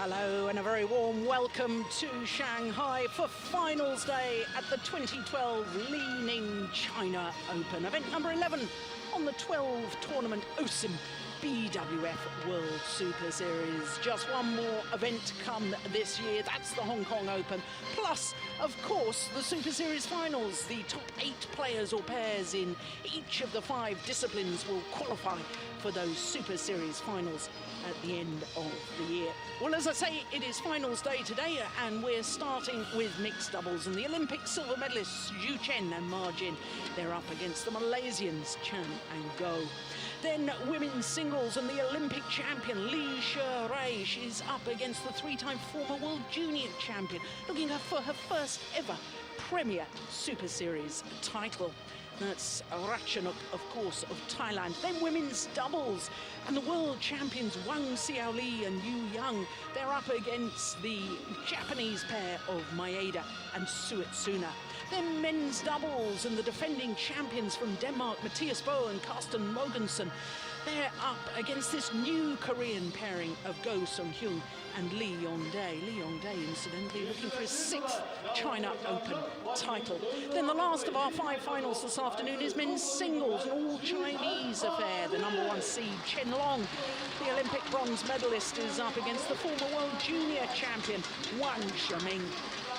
Hello and a very warm welcome to Shanghai for finals day at the 2012 Li-Ning China Open, event number 11 on the 12 tournament OSIM BWF World Superseries. Just one more event to come this year, that's the Hong Kong Open, plus, of course, the Superseries Finals. The top 8 players or pairs in each of the 5 disciplines will qualify for those Superseries Finals at the end of the year. Well, as I say, it is finals day today, and we're starting with mixed doubles, and the Olympic silver medalists Chen and Ma Jin, they're up against the Malaysians Chen and Go. Then women's singles, and the Olympic champion Xuerui, she's up against the 3-time former world junior champion, looking for her first ever Premier Superseries title. That's Ratchanok, of course, of Thailand. Then women's doubles, and the world champions Wang, Xiaoli and Yong, they're up against the Japanese pair of Maeda and Suetsuna. Then men's doubles, and the defending champions from Denmark, Mathias and Carsten Mogensen, they're up against this new Korean pairing of Go Sung-hyun and Lee Yong-dae. Lee Yong-dae, incidentally, looking for his 6th China Open title. Then the last of our 5 finals this afternoon is men's singles, an all-Chinese affair. The number 1 seed, Chen, the Olympic bronze medalist, is up against the former world junior champion, Wang.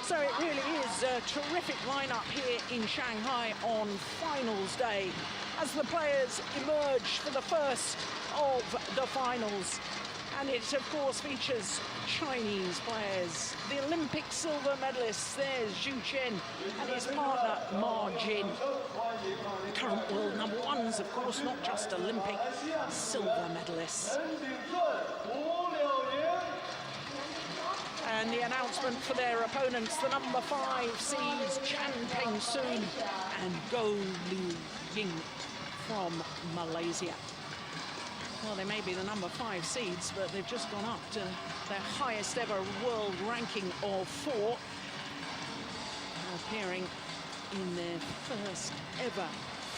So it really is a terrific lineup here in Shanghai on finals day, as the players emerge for the first of the finals. And it, of course, features Chinese players. The Olympic silver medalists, there's Chen and his partner, Ma Jin. Current world number 1s, of course, not just Olympic silver medalists. And the announcement for their opponents, the number 5 seeds, Peng and Go Ying from Malaysia. Well, they may be the number 5 seeds, but they've just gone up to their highest ever world ranking of 4, appearing in their first ever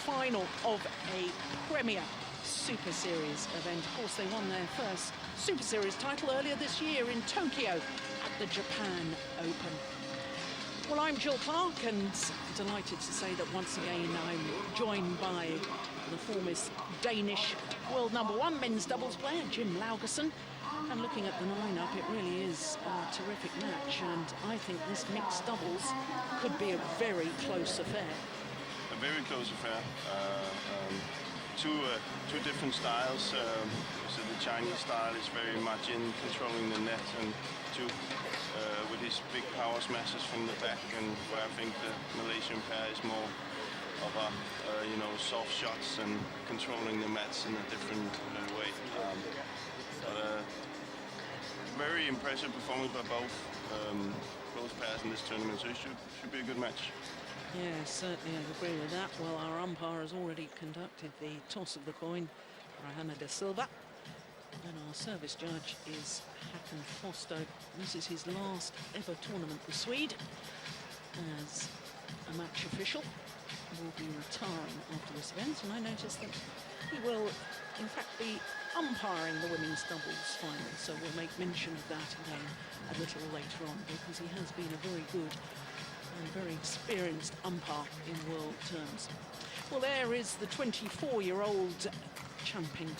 final of a Premier Superseries event. Of course, they won their first Superseries title earlier this year in Tokyo at the Japan Open. Well, I'm Jill Clark, and delighted to say that once again I'm joined by the former Danish world number 1 men's doubles player, Jim Laugerson. And looking at the lineup, it really is a terrific match, and I think this mixed doubles could be a very close affair. A very close affair. Two different styles. So the Chinese style is very much in controlling the net, and with his big power smashes from the back, and where I think the Malaysian pair is more of a soft shots and controlling the mats in a different way. But very impressive performance by both pairs in this tournament, so it should be a good match. Yeah, certainly I agree with that. Well, our umpire has already conducted the toss of the coin, Rahana de Silva, and our service judge is Håkan Foster. This is his last ever tournament, the Swede, as a match official. Will be retiring after this event, and I noticed that he will in fact be umpiring the women's doubles final, so we'll make mention of that again a little later on, because he has been a very good and very experienced umpire in world terms. Well, there is the 24-year-old Chen Peng,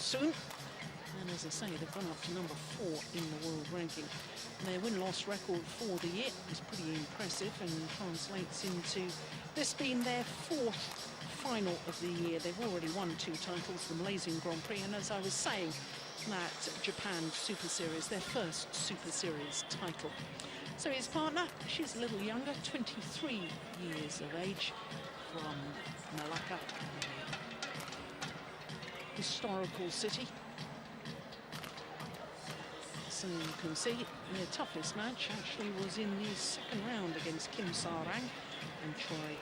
and as I say, they've gone up to number 4 in the world ranking. And their win-loss record for the year is pretty impressive, and translates into this being their 4th final of the year. They've already won 2 titles, the Malaysian Grand Prix, and as I was saying, that Japan Super Series, their first Super Series title. So his partner, she's a little younger, 23 years of age, from Malacca, historical city. So you can see their toughest match actually was in the 2nd round against Kim Sarang and Choi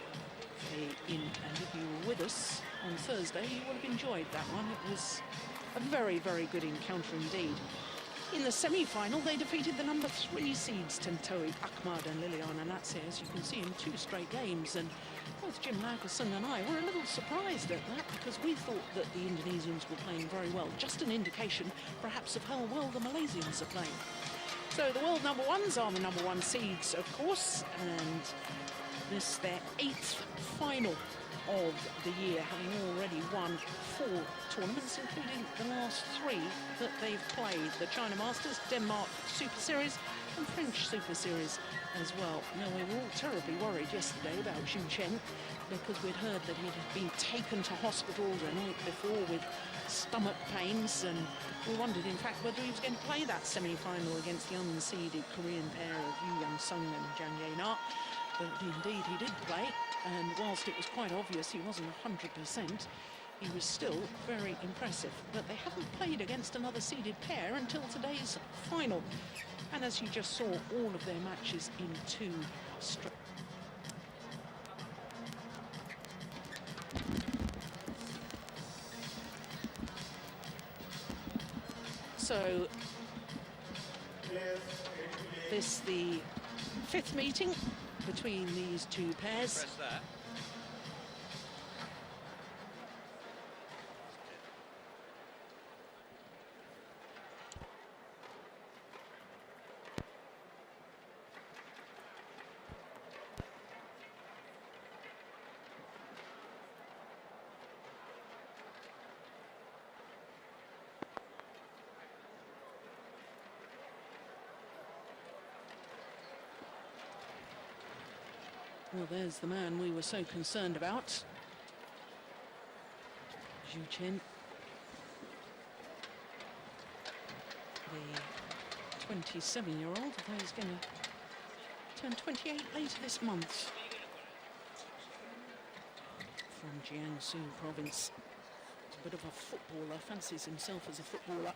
in. And if you were with us on Thursday, you would have enjoyed that one. It was a very, very good encounter indeed. In the semi-final, they defeated the number 3 seeds, Tantowi Ahmad and Liliana Natse, as you can see, in 2 straight games. And both Jim Laugerson and I were a little surprised at that, because we thought that the Indonesians were playing very well. Just an indication, perhaps, of how well the Malaysians are playing. So the world number ones are the number one seeds, of course, and this their 8th final of the year, having already won 4 tournaments, including the last 3 that they've played: the China Masters, Denmark Super Series, and French Super Series as well. Now, we were all terribly worried yesterday about Chen, because we'd heard that he had been taken to hospital the night before with stomach pains, and we wondered, in fact, whether he was going to play that semi-final against the unseeded Korean pair of Yong and Zhang Yana. But indeed he did play, and whilst it was quite obvious he wasn't 100%, he was still very impressive. But they haven't played against another seeded pair until today's final. And as you just saw, all of their matches in 2 straight. So this the 5th meeting between these 2 pairs. Press that. Well, there's the man we were so concerned about, Chen, the 27-year-old, although he's going to turn 28 later this month, from Jiangsu province. He's a bit of a footballer, fancies himself as a footballer.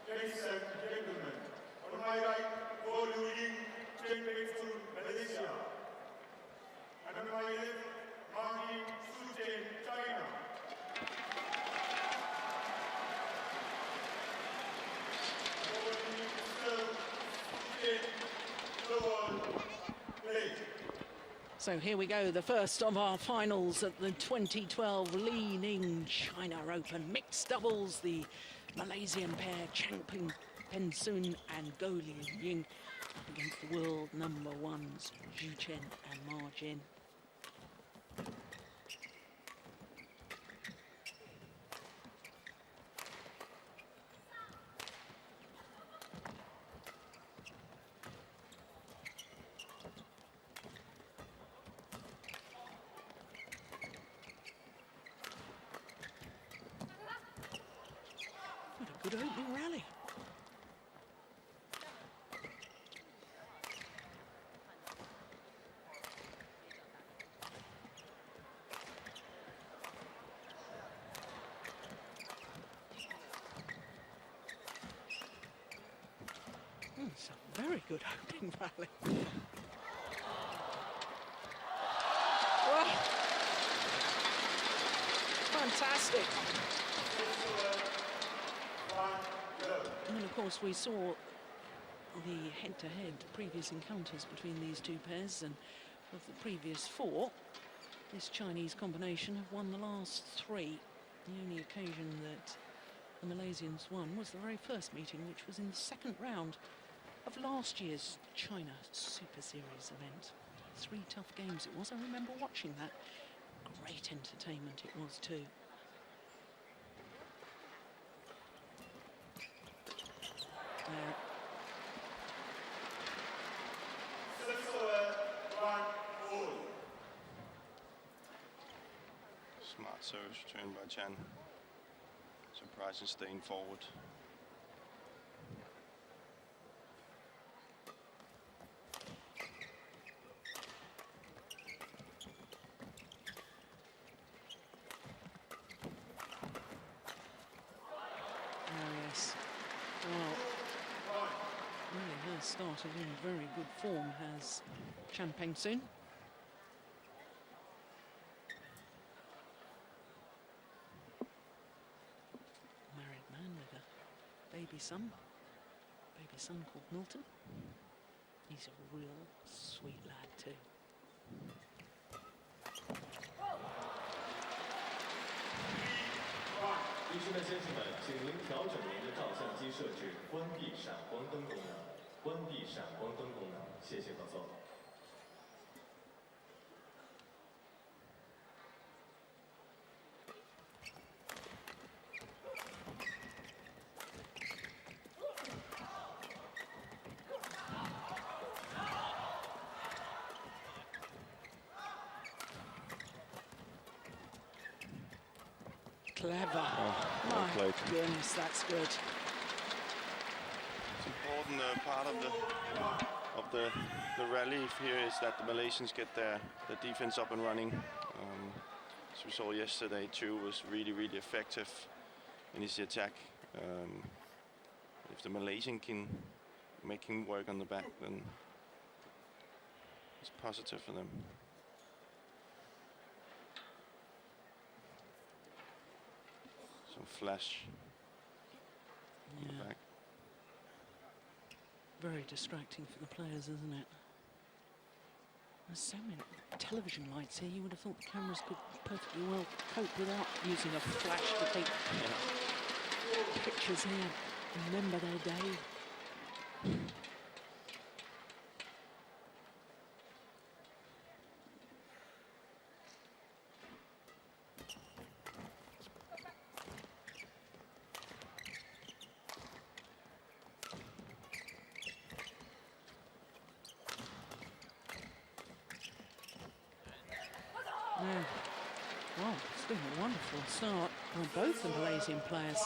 Ladies and gentlemen, on my right, for Ying, Chen to Malaysia. And on my left, Chen, China. So here we go, the first of our finals at the 2012 Li-Ning China Open. Mixed doubles, the Malaysian pair Changping Pensun and Ying up against the world number ones Chen and Ma Jin. What a good opening rally. It's a very good opening rally. Oh, fantastic. And of course we saw the head-to-head previous encounters between these 2 pairs, and of the previous 4, this Chinese combination have won the last 3. The only occasion that the Malaysians won was the very first meeting, which was in the 2nd round of last year's China Super Series event. 3 tough games it was. I remember watching that. Great entertainment it was too. Smart service return by Chen. Surprising staying forward. Oh yes. Well, really has started in very good form, has Chen Pengsun. Baby son called Milton. He's a real sweet lad too. 女士们、先生们，请您调整您的照相机设置，关闭闪光灯功能，关闭闪光灯功能，谢谢合作。 Clever. well My played. goodness, that's good. It's important part of the rally here is that the Malaysians get their defense up and running. As we saw yesterday, Chu was really effective in his attack. If the Malaysian can make him work on the back, then it's positive for them. So flash on the back. Very distracting for the players, isn't it? There's so many television lights here, you would have thought the cameras could perfectly well cope without using a flash to take pictures here. Remember their day. Well, it's been a wonderful start by both the Malaysian players.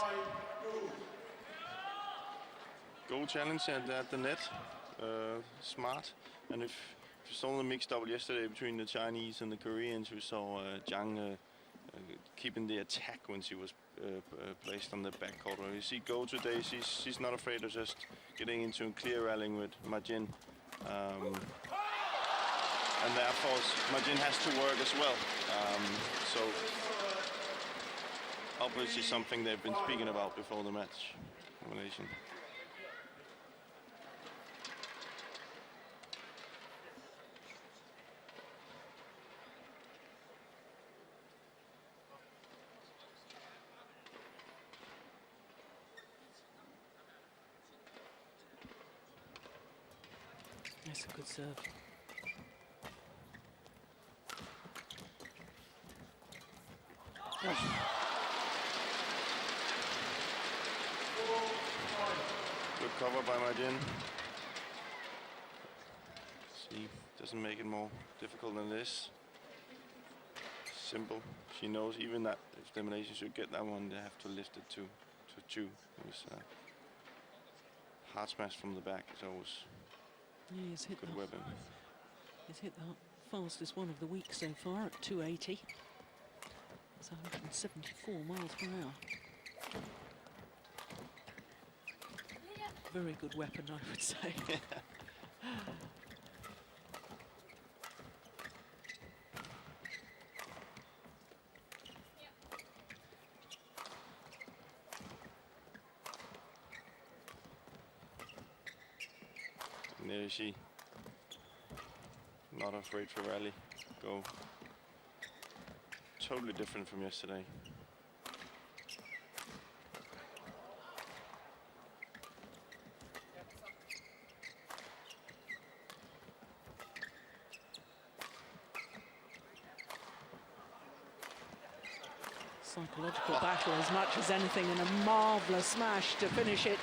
Goal challenge at the net, smart. And if you saw the mixed double yesterday between the Chinese and the Koreans, we saw Zhang keeping the attack when she was placed on the back court. You see Go today, she's not afraid of just getting into a clear rallying with Majin. And therefore, Majin has to work as well. So, obviously something they've been speaking about before the match, Malaysian. That's a good serve. Good cover by Majin. See, doesn't make it more difficult than this. Simple. She knows even that if the Malaysians should get that one, they have to lift it to Chu. It was hard smash from the back. It's always He's hit a good that. weapon. He's hit the fastest one of the week so far at 280. It's 174 miles per hour. Very good weapon, I would say. And there she, not afraid for rally. Go. Totally different from yesterday. Psychological battle as much as anything, and a marvellous smash to finish it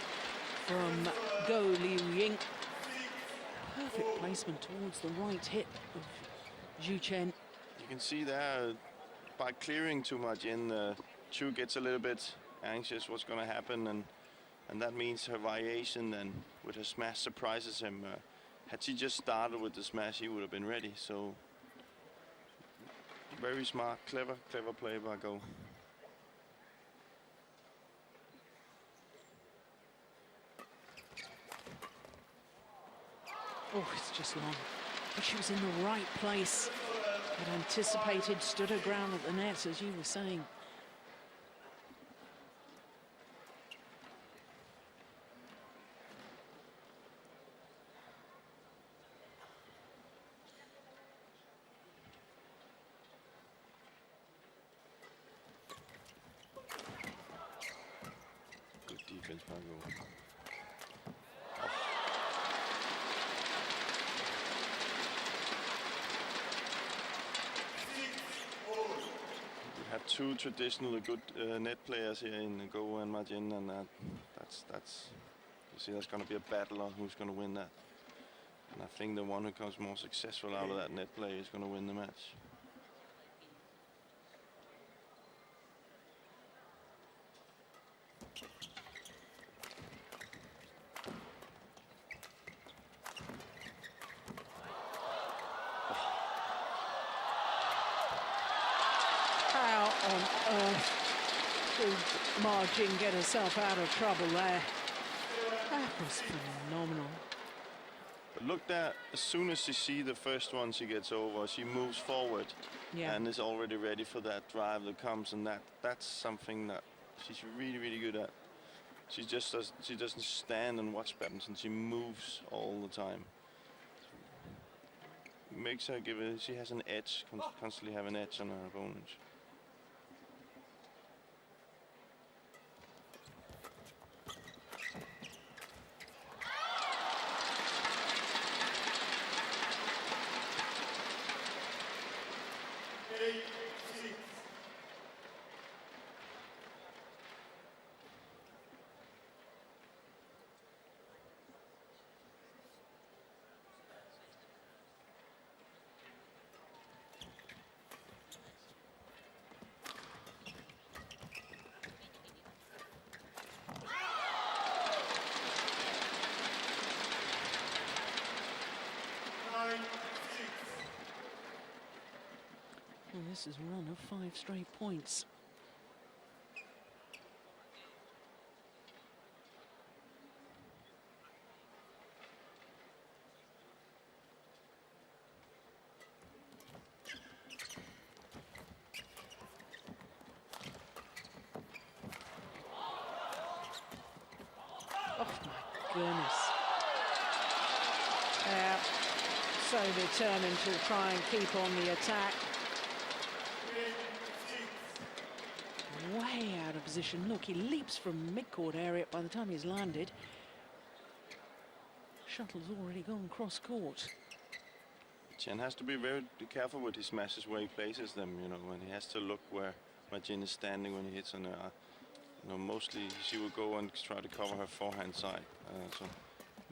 from Go Ying. Perfect placement towards the right hip of Chen. You can see there, by clearing too much in, Chu gets a little bit anxious what's going to happen, and that means her variation then with her smash surprises him. Had she just started with the smash, he would have been ready. So very smart, clever play by Go. Oh, it's just long. But she was in the right place. Had anticipated, stood her ground at the net, as you were saying. We have two traditionally good net players here in Go and Majin, and that's you see that's going to be a battle on who's going to win that. And I think the one who comes more successful out of that net play is going to win the match. How on earth did Majin get herself out of trouble there? That was phenomenal. But look there, as soon as you see the first one she gets over, she moves forward and is already ready for that drive that comes, and that's something that she's really, really good at. She doesn't stand and watch badminton, she moves all the time. Makes her she has an edge, constantly have an edge on her opponent. Well, this is a run of 5 straight points. Oh my goodness. Yeah, so determined to try and keep on the attack. Way out of position. Look, he leaps from mid-court area by the time he's landed. Shuttle's already gone cross-court. Chen has to be very careful with his smashes where he places them, you know, when he has to look where Majin is standing when he hits on her. You know, mostly she will go and try to cover her forehand side. So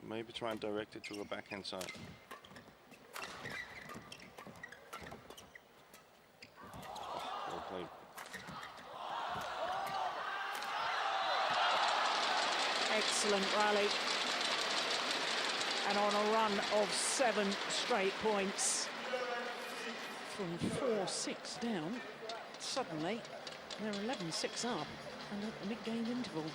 maybe try and direct it to her backhand side. Well played. Excellent rally. And on a run of 7 straight points. From 4-6 down, suddenly they're 11-6 up and at the mid-game interval.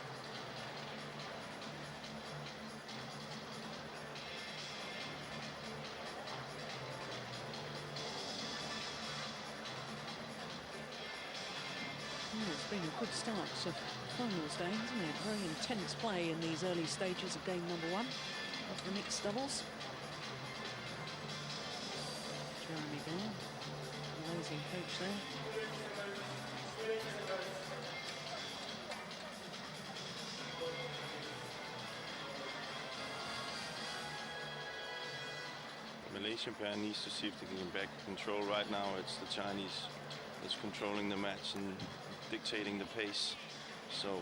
Well, it's been a good start to finals day, hasn't it? Very intense play in these early stages of game number 1 of the mixed doubles. Jeremy there, amazing coach there. The Malaysian pair needs to see if they can get back control. Right now it's the Chinese that's controlling the match and dictating the pace. So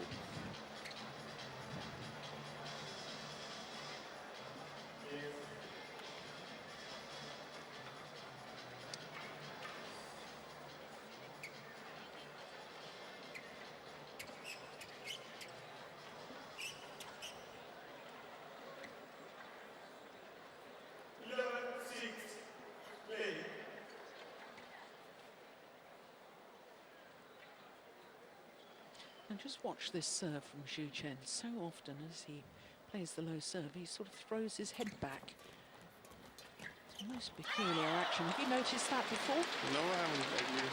and just watch this serve from Chen. So often as he plays the low serve, he sort of throws his head back. It's a most peculiar action. Have you noticed that before? no, I haven't actually.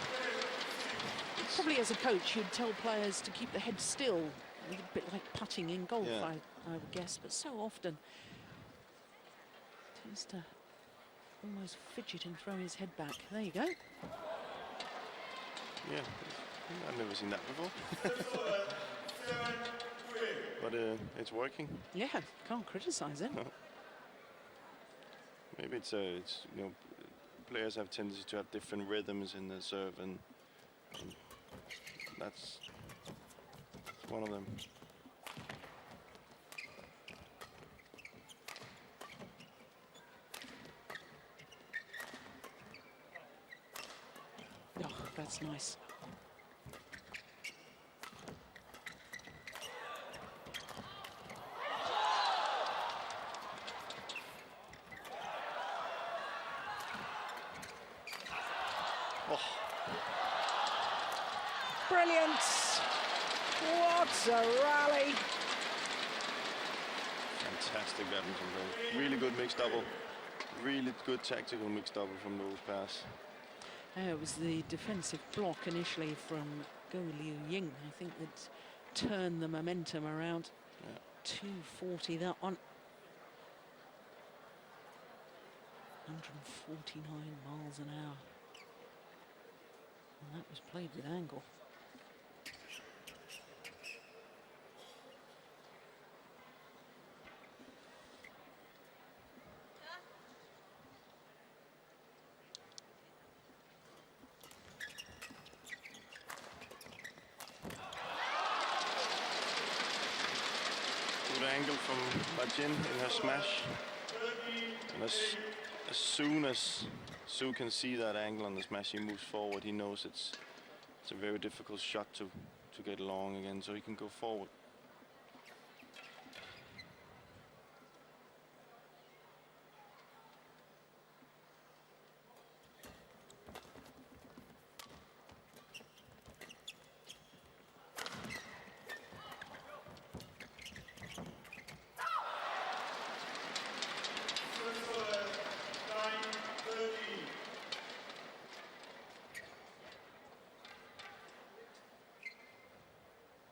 Probably as a coach, you'd tell players to keep the head still, a little bit like putting in golf, Yeah. I would guess. But so often, tends to almost fidget and throw his head back. There you go. Yeah, I've never seen that before. But it's working. Yeah, can't criticise it. Maybe it's you know, players have tendency to have different rhythms in the serve, and that's one of them. Oh, that's nice. Oh. Brilliant! What a rally! Fantastic badminton play. Really good mixed double. Really good tactical mixed double from those pairs. It was the defensive block initially from Ying, I think, that turned the momentum around. Yeah. 240 that one. 149 miles an hour. And that was played with angle. Good angle from Ying in her smash. And as soon as Su can see that angle on the smash, he moves forward. He knows it's a very difficult shot to get long again, so he can go forward.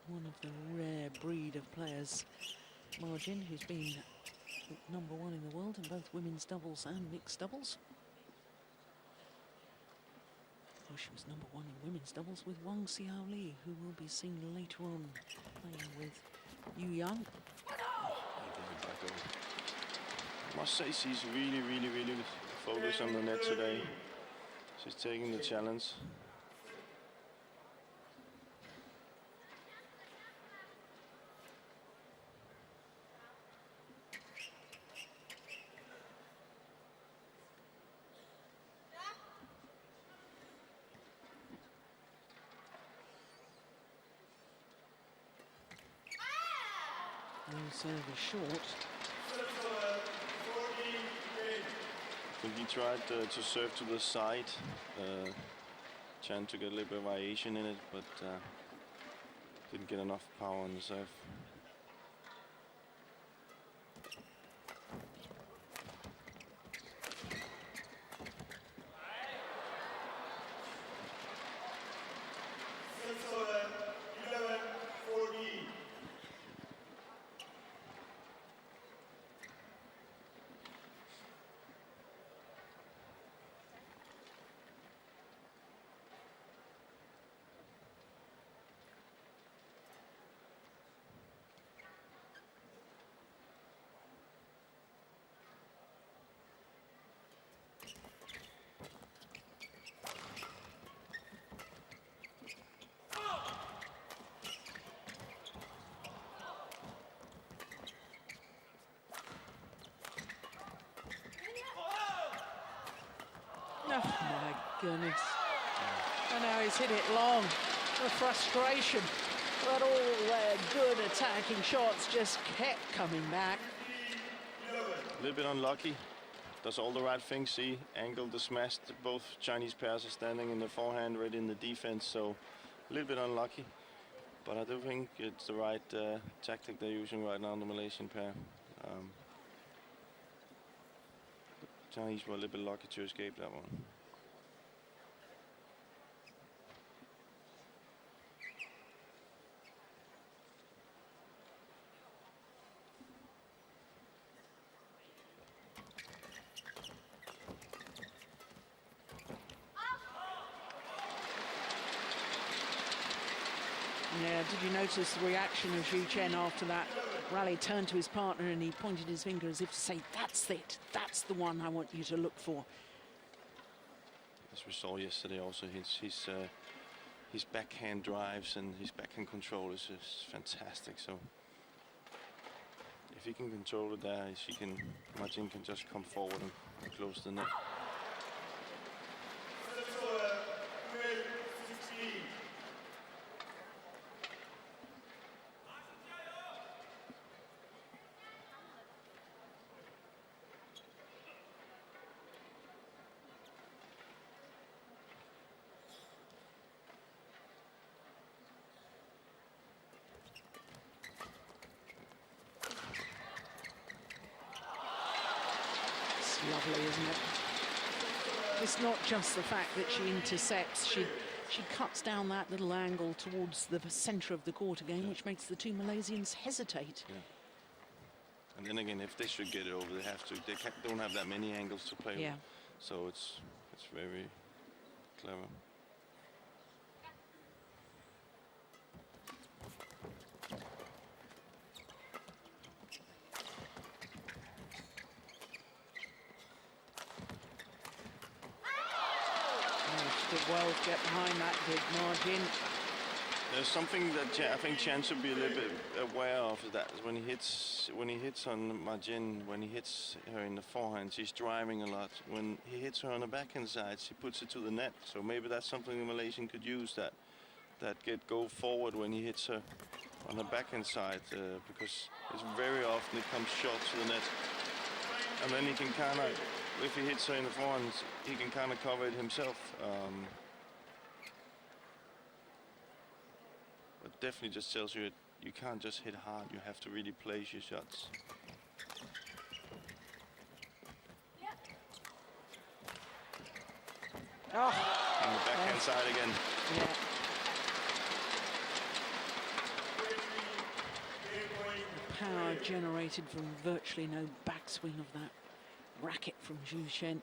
One of the rare breed of players, Ying, who's been #1 in the world in both women's doubles and mixed doubles. Oh, she was #1 in women's doubles with Wang Xiaoli, who will be seen later on playing with Yong. I must say she's really focused on the net today. She's taking the challenge. No service short. I think he tried to serve to the side, Chen, to get a little bit of variation in it, but didn't get enough power on the serve. Oh my goodness. And now he's hit it long. The frustration. But all their good attacking shots just kept coming back. A little bit unlucky. Does all the right things. See, angled the smash. Both Chinese pairs are standing in the forehand, ready in the defense. So a little bit unlucky. But I do think it's the right tactic they're using right now, the Malaysian pair. Chinese were a little bit lucky to escape that one. Yeah, did you notice the reaction of Chen after that rally? Turned to his partner and he pointed his finger as if to say, that's it, that's the one I want you to look for. As we saw yesterday also, his backhand drives and his backhand control is fantastic. So if he can control it there, Martin can just come forward and close the net. Lovely, isn't it? It's not just the fact that she intercepts, she cuts down that little angle towards the center of the court again, which makes the two Malaysians hesitate. Yeah. And then again, if they should get it over, they have to. They don't have that many angles to play with. So it's very clever. Well, get behind that big margin. There's something that I think Chen should be a little bit aware of, is that when he hits on Margin, when he hits her in the forehand, she's driving a lot. When he hits her on the backhand side, she puts it to the net. So maybe that's something the Malaysian could use, that go forward when he hits her on the backhand side, because it's very often it comes short to the net, and then he can kind of, if he hits her in the forehand, he can kind of cover it himself. But definitely just tells you you can't just hit hard, you have to really place your shots. Oh. On the backhand side again. Yeah. The power generated from virtually no backswing of that racket from Chen.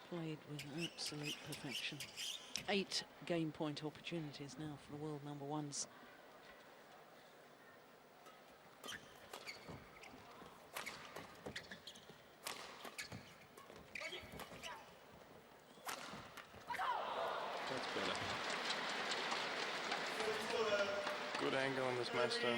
Played with absolute perfection. 8 game point opportunities now for the world number ones. That's better. Good angle on this master.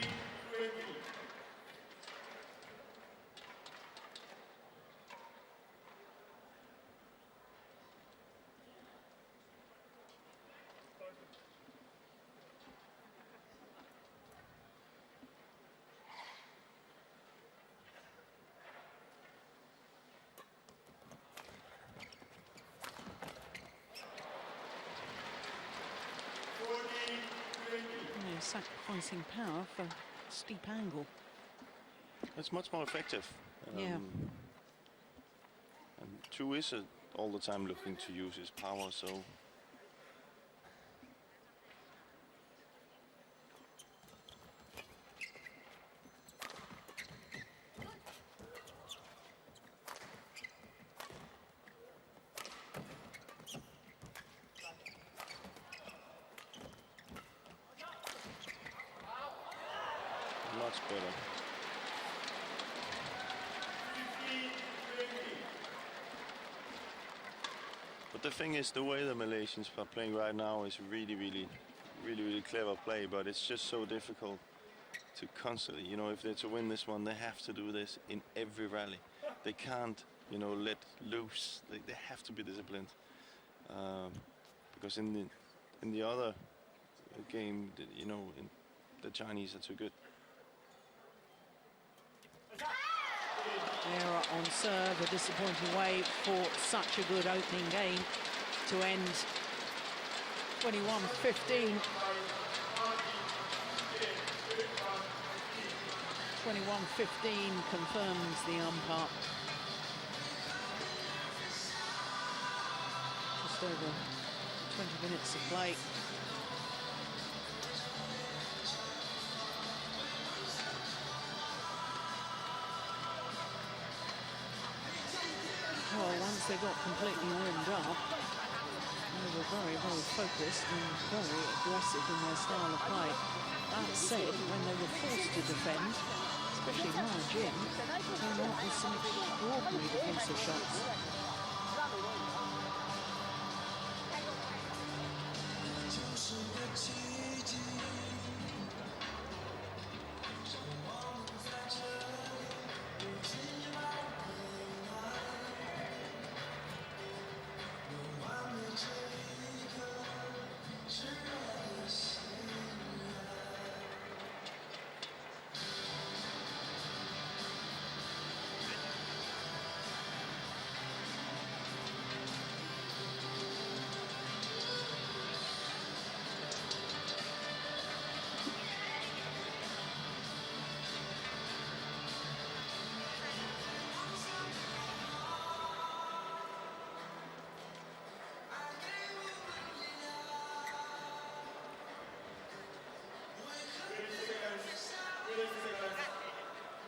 Sacrificing power for steep angle. It's much more effective. Yeah. And Chu is all the time looking to use his power, so. Much better. But the thing is, the way the Malaysians are playing right now is really clever play, but it's just so difficult to constantly, you know, if they're to win this one, they have to do this in every rally. They can't, you know, let loose. They have to be disciplined, because in the other game, you know, the Chinese are too good. Error on serve, a disappointing way for such a good opening game to end 21-15. 21-15 confirms the umpire. Just over 20 minutes of play. Well, once they got completely warmed up, they were very focused and very aggressive in their style of play. That said, when they were forced to defend, especially Ma Jin, came out with some extraordinary defensive shots.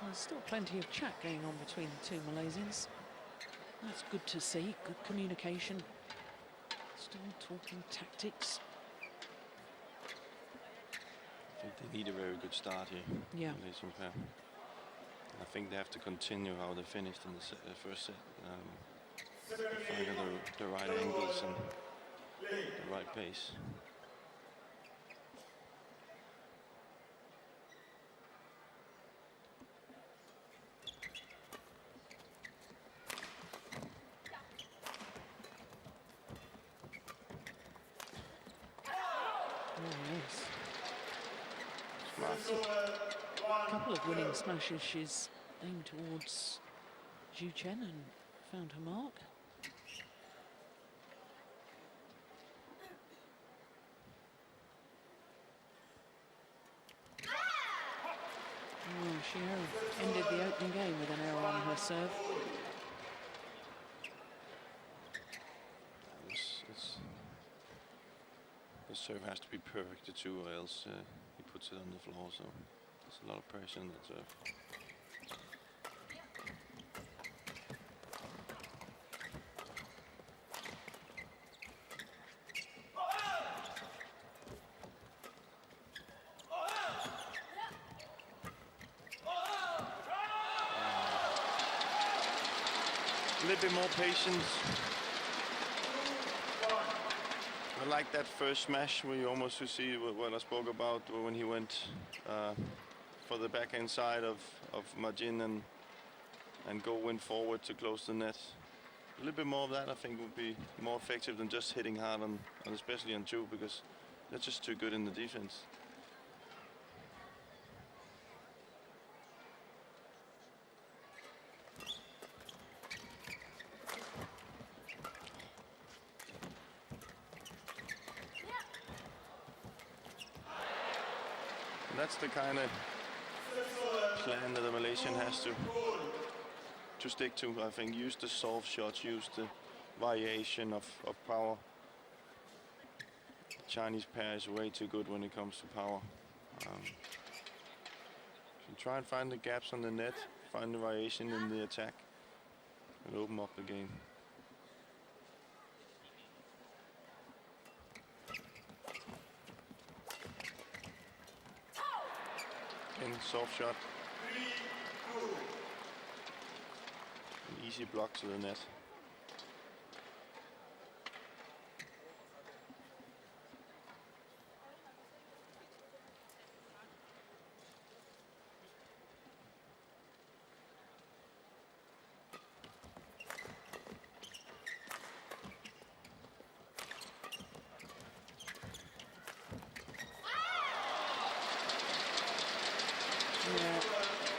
There's still plenty of chat going on between the two Malaysians. That's good to see, good communication. Still talking tactics. I think they need a very good start here. Yeah. Malaysian pair. I think they have to continue how they finished in the first set. Find the right angles and the right pace. A couple of winning smashes she's aimed towards Chen and found her mark. Oh, she ended the opening game with an error on her serve. The serve has to be perfect too, or else he puts it on the floor, so there's a lot of pressure on that serve. A little bit more patience. I like that first smash where you almost see what I spoke about when he went for the backhand side of Majin and went forward to close the net. A little bit more of that I think would be more effective than just hitting hard on especially on two, because they're just too good in the defense. That's the kind of plan that the Malaysian has to stick to. I think use the soft shots, use the variation of power. The Chinese pair is way too good when it comes to power. Try and find the gaps on the net, find the variation in the attack, and open up the game. Soft shot. An easy block to the net.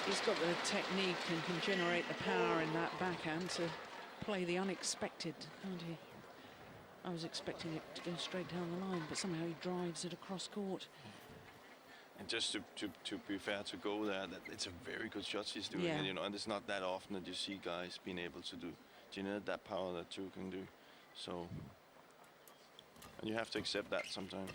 He's got the technique and can generate the power in that backhand to play the unexpected, can't he? I was expecting it to go straight down the line, but somehow he drives it across court. And just to be fair to go there, it's a very good shot she's doing, Yeah. and, you know, and it's not that often that you see guys being able to generate that power that two can do. So, and you have to accept that sometimes.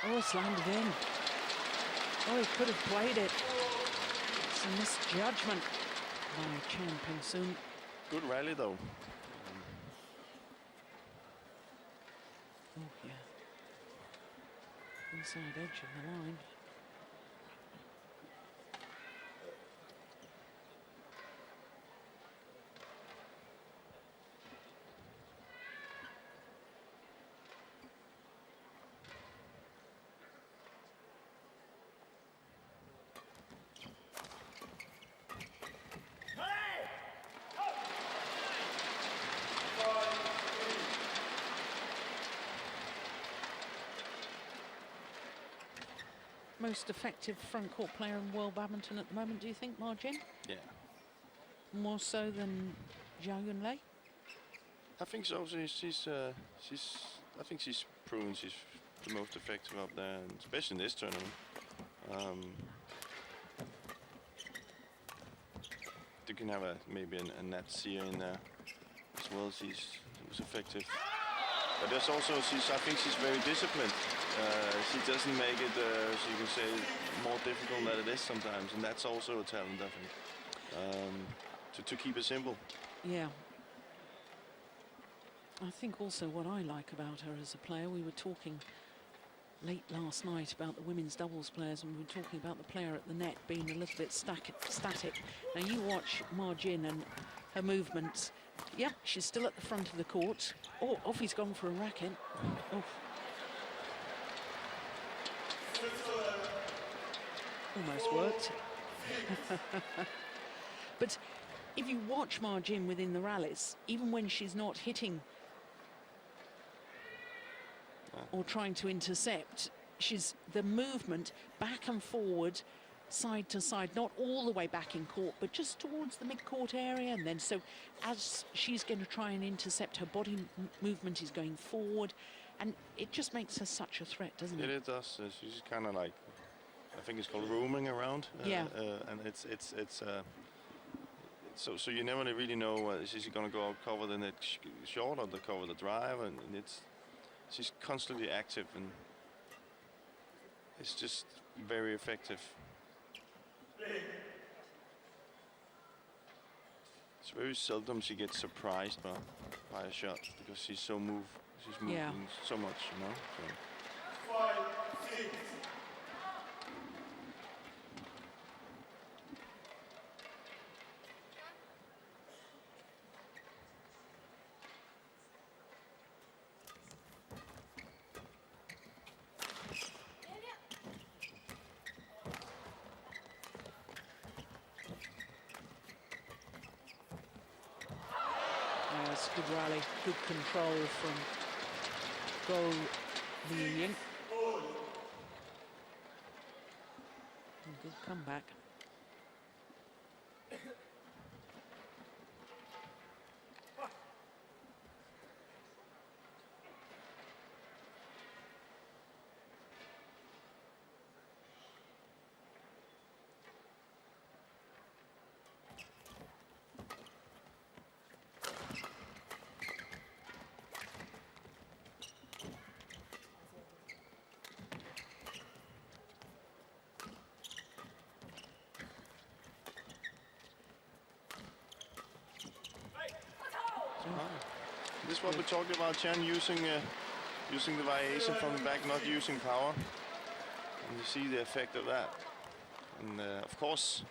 Oh, it's landed in. Oh, he could have played it. It's a misjudgment by Chen Peng. Good rally though. Oh, yeah. Inside edge of the line. Most effective front court player in world badminton at the moment, do you think, Margin? Yeah. More so than Xiaoli? I think so. I think she's proven she's the most effective up there, and especially in this tournament. You can have maybe a net seer in there as well. She was effective, but there's also I think she's very disciplined. She doesn't make it, so you can say, more difficult than it is sometimes, and that's also a talent, I think, to keep it simple. Yeah. I think also what I like about her as a player, we were talking late last night about the women's doubles players, and we were talking about the player at the net being a little bit static. Now you watch Margin and her movements. Yeah, she's still at the front of the court. Oh, off he's gone for a racket. Oh. Almost worked. But if you watch Margin within the rallies, even when she's not hitting or trying to intercept, she's the movement back and forward, side to side, not all the way back in court, but just towards the mid-court area. And then so as she's going to try and intercept, her body movement is going forward, and it just makes her such a threat, doesn't it? It does. She's kind of like, I think it's called roaming around. Yeah. And it's so you never really know, is she going to go out cover the net short or cover the drive, and she's constantly active, and it's just very effective. It's very seldom she gets surprised by a shot, because she's moving so much, you know. So. 5-6. Good rally, good control from goal Ying. Good comeback. This is what we're talking about, Chen, using the variation from the back, not using power. And you see the effect of that. And of course,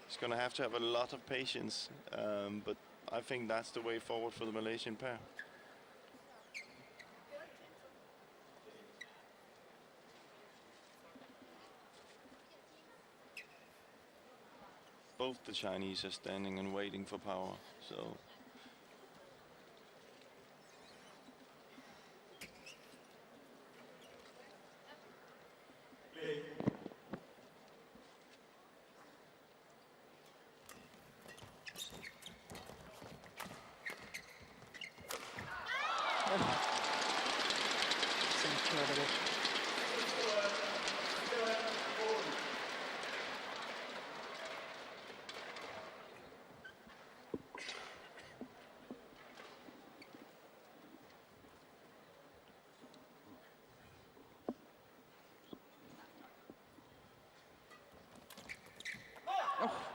he's going to have a lot of patience, but I think that's the way forward for the Malaysian pair. Both the Chinese are standing and waiting for power, so. It's incredible.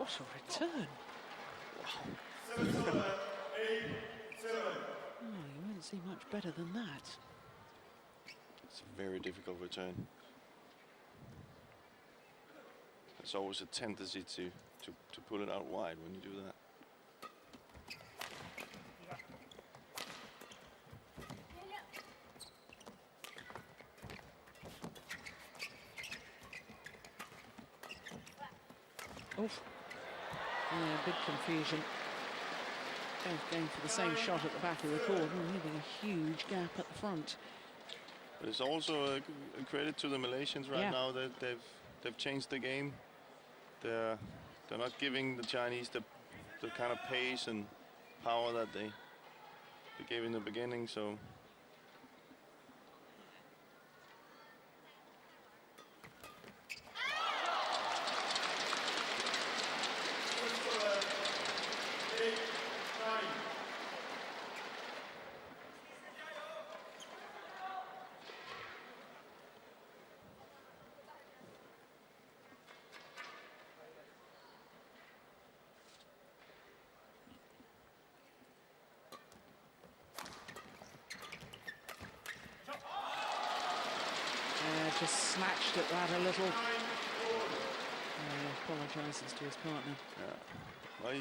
What a return. Seven server, 8-7. Oh, you won't see much better than that. It's a very difficult return. There's always a tendency to pull it out wide when you do that. Oof. Yeah, big confusion. Both going for the same shot at the back of the court and leaving a huge gap at the front. But it's also a credit to the Malaysians right now that they've changed the game. They're not giving the Chinese the kind of pace and power that they gave in the beginning. So. Just snatched at that a little. Apologises to his partner. Yeah. Well,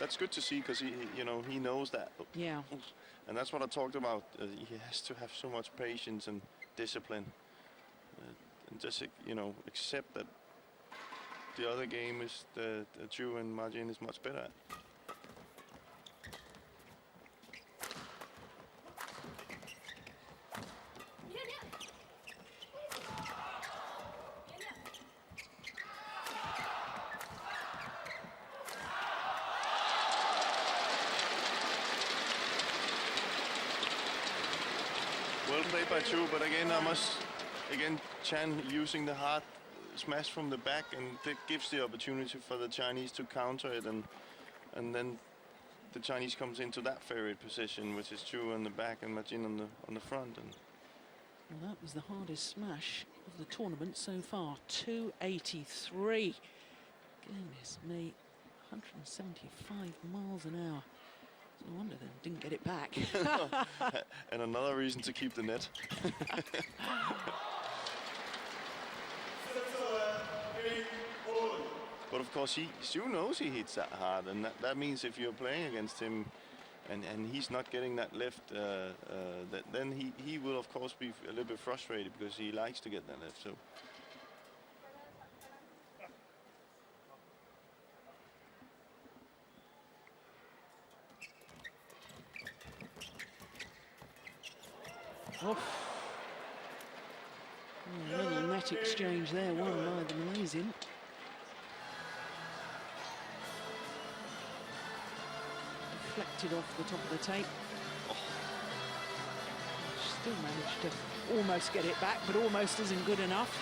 that's good to see because he knows that. Yeah. And that's what I talked about. He has to have so much patience and discipline, and just accept that the other game is the Zhu and Margin is much better at. Well played by Zhu, but again, Chen using the hard smash from the back, and that gives the opportunity for the Chinese to counter it, and then the Chinese comes into that favorite position, which is Zhu on the back and Margin on the front. And well, that was the hardest smash of the tournament so far. 283. Goodness me, 175 miles an hour. No wonder they didn't get it back. And another reason to keep the net. But of course, Zhu knows he hits that hard, and that means if you're playing against him, and he's not getting that lift, then he will of course be a little bit frustrated because he likes to get that lift. So. A little net exchange there, won by the Malaysian. Deflected off the top of the tape. Still managed to almost get it back, but almost isn't good enough.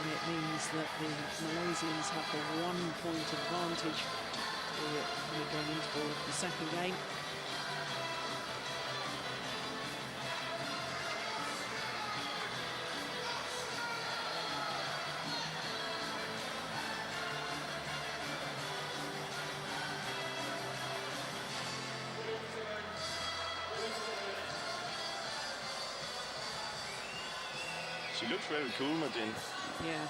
And it means that the Malaysians have the 1 point advantage going into the second game. She looks very cool, Margin. Yeah.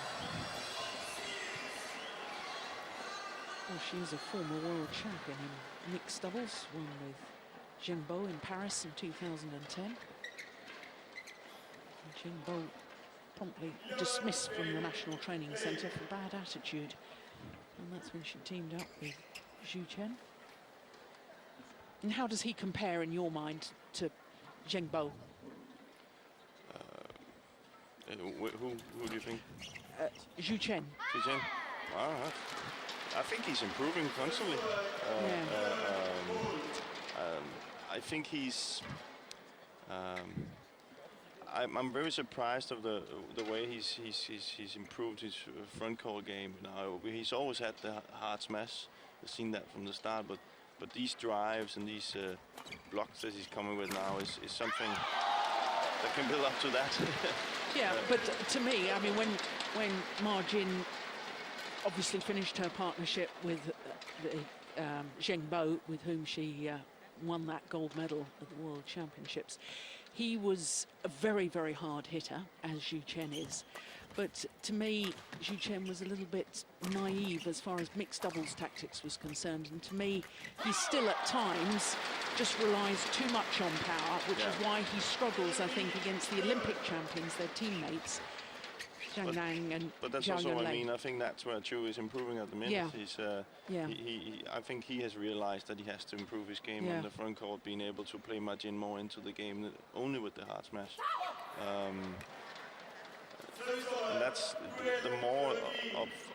Well, she's a former world champion in mixed doubles, won with Zhengming in Paris in 2010. And Zhengming promptly dismissed from the National Training Centre for bad attitude. And that's when she teamed up with Chen. And how does he compare in your mind to Zhengming? Who do you think? Chen. Chen? Wow, I think he's improving constantly. I think he's. I'm very surprised of the way he's improved his front court game now. He's always had the hard smash. I've seen that from the start, but these drives and these blocks that he's coming with now is something that can build up to that. Yeah, but to me, I mean, when Margin obviously finished her partnership with Zhengming, with whom she won that gold medal at the World Championships. He was a very, very hard hitter, as Chen is. But to me, Chen was a little bit naive as far as mixed doubles tactics was concerned. And to me, he still at times just relies too much on power, which is why he struggles, I think, against the Olympic champions, their teammates, Zhengming and But that's Xiaoli. also, I mean, I think that's where Xuerui is improving at the minute. Yeah. He's, Yeah. I think he has realized that he has to improve his game on the front court, being able to play Majin more into the game, only with the hard smash. And that's the more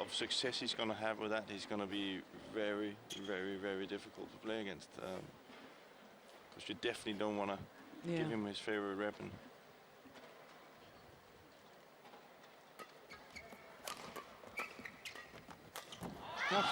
of success he's going to have with that. He's going to be very, very, very difficult to play against, because you definitely don't want to give him his favorite weapon. Yeah.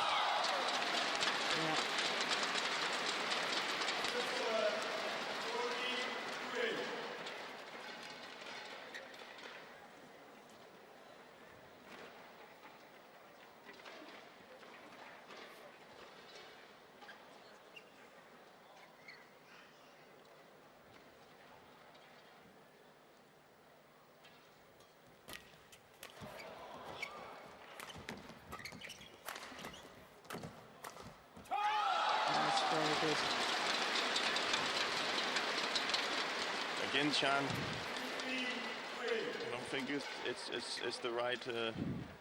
Again, Chen, I don't think it's the right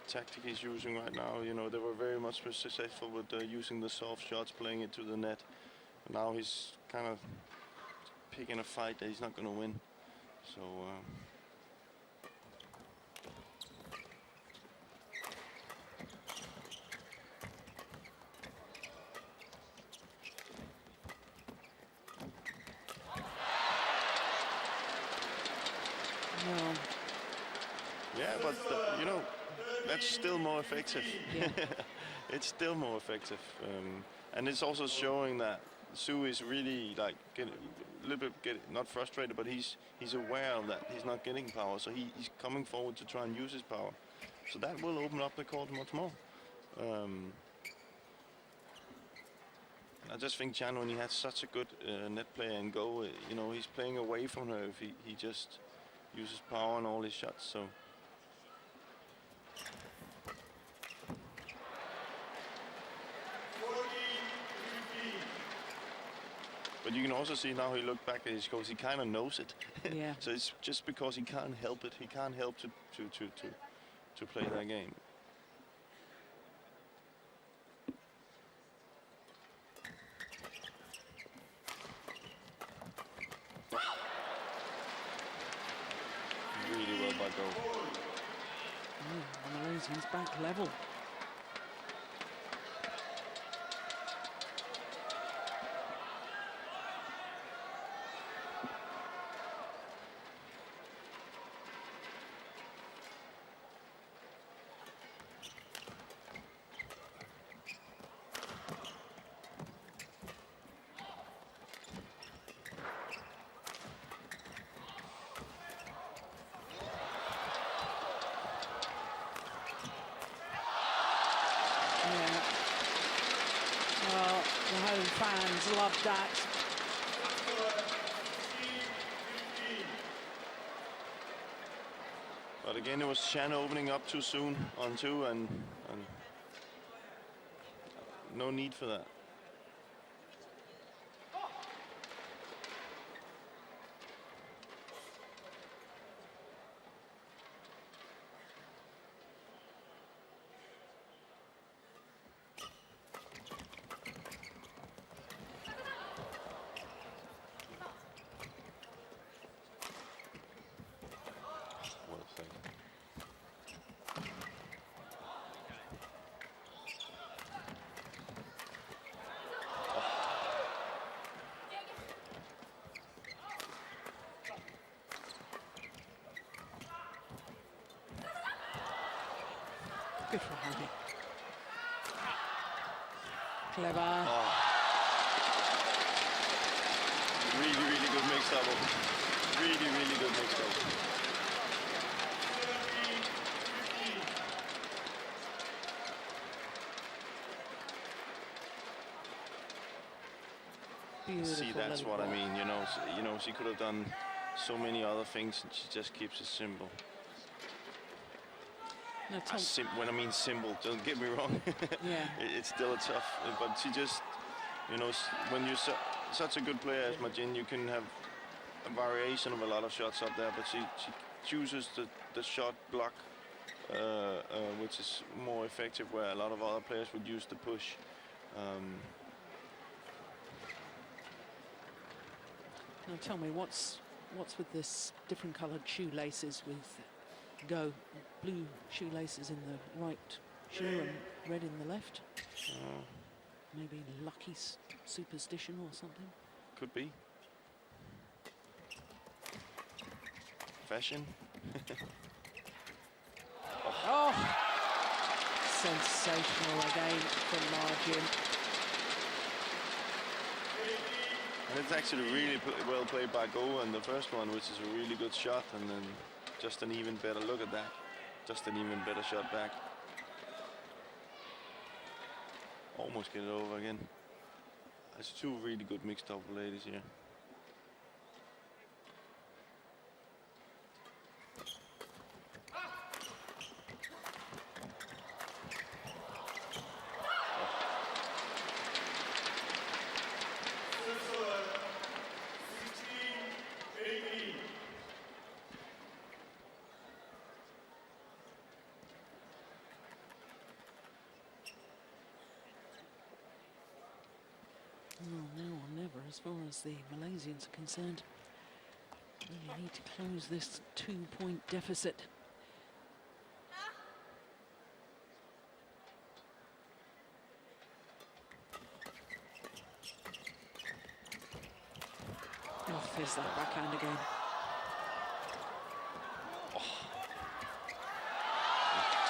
tactic he's using right now. You know, they were very much successful with using the soft shots, playing it to the net. But now he's kind of picking a fight that he's not going to win. So. Yeah, but you know, that's still more effective. Yeah. It's still more effective, and it's also showing that Su is really like a little bit not frustrated, but he's aware of that he's not getting power, so he's coming forward to try and use his power. So that will open up the court much more. I just think Chen, when he has such a good net player and go, you know, he's playing away from her if he just uses power on all his shots. So. But you can also see now he looked back at his goals, he kind of knows it. Yeah. So it's just because he can't help it. He can't help to play that game. Really well by Go. One of those, he's back level. Well, the home fans loved that. But again, it was Chen opening up too soon on two, and no need for that. Good for Hardy. Clever. Oh. Really, really good mix double. Really, really good mix double. See, that's what I mean. You know, she could have done so many other things, and she just keeps it simple. Now, Tom, when I mean simple, don't get me wrong. yeah, It's still a tough, but she just, you know, when you're such a good player as Majin, you can have a variation of a lot of shots up there, but she chooses the shot block, which is more effective, where a lot of other players would use the push. Now tell me, what's with this different coloured shoelaces with Go? Blue shoelaces in the right shoe and red in the left? Maybe lucky superstition or something? Could be. Fashion. Oh! Sensational again from Margin. And it's actually really well played by Go on the first one, which is a really good shot, and then just an even better look at that. Just an even better shot back. Almost get it over again. There's two really good mixed double ladies here. Now or never, as far as the Malaysians are concerned. Really need to close this 2-point deficit. Oh, there's that backhand again. Oh.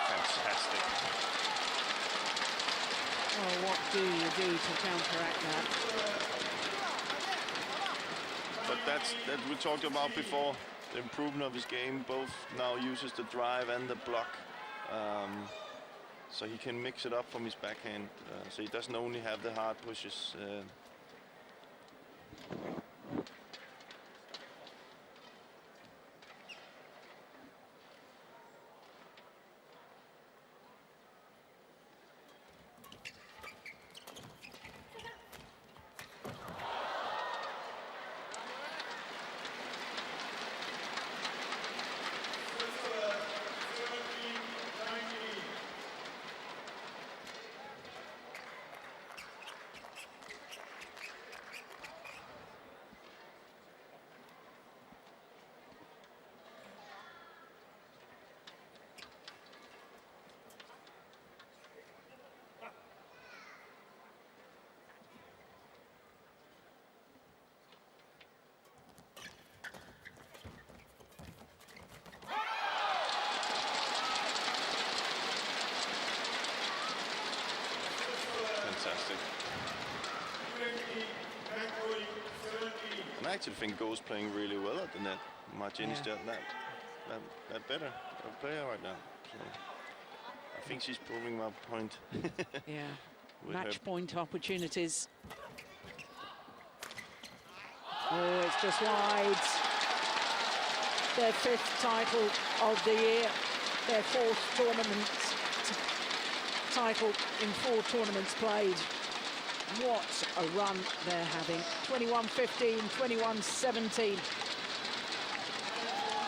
Fantastic. Oh, what do you do to counteract that? But that's we talked about before. The improvement of his game, both now uses the drive and the block. So he can mix it up from his backhand. So he doesn't only have the hard pushes. Fantastic. And I actually think Go's playing really well at the net. Margin is just that better player right now. So I think she's proving my point. Yeah, match point opportunities. Oh, it's just wide. Their 5th title of the year, their 4th tournament title in 4 tournaments played. What a run they're having. 21-15, 21-17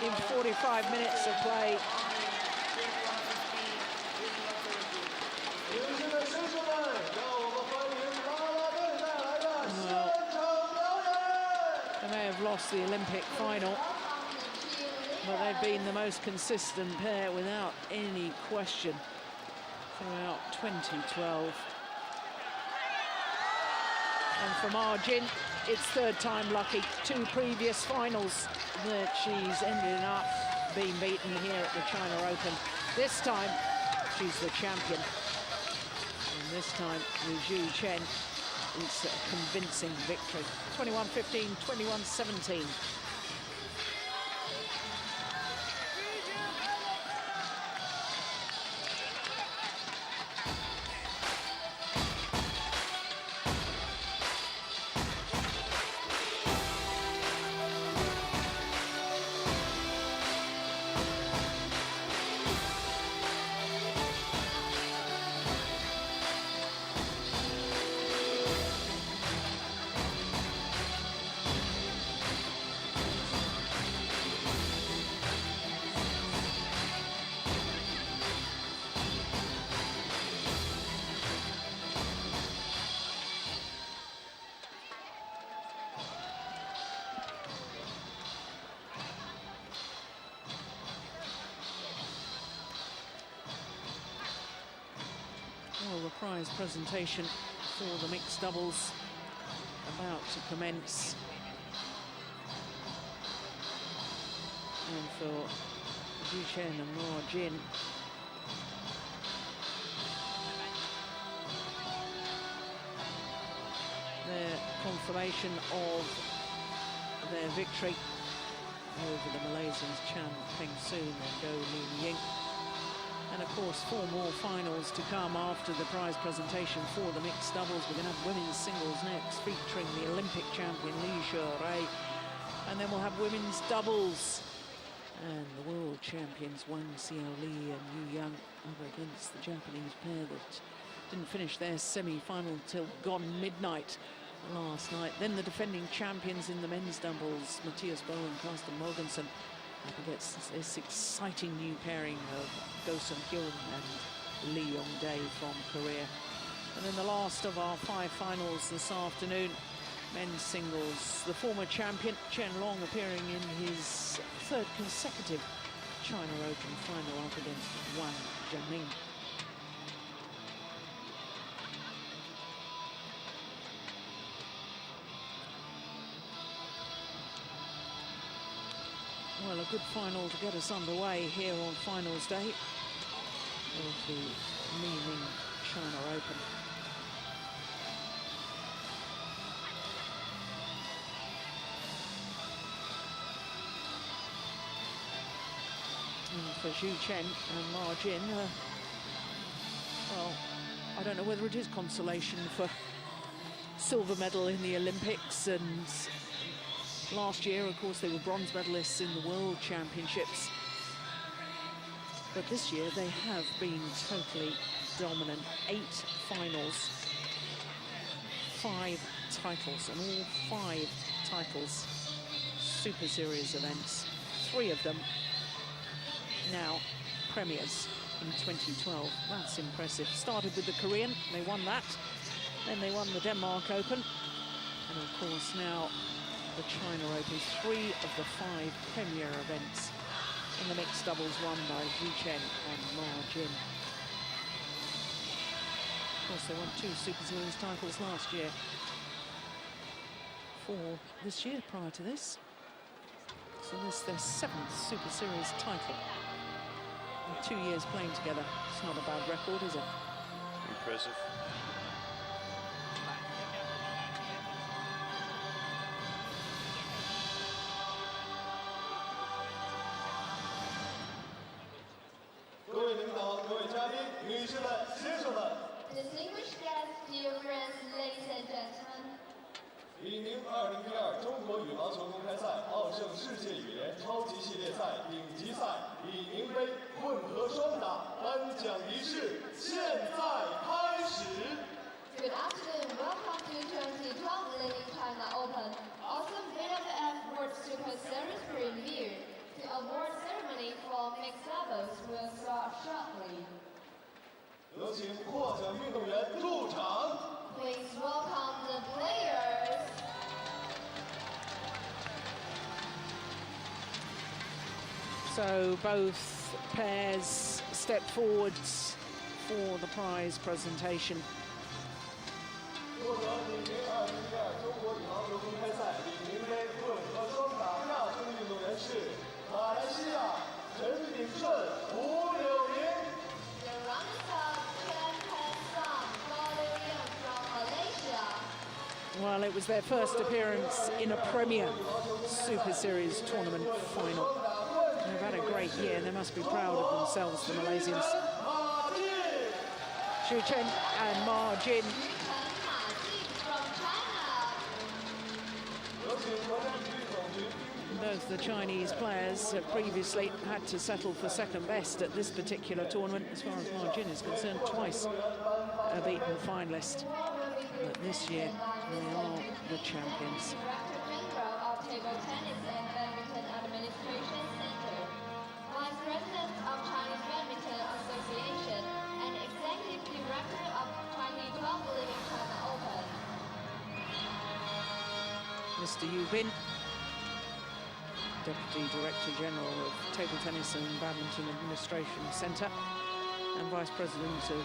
in 45 minutes of play. Well, they may have lost the Olympic final, but they've been the most consistent pair without any question throughout 2012. And for Margin, it's 3rd time lucky. 2 previous finals that she's ended up being beaten here at the China Open. This time, she's the champion. And this time, with Chen, it's a convincing victory. 21-15, 21-17. prize presentation for the mixed doubles about to commence. And for Chen and Ma Jin, their confirmation of their victory over the Malaysians Chen, Peng and Go Ying. And of course, 4 more finals to come after the prize presentation for the mixed doubles. We're going to have women's singles next, featuring the Olympic champion Xuerui. And then we'll have women's doubles. And the world champions Wang, Xiaoli and Yong up against the Japanese pair that didn't finish their semi-final till gone midnight last night. Then the defending champions in the men's doubles, Mathias and Carsten Mogensen, up against this exciting new pairing of Hyun and Lee-Yong from Korea. And then the last of our 5 finals this afternoon, men's singles, the former champion Chen appearing in his 3rd consecutive China Open final up against Wang, Zhengming. Well, a good final to get us underway here on finals day of the Li-Ning China Open. And for Chen and Ma Jin, well, I don't know whether it is consolation for silver medal in the Olympics, and last year, of course, they were bronze medalists in the World Championships. But this year, they have been totally dominant. 8 finals, 5 titles, and all 5 titles, Super Series events. 3 of them now premiers in 2012. That's impressive. Started with the Korean, they won that. Then they won the Denmark Open. And of course, now the China Open, 3 of the 5 premier events in the mixed doubles won by Chen and Ma Jin. Of course, they won 2 Super Series titles last year. 4 this year prior to this. So this is their 7th Super Series title. In 2 years playing together. It's not a bad record, is it? Impressive. Distinguished guests, dear friends, ladies and gentlemen. Li-Ning2012中国羽毛球公开赛奥盛世界羽联超级系列赛顶级赛李宁杯混合双打颁奖仪式现在开始。Good afternoon, welcome to 2012 Li-Ning China Open OSIM BWF World Superseries premiere. The award ceremony for mixed doubles will start shortly. 有请获奖运动员入场。 Please welcome the players. So both pairs step forwards for the prize presentation. 获得李宁2012中国羽毛球公开赛李宁杯混合双打亚军运动员是马来西亚陈炳顺、吴柳宁。 The runners-up Yong from Malaysia. Well, it was their first appearance in a Premier Super Series tournament final. They've had a great year. They must be proud of themselves, the Malaysians. Chen and Ma Jin. Both the Chinese players have previously had to settle for second best at this particular tournament. As far as Ma Jin is concerned, twice a beaten finalist. But this year, they are the champions. Director General of Table Tennis and Badminton Administration Center, Vice President of Chinese Badminton Association, and Executive Director of 2012 Li-Ning China Open. Mr. Yu Bin, Deputy Director General of Table Tennis and Badminton Administration Centre, and Vice President of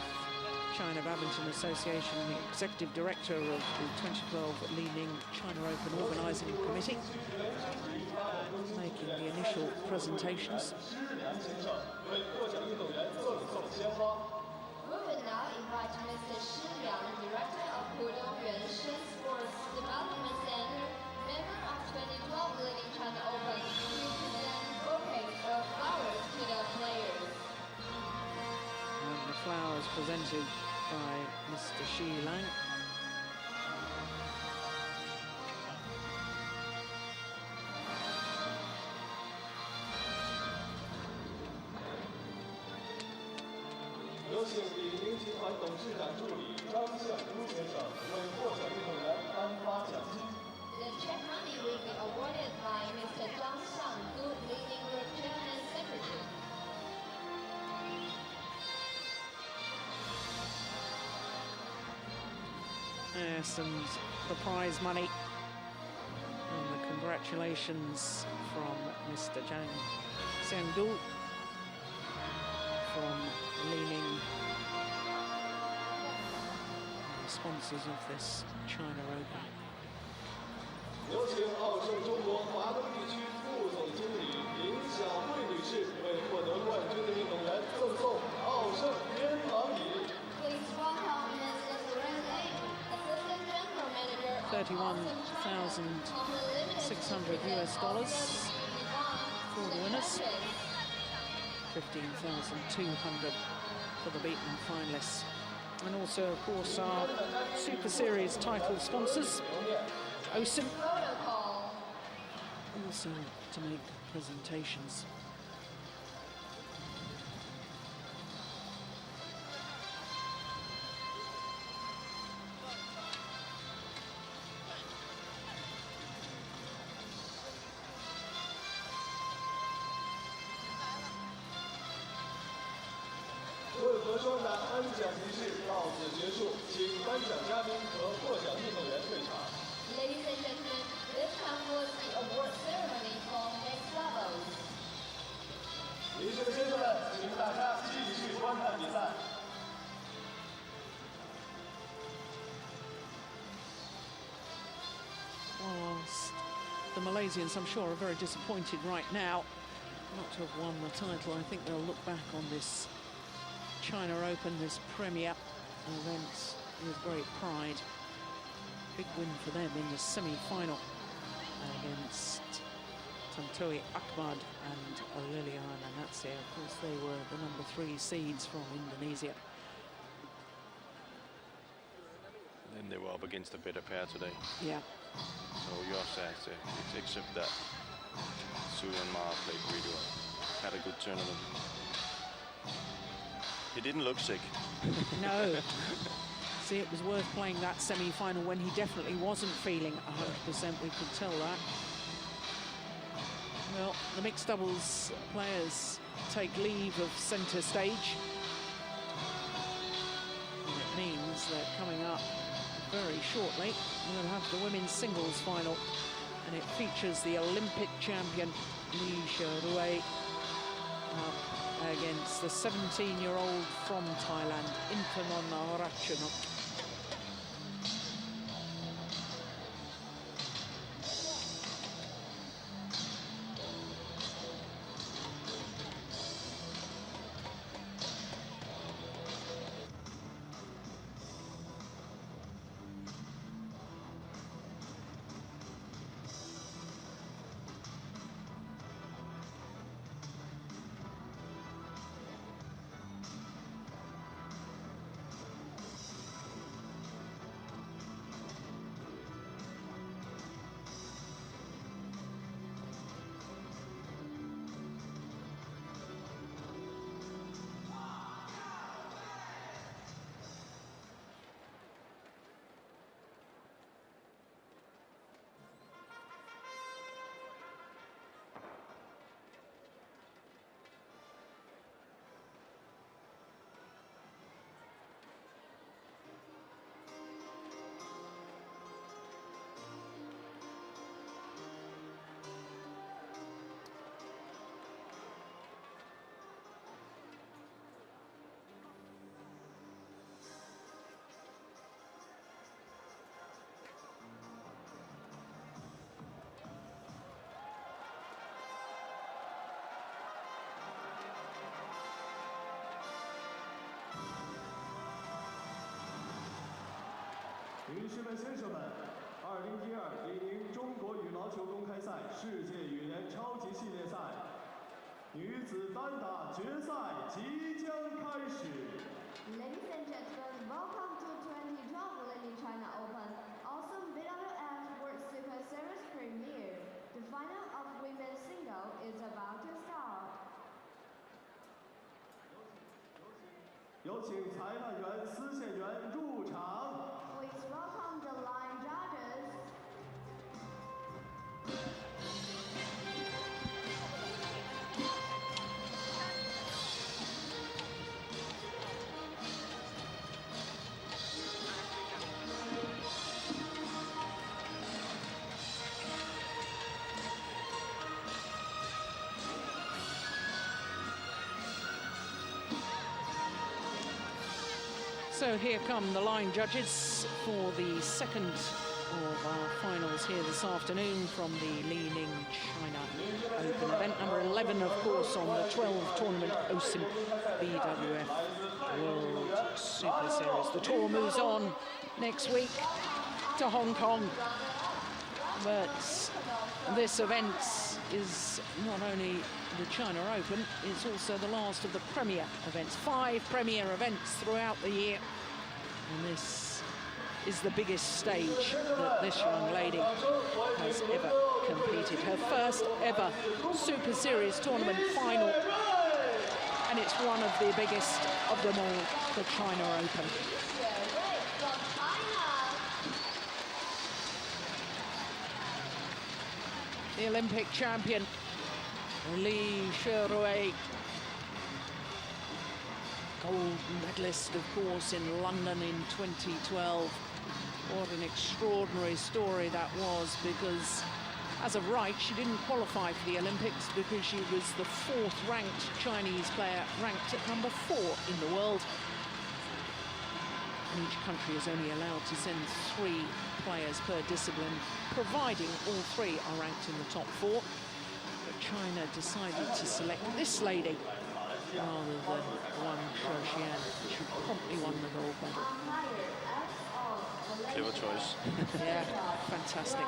China Badminton Association, the executive director of the 2012 Li-Ning China Open organising committee, making the initial presentations. We will now invite Mr. Shi Liang, Director of Pudong Yuan Shen Sports Development Center, member of 2012 Li-Ning China Open, to present bouquets of flowers to the players. And the flowers presented by Mr. Shi Liang. Li-Ning 集团董事长助理张向都先生为获奖运动员颁发奖金。The check money will be awarded by Mr. Zhang Xiangdu, Li-Ning Group Chairman Secretary. Yes, and the prize money and the congratulations from Mr. Zhang Xiangdu from Li-Ning, the sponsors of this China Open. 有请奥盛中国华东地区副总经理林晓慧女士为获得冠军的运动员赠送奥盛边防椅。 Please welcome Mr. Xuerui, Assistant General Manager of 31,600 US dollars for the winners. 15,200 for the beaten finalists. And also, of course, our Super Series title sponsors, OSIM, also to make presentations.双打颁奖仪式到此结束，请颁奖嘉宾和获奖运动员退场。Ladies and gentlemen, this concludes the award ceremony for next levels. 女士们、先生们，请大家继续观看比赛。Whilst the Malaysians, I'm sure, are very disappointed right now not to have won the title, I think they'll look back on this China Open, this premier event, with great pride. Big win for them in the semi-final against Tantowi Ahmad and Liliana Natsir. Of course, they were the #3 seeds from Indonesia. Then they were up against a better pair today. Yeah. So yours says except that Xuerui and Ma played really well. Had a good tournament. He didn't look sick. No. See, it was worth playing that semi-final when he definitely wasn't feeling 100%. We could tell that. Well, the mixed doubles players take leave of centre stage. And it means that coming up very shortly, we'll have the women's singles final. And it features the Olympic champion, Xuerui, against the 17-year-old from Thailand, Intanon Ratchanok. 女士们、先生们，2012李宁中国羽毛球公开赛世界羽联超级系列赛女子单打决赛即将开始。 Ladies and gentlemen, welcome to 2012 Li-Ning China Open OSIM BWF World Superseries premiere. The final of women's single is about to start. 有请裁判员、司线员入场。 Please welcome the line judges. So here come the line judges for the second of our finals here this afternoon from the Li-Ning China Open event number 11, of course, on the 12 tournament OSIM BWF World Superseries. The tour moves on next week to Hong Kong, but this event is not only the China Open, it's also the last of the premier events. 5 premier events throughout the year, and this is the biggest stage that this young lady has ever competed. Her first ever Super Series tournament final, and it's one of the biggest of them all, the China Open. The Olympic champion, Xuerui, gold medalist, of course, in London in 2012. What an extraordinary story that was, because as of right, she didn't qualify for the Olympics because she was the 4th ranked Chinese player, ranked at number 4 in the world. And each country is only allowed to send 3 players per discipline, providing all 3 are ranked in the top 4. But China decided to select this lady rather than Wang, who promptly won the gold medal. Clever choice. Yeah, fantastic.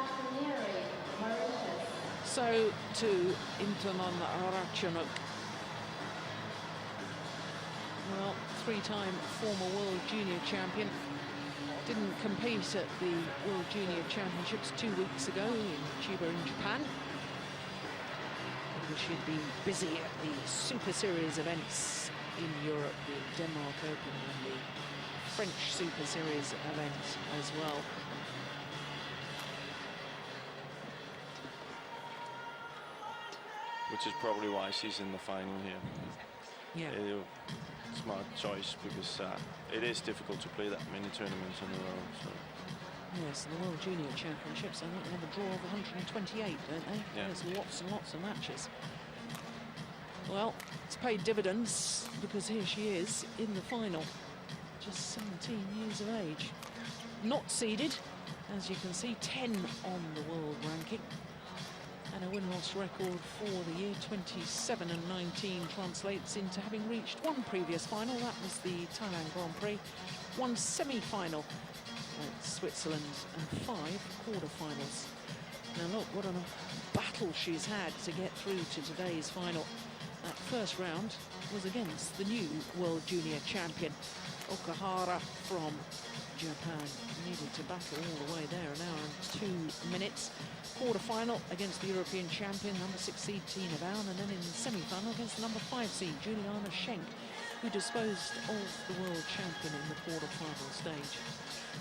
So to Intanon Ratchanok. Well, 3-time former World Junior Champion. Didn't compete at the World Junior Championships 2 weeks ago in Chiba in Japan, because she'd been busy at the Super Series events in Europe, the Denmark Open and the French Super Series event as well. Which is probably why she's in the final here. Yeah. Smart choice, because it is difficult to play that many tournaments in a row. So. Yes, the World Junior Championships, I think they have a draw of 128, don't they? Yeah. There's lots and lots of matches. Well, it's paid dividends, because here she is in the final, just 17 years of age. Not seeded, as you can see, 10 on the world ranking. And a win-loss record for the year 27 and 19 translates into having reached 1 previous final. That was the Thailand Grand Prix. 1 semi-final at Switzerland and 5 quarter-finals. Now look, what a battle she's had to get through to today's final. That first round was against the new World Junior Champion, Okahara from Japan. Needed to battle all the way there, an hour and 2 minutes. Quarter-final against the European champion, number 6 seed Tina Bao, and then in the semi-final against the number 5 seed Juliana Schenk, who disposed of the world champion in the quarter-final stage.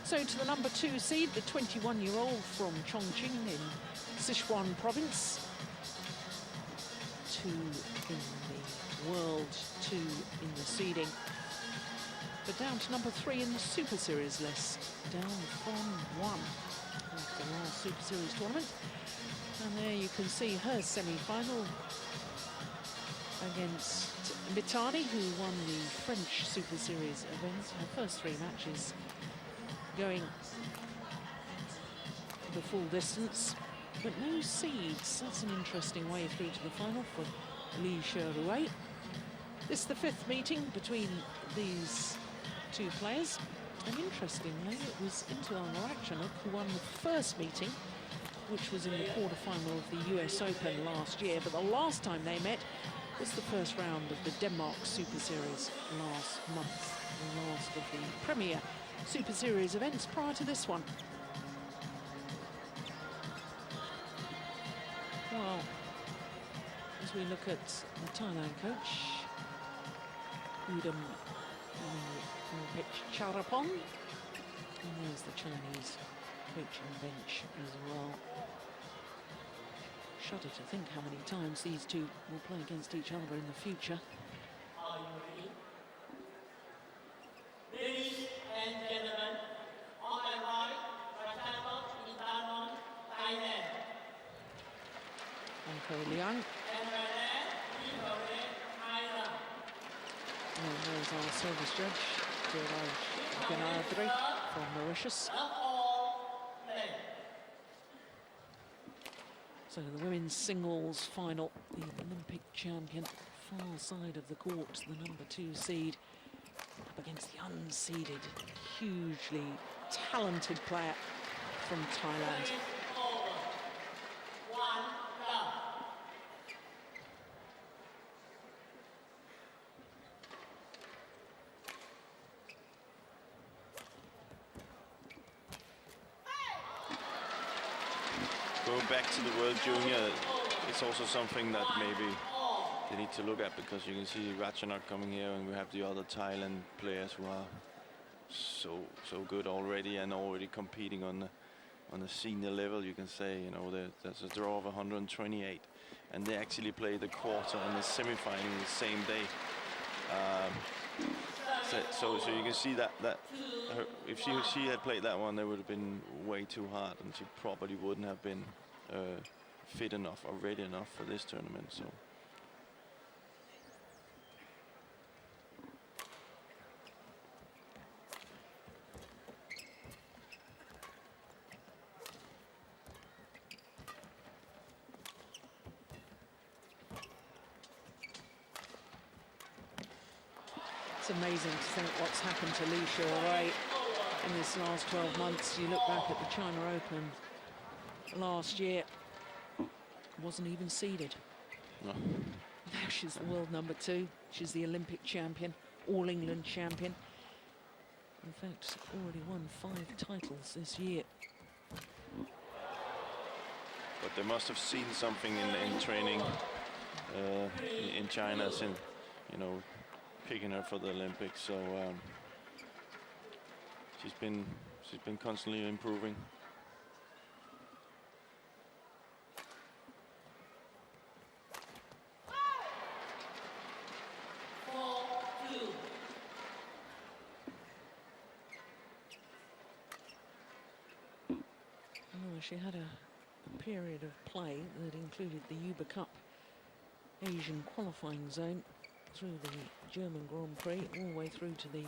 So to the number 2 seed, the 21-year-old from Chongqing in Sichuan province, 2 in the world, 2 in the seeding. But down to number 3 in the Super Series list, down from 1 after the last Super Series tournament. And there you can see her semi-final against Mitani, who won the French Super Series event. Her first 3 matches going the full distance, but no seeds. That's an interesting way through to the final for Xuerui. This is the 5th meeting between these 2 players. And interestingly, it was Intanon Ratchanok who won the first meeting, which was in the quarterfinal of the US Open last year. But the last time they met was the first round of the Denmark Super Series last month, the last of the premier Super Series events prior to this one. Well, as we look at the Thailand coach, Udam Charapong, and there's the Chinese coaching bench as well. Shudder to think how many times these two will play against each other in the future. Ladies and gentlemen, on my right, Ratchanok, Intanon, Thailand. And Liang. And my left, BWF Thailand. And there's our service judge, Xuerui from Mauritius. So the women's singles final, the Olympic champion, far side of the court, the #2 seed, up against the unseeded, hugely talented player from Thailand. Going back to the World Junior, it's also something that maybe they need to look at, because you can see Ratchanok coming here, and we have the other Thailand players who are so good already and already competing on the senior level. You can say, you know, there's a draw of 128, and they actually play the quarter and the semi-final the same day. So you can see that if she had played that one, it would have been way too hard, and she probably wouldn't have been fit enough or ready enough for this tournament. So. It's amazing to think what's happened to Xuerui in this last 12 months. You look back at the China Open last year, wasn't even seeded. No. Now she's the world #2. She's the Olympic champion, All England champion. In fact, already won 5 titles this year. But they must have seen something in training in China, since, you know, picking her for the Olympics. So she's been constantly improving. She had a period of play that included the Uber Cup Asian qualifying zone through the German Grand Prix, all the way through to the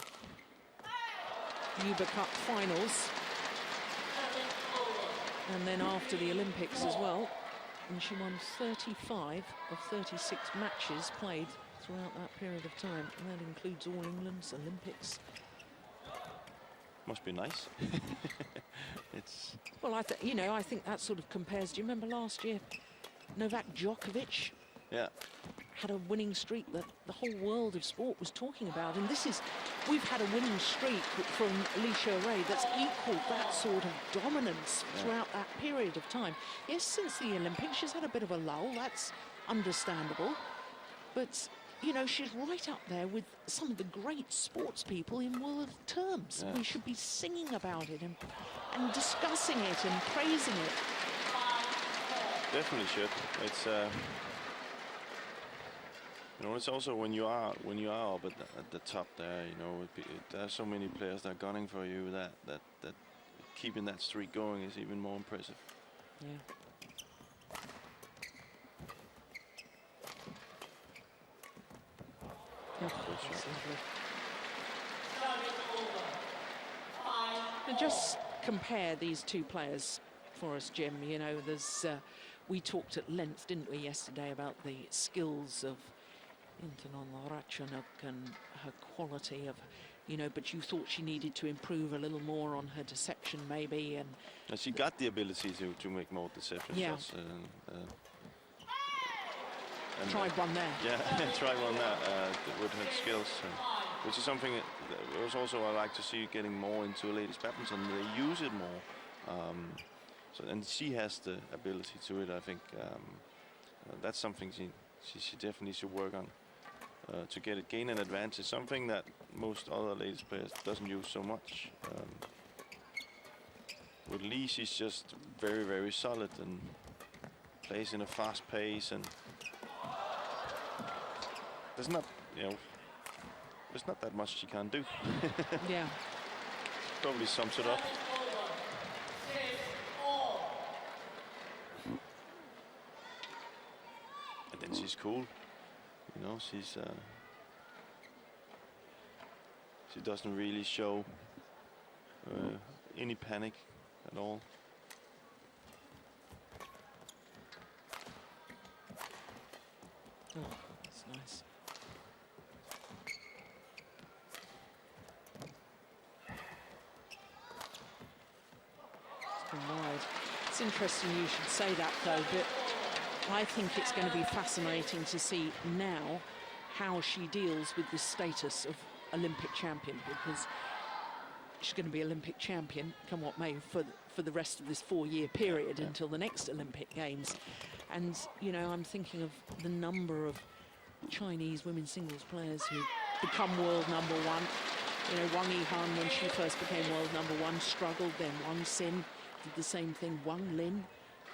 Uber Cup finals, and then after the Olympics as well. And she won 35 of 36 matches played throughout that period of time, and that includes All England's, Olympics. Must be nice. It's well, I think that sort of compares. Do you remember last year, Novak Djokovic? Yeah. Had a winning streak that the whole world of sport was talking about, and we've had a winning streak from Xuerui that's equaled that sort of dominance throughout that period of time. Yes, since the Olympics, she's had a bit of a lull. That's understandable, but you know, she's right up there with some of the great sports people in world terms. Yeah. We should be singing about it and discussing it and praising it. Definitely should. It's you know, it's also when you are up at the top there, you know, there are so many players that are gunning for you that keeping that streak going is even more impressive. Yeah. Yeah, that's lovely. Now just compare these two players for us, Jim. You know, there's we talked at length, didn't we, yesterday, about the skills of Intanon, Ratchanok, and her quality of, you know, but you thought she needed to improve a little more on her deception maybe, and she got the ability to make more deception yeah. shots. And tried one there. Yeah, tried one there with her skills, which is something that was also I like to see getting more into ladies badminton. They use it more, and she has the ability to it. I think that's something she definitely should work on to gain an advantage. Something that most other ladies players doesn't use so much. With Li, she's just very, very solid and plays in a fast pace, and there's not, you know, there's not that much she can't do. Yeah. Probably sums it up. And then she's cool, you know. She doesn't really show any panic at all. Oh, that's nice. It's gone wide. It's interesting you should say that, though, but I think it's going to be fascinating to see now how she deals with the status of Olympic champion, because she's going to be Olympic champion, come what may, for the rest of this 4-year period until the next Olympic Games. And, you know, I'm thinking of the number of Chinese women's singles players who become world #1. You know, Wang Hyun, when she first became world #1, struggled. Then Wang Xin did the same thing. Wang Lin,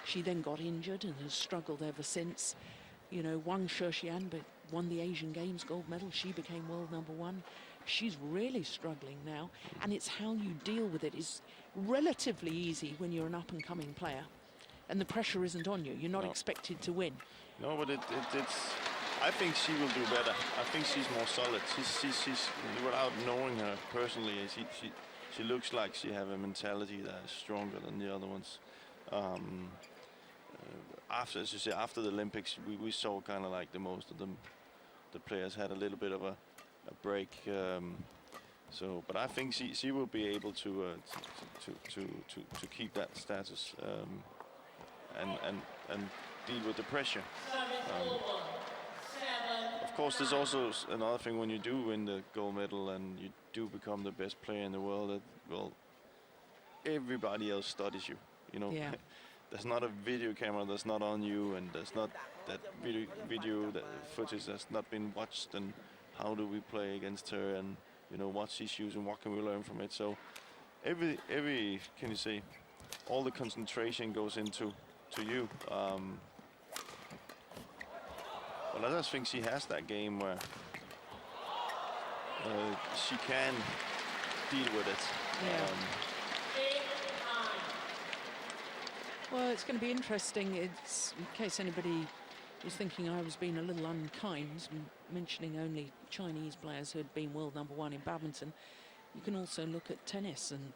she then got injured and has struggled ever since. You know, Wang Shixian won the Asian Games gold medal. She became world #1. She's really struggling now. And it's how you deal with it is relatively easy when you're an up-and-coming player. And the pressure isn't on you. You're not expected to win. No, but it's. I think she will do better. I think she's more solid. She's without knowing her personally, she looks like she have a mentality that is stronger than the other ones. After, as you say, after the Olympics, we saw kind of like most of the players had a little bit of a break. But I think she will be able to keep that status and deal with the pressure. Of course, there's also another thing when you do win the gold medal and you do become the best player in the world. That, well, everybody else studies you. You know, there's not a video camera that's not on you, and there's not that video that footage that's not been watched. And how do we play against her? And you know, what's issues and what can we learn from it? So every can you say, all the concentration goes into you. But I just think she has that game where she can deal with it. Well, it's going to be interesting. It's, in case anybody was thinking I was being a little unkind, mentioning only Chinese players who had been world #1 in badminton, you can also look at tennis and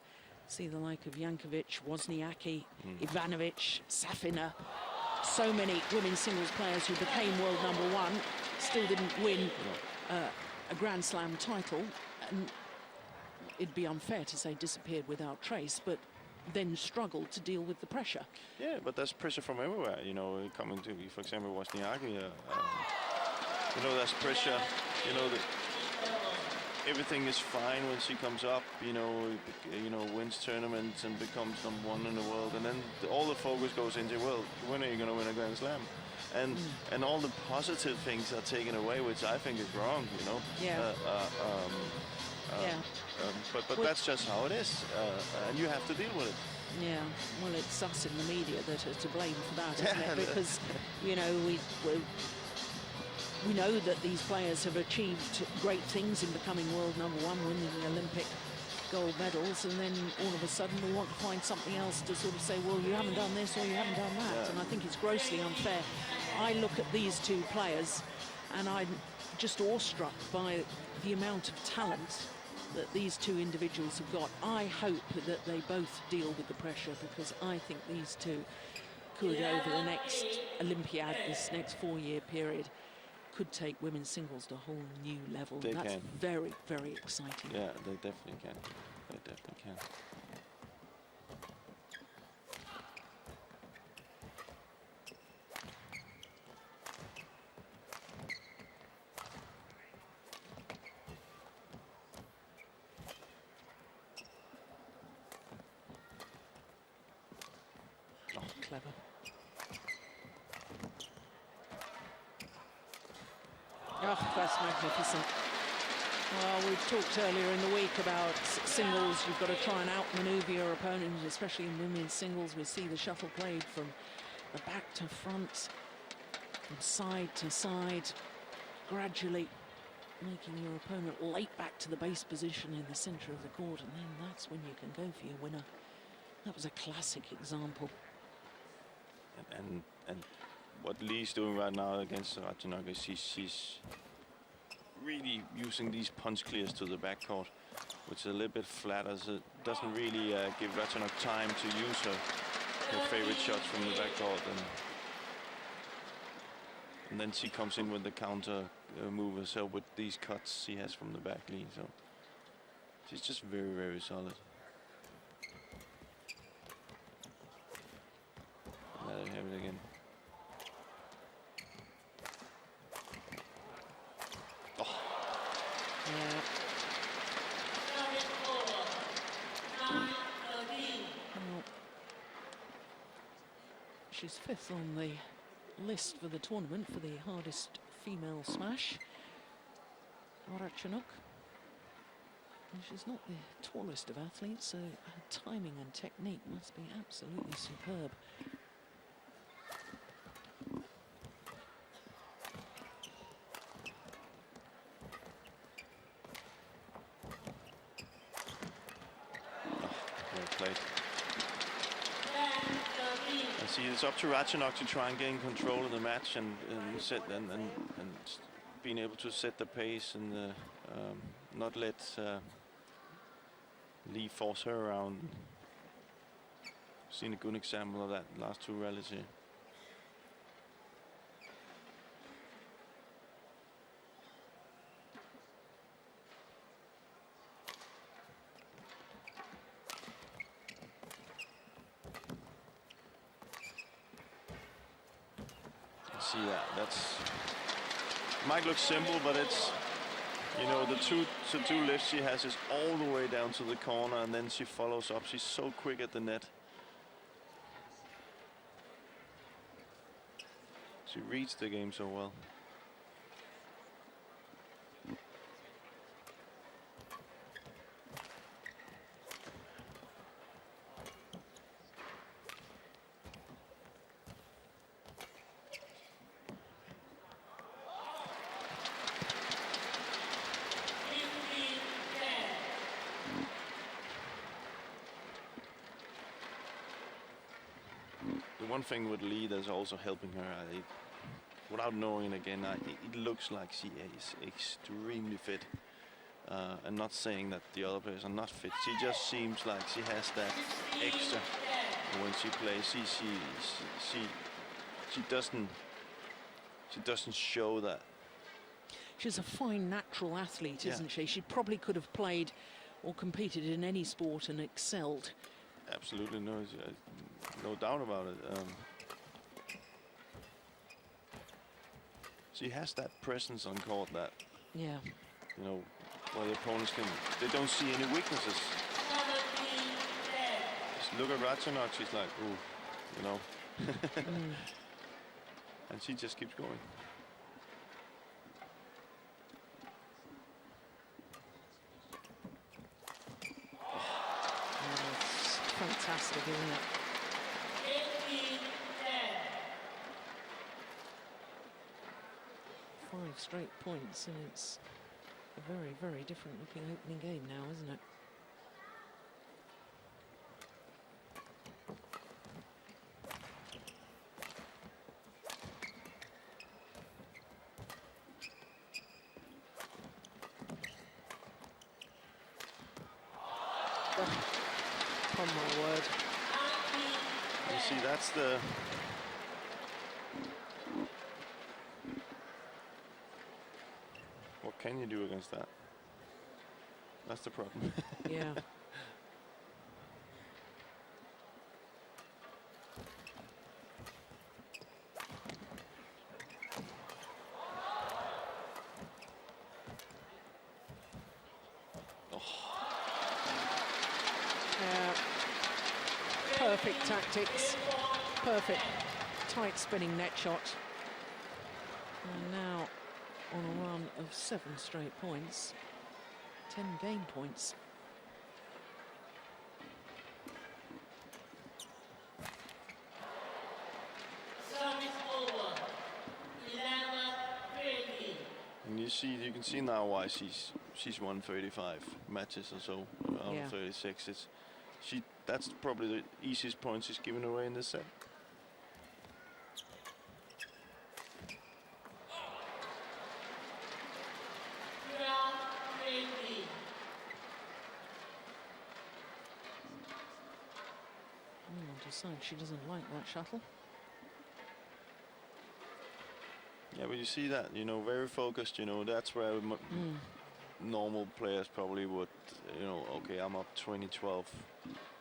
see the like of Jankovic, Wozniacki, Ivanovic, Safina. So many women's singles players who became world #1 still didn't win a Grand Slam title, and it'd be unfair to say disappeared without trace, but then struggled to deal with the pressure. Yeah, but there's pressure from everywhere, you know, coming to, for example, Wozniacki. You know, there's pressure, you know, that everything is fine when she comes up, you know, wins tournaments and becomes #1 in the world, and then all the focus goes into, well, when are you going to win a Grand Slam? And all the positive things are taken away, which I think is wrong, you know. But that's just how it is, and you have to deal with it. Yeah, well, it's us in the media that are to blame for that, isn't it? Because, you know, we know that these players have achieved great things in becoming world #1, winning the Olympic gold medals, and then all of a sudden we want to find something else to sort of say, well, you haven't done this or you haven't done that. And I think it's grossly unfair. I look at these two players and I'm just awestruck by the amount of talent that these two individuals have got. I hope that they both deal with the pressure, because I think these two could, over the next Olympiad, this next 4-year period, could take women's singles to a whole new level. They That's can. very, very exciting. Yeah, they definitely can. They definitely can. Clever. Oh, that's magnificent. Well, we talked earlier in the week about singles. You've got to try and outmaneuver your opponent, especially in women's singles. We see the shuttle played from the back to front, from side to side, gradually making your opponent late back to the base position in the center of the court, and then that's when you can go for your winner. That was a classic example. And what Li's doing right now against Ratchanok is she's really using these punch clears to the backcourt, which is a little bit flat, as it doesn't really give Ratchanok time to use her favorite shots from the backcourt. And then she comes in with the counter move herself with these cuts she has from the back, Li. So she's just very, very solid. There you have it again. Oh. Yeah. Well, she's 5th on the list for the tournament for the hardest female smash. Ratchanok. And she's not the tallest of athletes, so her timing and technique must be absolutely superb. See, it's up to Ratchanok to try and gain control of the match and being able to set the pace and not let Li force her around. Seen a good example of that last 2 rallies here. See that? That's might look simple, but it's, you know, the two lifts she has is all the way down to the corner, and then she follows up. She's so quick at the net. She reads the game so well. One thing with Li that's also helping her, without knowing it again, it looks like she is extremely fit. I'm not saying that the other players are not fit. She just seems like she has that extra when she plays. She doesn't show that. She's a fine natural athlete, isn't she? She probably could have played or competed in any sport and excelled. Absolutely, no doubt about it. She has that presence on court that, you know, where the opponents they don't see any weaknesses. Just look at Ratchanok, she's like, ooh, you know. And she just keeps going. Fantastic, isn't it? 5 straight points, and it's a very, very different looking opening game now, isn't it? Oh my word. You see, that's the can you do against that? That's the problem. Yeah. Perfect tactics, perfect tight spinning net shot. And now on a run of 7 straight points, 10 game points. Service over. 11-20. And you can see now why she's won 35 matches or so out Yeah. of 36. That's probably the easiest point she's given away in this set. Decides she doesn't like that shuttle. Yeah, but you see that, you know, very focused, you know, that's where normal players probably would, you know, okay, I'm up 20-12,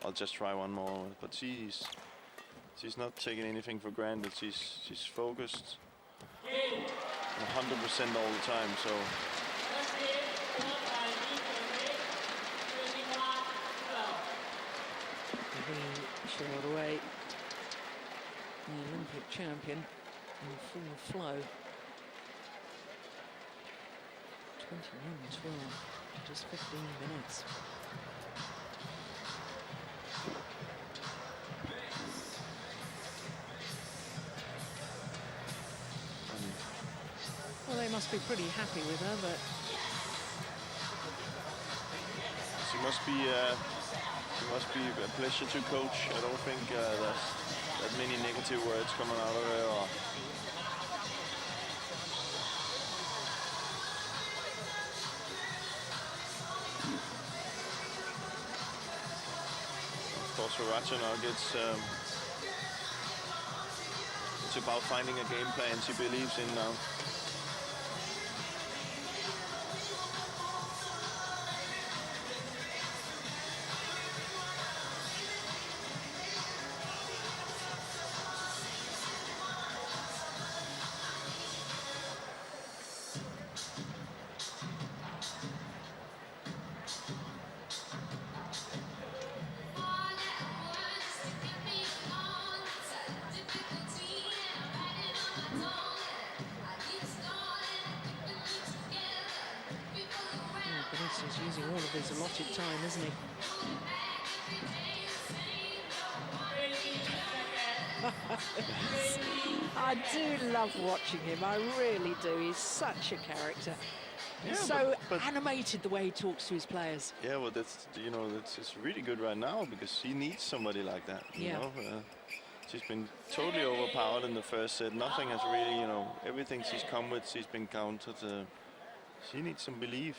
I'll just try one more. But she's not taking anything for granted. She's focused 100% all the time, so. Xuerui, the Olympic champion, in full flow. 21-12, just 15 minutes. Well, they must be pretty happy with her, but She must be a pleasure to coach. I don't think there's that many negative words coming out of her. Of course, for Ratchanok, it's about finding a game plan she believes in now. He's using all of his allotted time, isn't he? I do love watching him. I really do. He's such a character. He's so animated the way he talks to his players. Yeah, well, that's, you know, it's really good right now because he needs somebody like that. You know? She's been totally overpowered in the first set. Nothing has really, you know, everything she's come with, she's been countered. She needs some belief.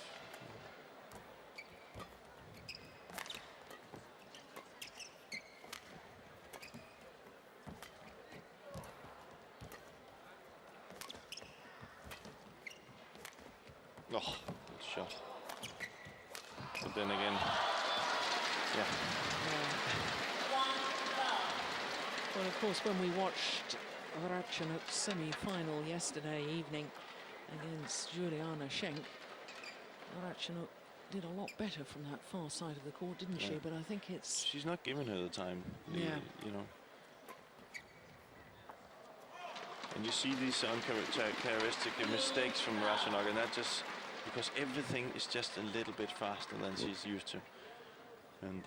Oh, good shot. But then again, yeah. Well, of course, when we watched Ratchanok's semi-final yesterday evening against Juliana Schenk, Ratchanok did a lot better from that far side of the court, didn't she? But I think it's... She's not giving her the time, you know. And you see these uncharacteristic mistakes from Ratchanok, and that just because everything is just a little bit faster than she's used to. And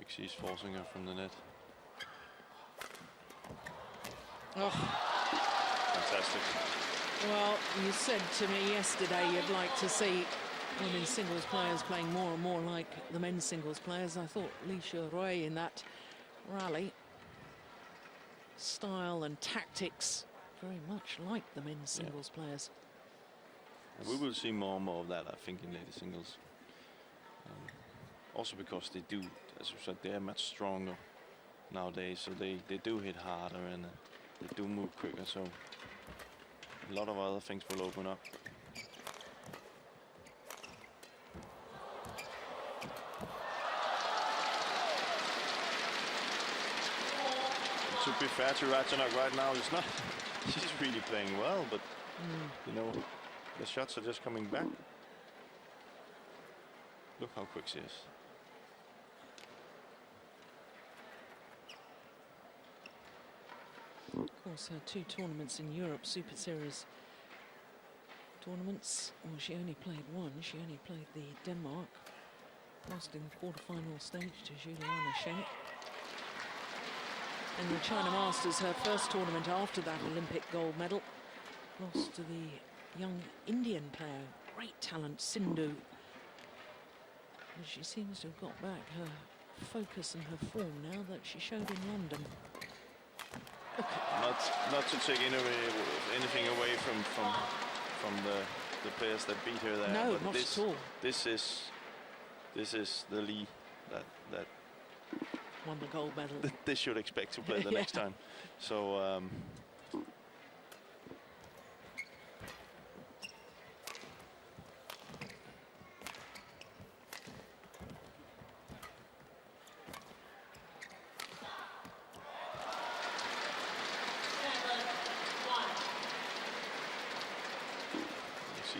She's forcing her from the net. Oh. Fantastic. Well, you said to me yesterday you'd like to see women's singles players playing more and more like the men's singles players. I thought Xuerui in that rally, style and tactics, very much like the men's singles players. And we will see more and more of that, I think, in ladies singles. Also because they do, as you said, they are much stronger nowadays, so they do hit harder and they do move quicker, so a lot of other things will open up. To be fair to Ratchanok right now, it's not. She's really playing well, but you know, the shots are just coming back. Look how quick she is. Of course, her 2 tournaments in Europe, Superseries tournaments. Well, she only played 1. She only played the Denmark. Lost in the quarterfinal stage to Chen. And the China Masters, her first tournament after that Olympic gold medal. Lost to the young Indian player, great talent, Sindhu. And she seems to have got back her focus and her form now that she showed in London. Not to take anything away from the players that beat her there. No, but not at all. This is the Li that won the gold medal. They should expect to play the next time. So.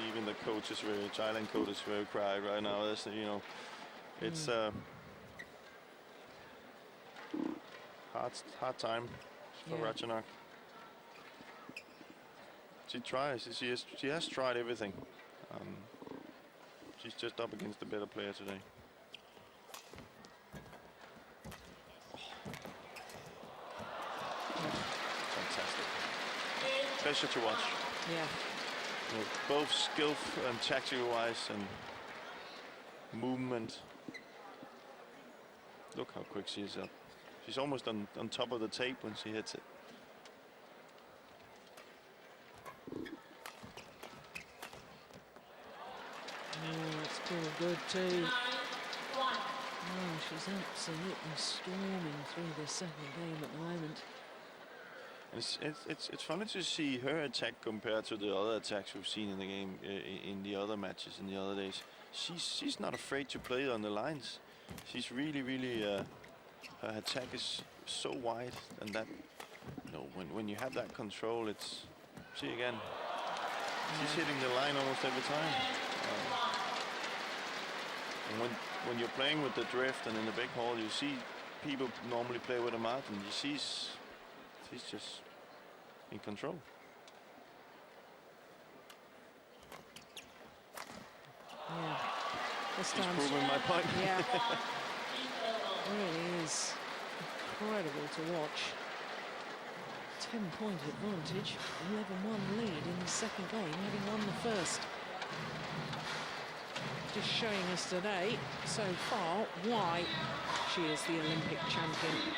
Even the coach is very, Thailand coach is very quiet right now. That's, you know, it's hard time for Ratchanok. She tries. She has tried everything. She's just up against the better player today. Fantastic. Pleasure to watch. Yeah. Both skill and tactical wise and movement. Look how quick she is up. She's almost on top of the tape when she hits it. Oh, it's pretty good too. Oh, she's absolutely storming through the second game at the moment. It's funny to see her attack compared to the other attacks we've seen in the game, in the other matches, in the other days. She's not afraid to play on the lines. She's really, her attack is so wide, and that, you know, when you have that control, it's, see again, she's hitting the line almost every time. And when you're playing with the drift and in the big hall, you see people normally play with a margin. You see. He's just in control. Yeah. This He's time proving my point. Yeah. Really is incredible to watch. 10-point advantage, 11-1 lead in the second game, having won the first. Just showing us today, so far, why she is the Olympic champion.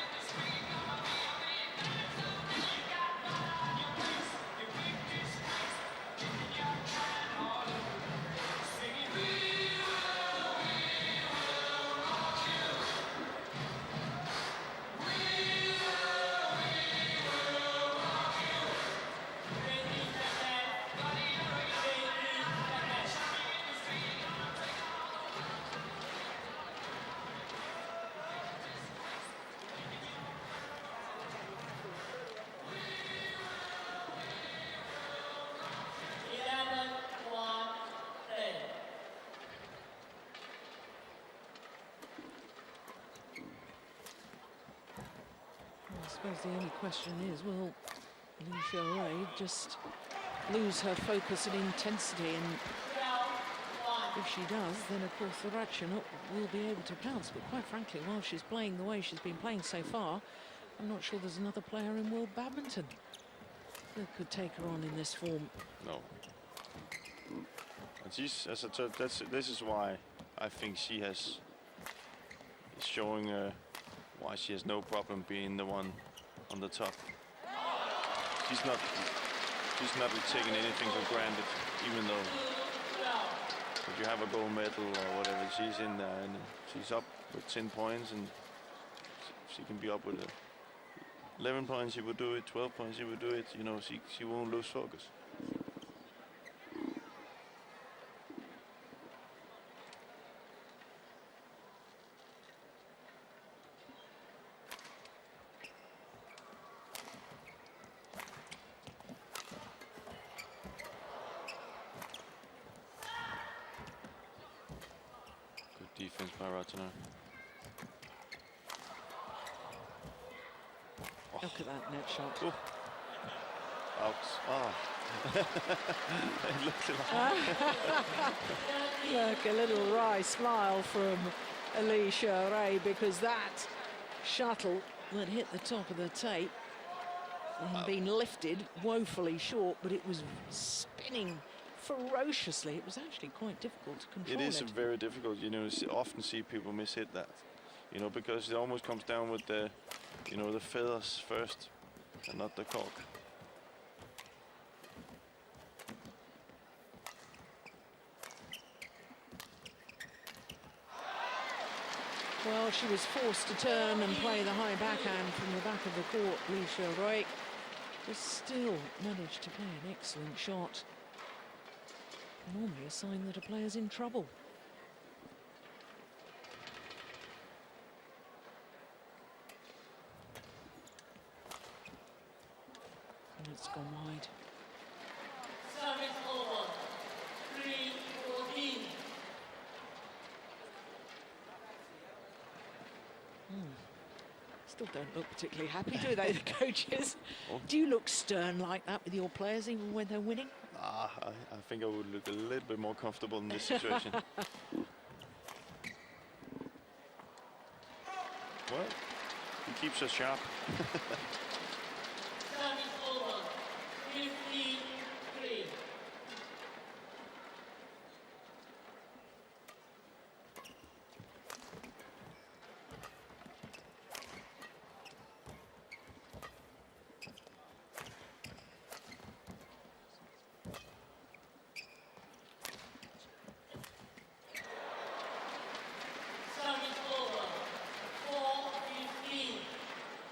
I suppose the only question is, will Xuerui just lose her focus and intensity and If she does, then of course the Ratchanok will be able to pounce. But quite frankly, while she's playing the way she's been playing so far, I'm not sure there's another player in world badminton that could take her on in this form. No. And she's, as I said, this is why I think she is showing why she has no problem being the one on the top. She's not taking anything for granted, even though if you have a gold medal or whatever, she's in there and she's up with 10 points, and she can be up with 11 points. She would do it. 12 points. She would do it. You know, she won't lose focus. Defense by Ratchanok. Oh. Look at that net shot. Oh. Out. Oh. It looked like Look, a little wry smile from Xuerui, because that shuttle that hit the top of the tape had been lifted woefully short, but it was spinning ferociously. It was actually quite difficult to control. It is very difficult. You know, often see people mishit that. You know, because it almost comes down with the, you know, the feathers first, and not the cork. Well, she was forced to turn and play the high backhand from the back of the court. Xuerui but still managed to play an excellent shot. Normally a sign that a player's in trouble. And it's gone wide. Service over. 3-14. Still don't look particularly happy, do they, the coaches? Oh. Do you look stern like that with your players, even when they're winning? I think I would look a little bit more comfortable in this situation. Well, he keeps us sharp. Service over. 15-3.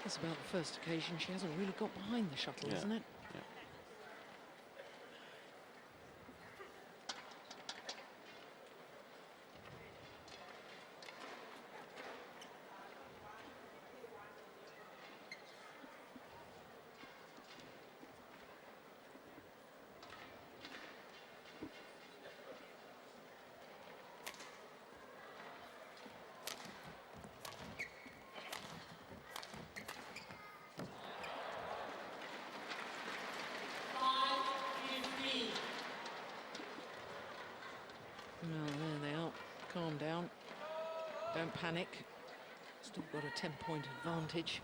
That's about the first occasion she hasn't really got behind the shuttle, isn't it? Yeah. No, there they are. Calm down. Don't panic. Still got a 10-point advantage.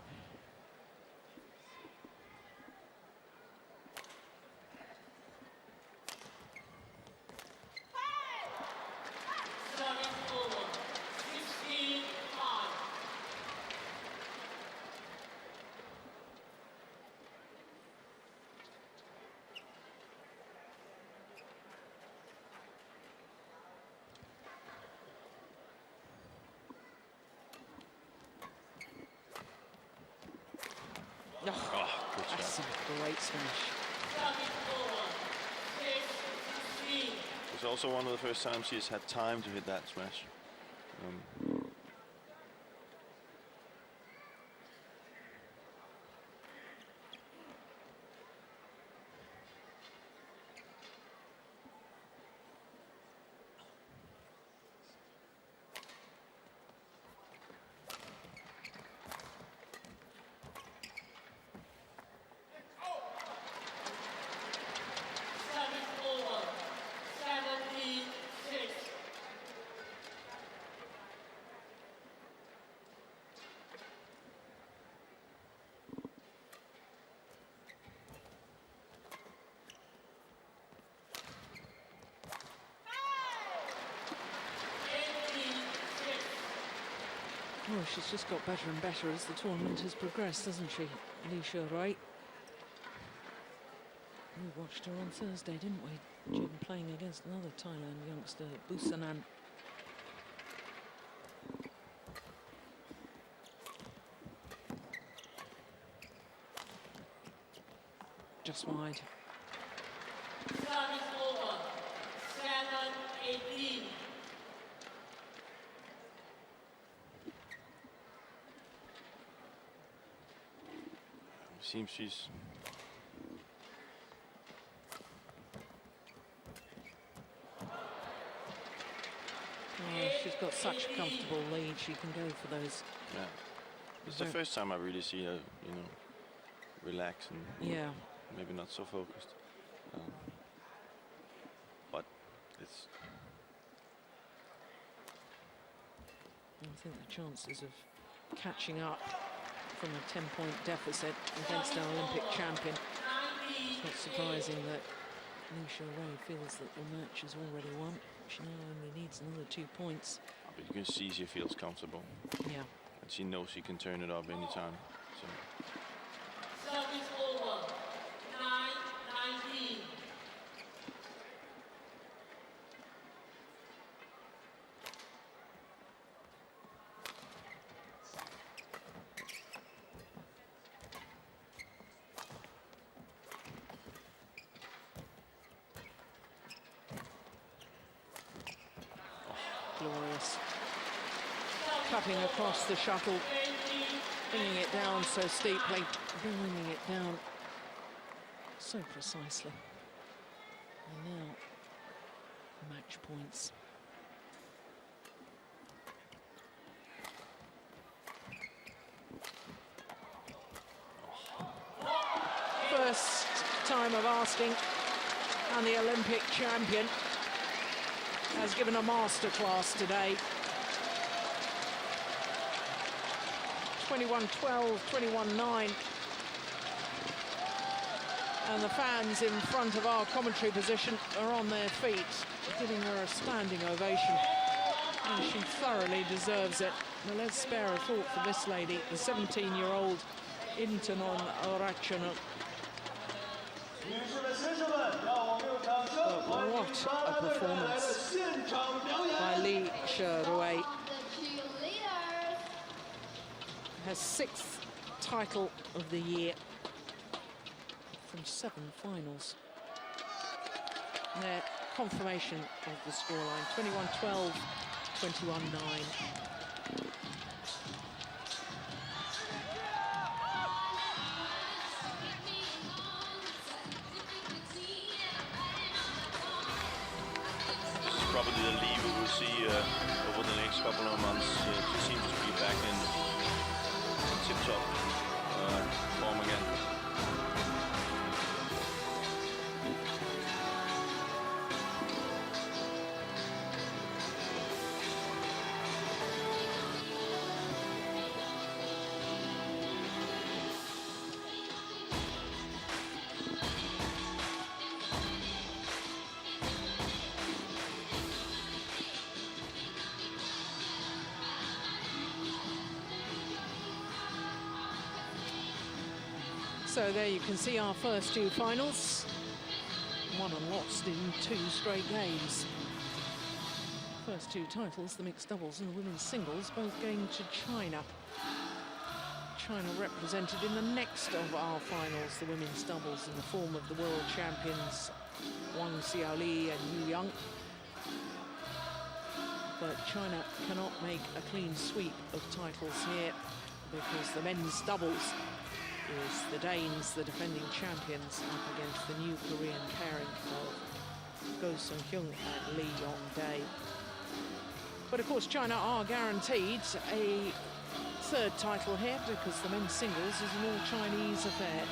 Service over. 16-5. Oh, Good that's shot. a great smash. Service over. 6-16. It's also one of the first times she's had time to hit that smash. Service over. 17-6. Oh, she's just got better and better as the tournament has progressed, hasn't she, Xuerui? We watched her on Thursday, didn't we? She'd been playing against another Thailand youngster, Busanan. Just wide. Service over. 7-18. Seems she's she's got such a comfortable lead, she can go for those. Yeah. It's the first time I really see her, you know, relax and yeah, maybe not so focused. But it's. I think the chances of catching up from a 10-point deficit against our Olympic champion. It's not surprising that Xuerui feels that the match is already won. She now only needs another 2 points. But you can see she feels comfortable. Yeah. And she knows she can turn it up anytime. So. Service over. 9-19. Glorious. Cutting across the shuttle, bringing it down so steeply, bringing it down so precisely. And now, match points. First time of asking, and the Olympic champion has given a masterclass today. 21-12, 21-9. And the fans in front of our commentary position are on their feet, giving her a standing ovation. And she thoroughly deserves it. Now let's spare a thought for this lady, the 17-year-old Intanon Ratchanok. But what a performance by Xuerui. Her 6th title of the year from 7 finals. And their confirmation of the scoreline, 21-12, 21-9. Probably the lead we will see over the next couple of months. She seems to be back in tip-top form again. So there you can see our first 2 finals, won and lost in 2 straight games. First 2 titles, the mixed doubles and the women's singles, both going to China. China represented in the next of our finals, the women's doubles, in the form of the world champions Wang, Xiaoli and Yong. But China cannot make a clean sweep of titles here because the men's doubles is the Danes, the defending champions, up against the new Korean pairing of Go Sung-hyun and Lee-Yong Dae. But of course China are guaranteed a 3rd title here because the men's singles is an all-Chinese affair.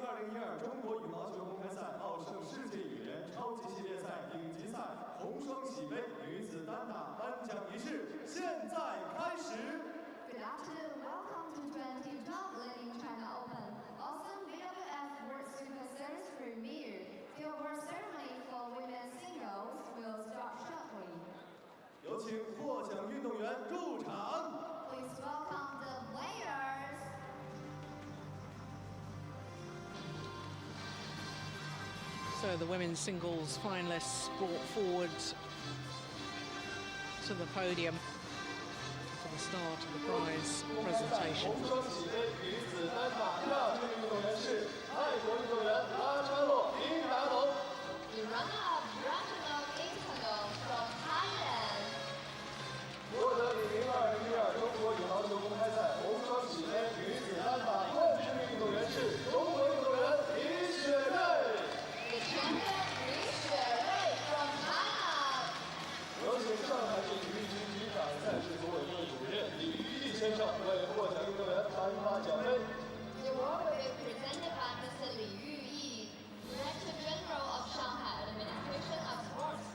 2012中国羽毛球公开赛奥盛世界羽联超级系列赛顶级赛红双喜杯女子单打颁奖仪式现在开始。 Good afternoon. Welcome to 2012 Li-Ning China Open OSIM BWF World Superseries premiere. The award ceremony for women's singles will start shortly. 有请获奖运动员入场。 Please welcome the players. So the women's singles finalists brought forward to the podium for the start of the prize presentation. 红双喜杯女子单打亚军运动员是泰国运动员拉扎洛林达龙。 The runner-up Ratchanok Intanon from Thailand. 获得李宁2012中国羽毛球公开赛红双喜杯女子单打冠军运动员是中国运动员李雪芮。 The champion Xuerui from China. 有请上海市体育局局长、赛事组委会主任李玉义先生为获奖运动员颁发奖杯。 The award will be presented by Mr. Li Yu-yi, Director General of Shanghai Administration of Sports,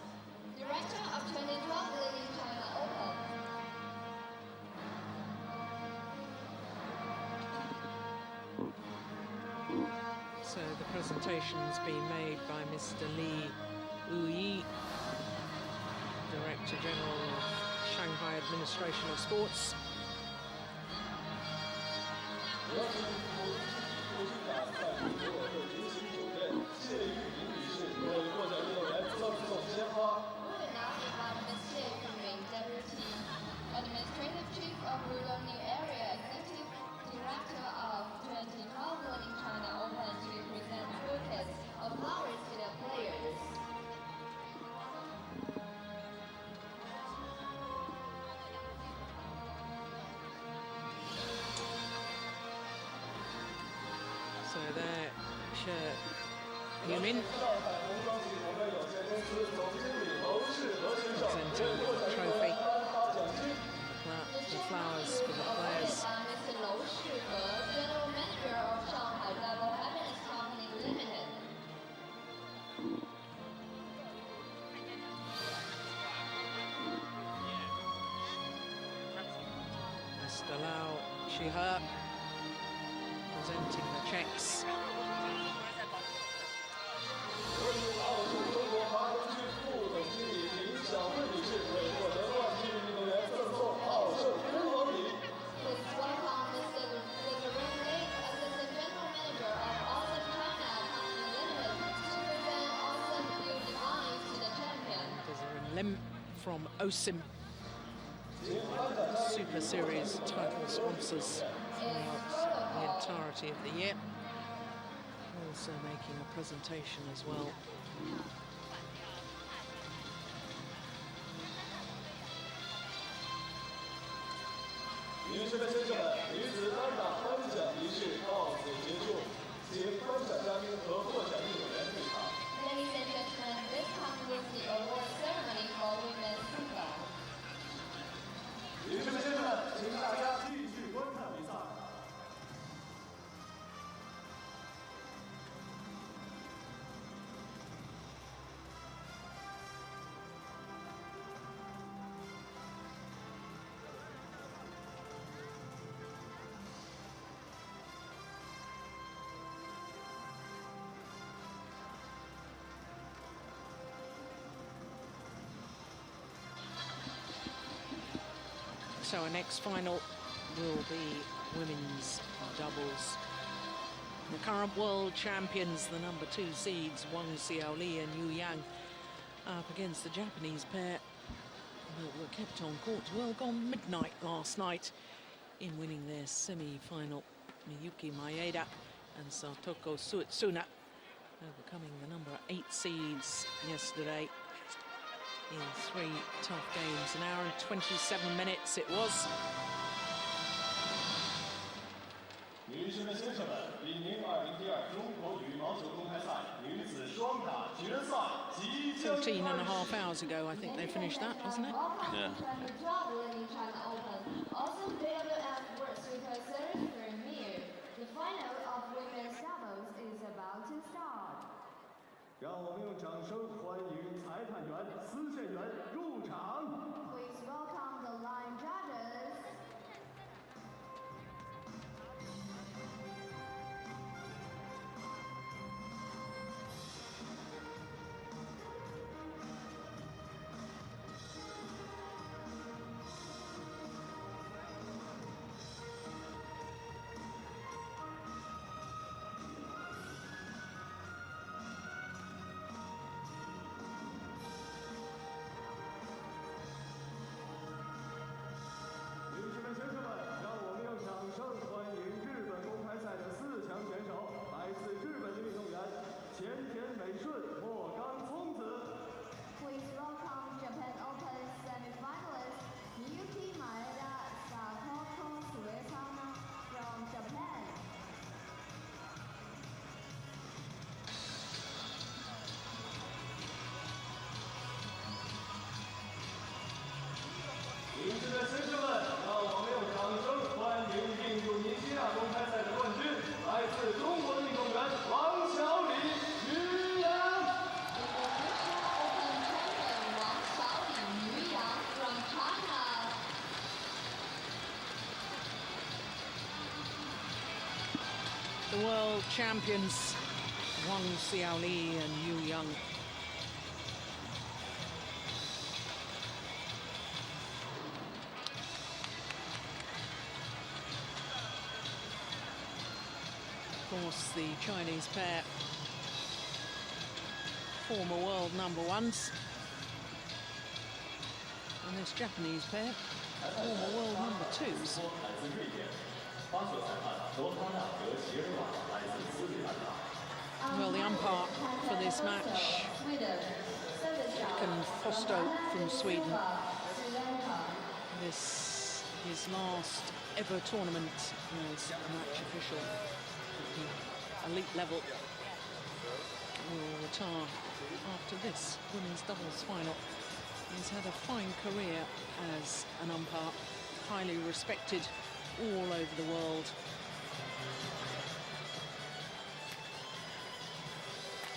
Director of 2012 Li-Ning China Open. So the presentation's been made by Mr. Li Yu-yi, Director General of Shanghai Administration of Sports. 有请副局长、赛事组委会执行主任谢玉明女士为获奖运动员赠送鲜花。 We will now invite Ms. Xie Yuming, Deputy Administrative Chief of Rural New Area, Executive Director of 2012 Li-Ning China Open to present bouquets of flowers to the players. So there, Hyun 上海红双喜股份有限公司总经理侯世和先生为 presenting 获 the 奖运动 trophy, 员颁发奖金。 the flowers for the players. By Mr. Lou Shihe, General Manager of Shanghai Double Happiness Company Limited. Mr. Lau Shihe presenting the checks. 有请奥盛中国华东区副总经理林小慧女士为获得冠军运动员赠送奥盛天王礼。 Please welcome Mr. Zhengming, Assistant General Manager of OSIM China Company Limited, to present OSIM Blue Divine to the champion. There's a limb from OSIM Super Series title sponsors throughout the entirety of the year. Also making a presentation as well. 女士们、先生们，女子单打颁奖仪式到此结束，请颁奖嘉宾和获奖运动员入场。 Ladies and gentlemen, this concludes the award ceremony for women's singles. 女士们、先生们，请大家继续观看比赛。 So our next final will be women's doubles. The current world champions, the number 2 seeds, Wang, Xiaoli and Yang, up against the Japanese pair that were kept on court well gone midnight last night in winning their semi-final. Miyuki, Maeda and Satoko, Suetsuna, overcoming the number 8 seeds yesterday in 3 tough games. An hour and 27 minutes it was. 女士们、先生们，李宁2012中国羽毛球公开赛女子双打决赛即将 14 and a half hours ago, I think they finished that, wasn't it? Yeah. 2012 Li-Ning China Open OSIM BWF World Superseries premiere. The final of women's doubles is about to start. 让我们用掌声欢迎裁判员、司线员入场。 Please welcome the line judges. 女士们、先生们，让我们用掌声欢迎日本公开赛的4强选手，来自日本的运动员前田美顺、莫刚聪子。 Please welcome Japan Open semi-finalist Miyuki, Maeda, Satoko, Suetsuna from Japan. 女士们、先生们，让我们用掌声欢迎印度尼西亚公开赛的冠军，来自中国的运动员王小李、于洋。 The world champions, Wang, Xiaoli and Yong. Of course, the Chinese pair, former world number ones. And this Japanese pair, former world number twos. Well, the umpire for this match, Fosto from Sweden. This his last ever tournament as a match official at the elite level. Will retire after this women's doubles final. He's had a fine career as an umpire, highly respected all over the world.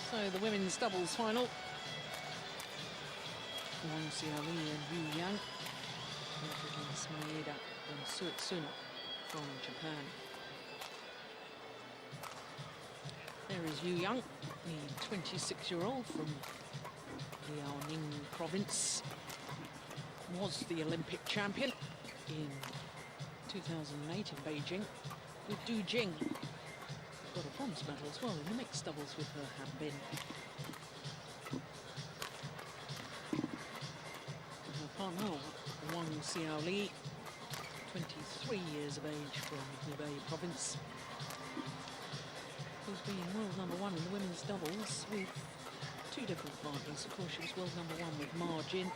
So the women's doubles final. Wang, Xiaoli and Yong against Maeda and Suetsuna from Japan. There is Yong, the 26-year-old from Li-Ning province. Was the Olympic champion in 2008 in Beijing with Jing. Got a bronze medal as well in the mixed doubles with her Hanbin. Her partner, Wang Xiaoli, 23 years of age from Hubei province, who's been world number one in the women's doubles with two different partners. Of course, she was world number one with Ma Jin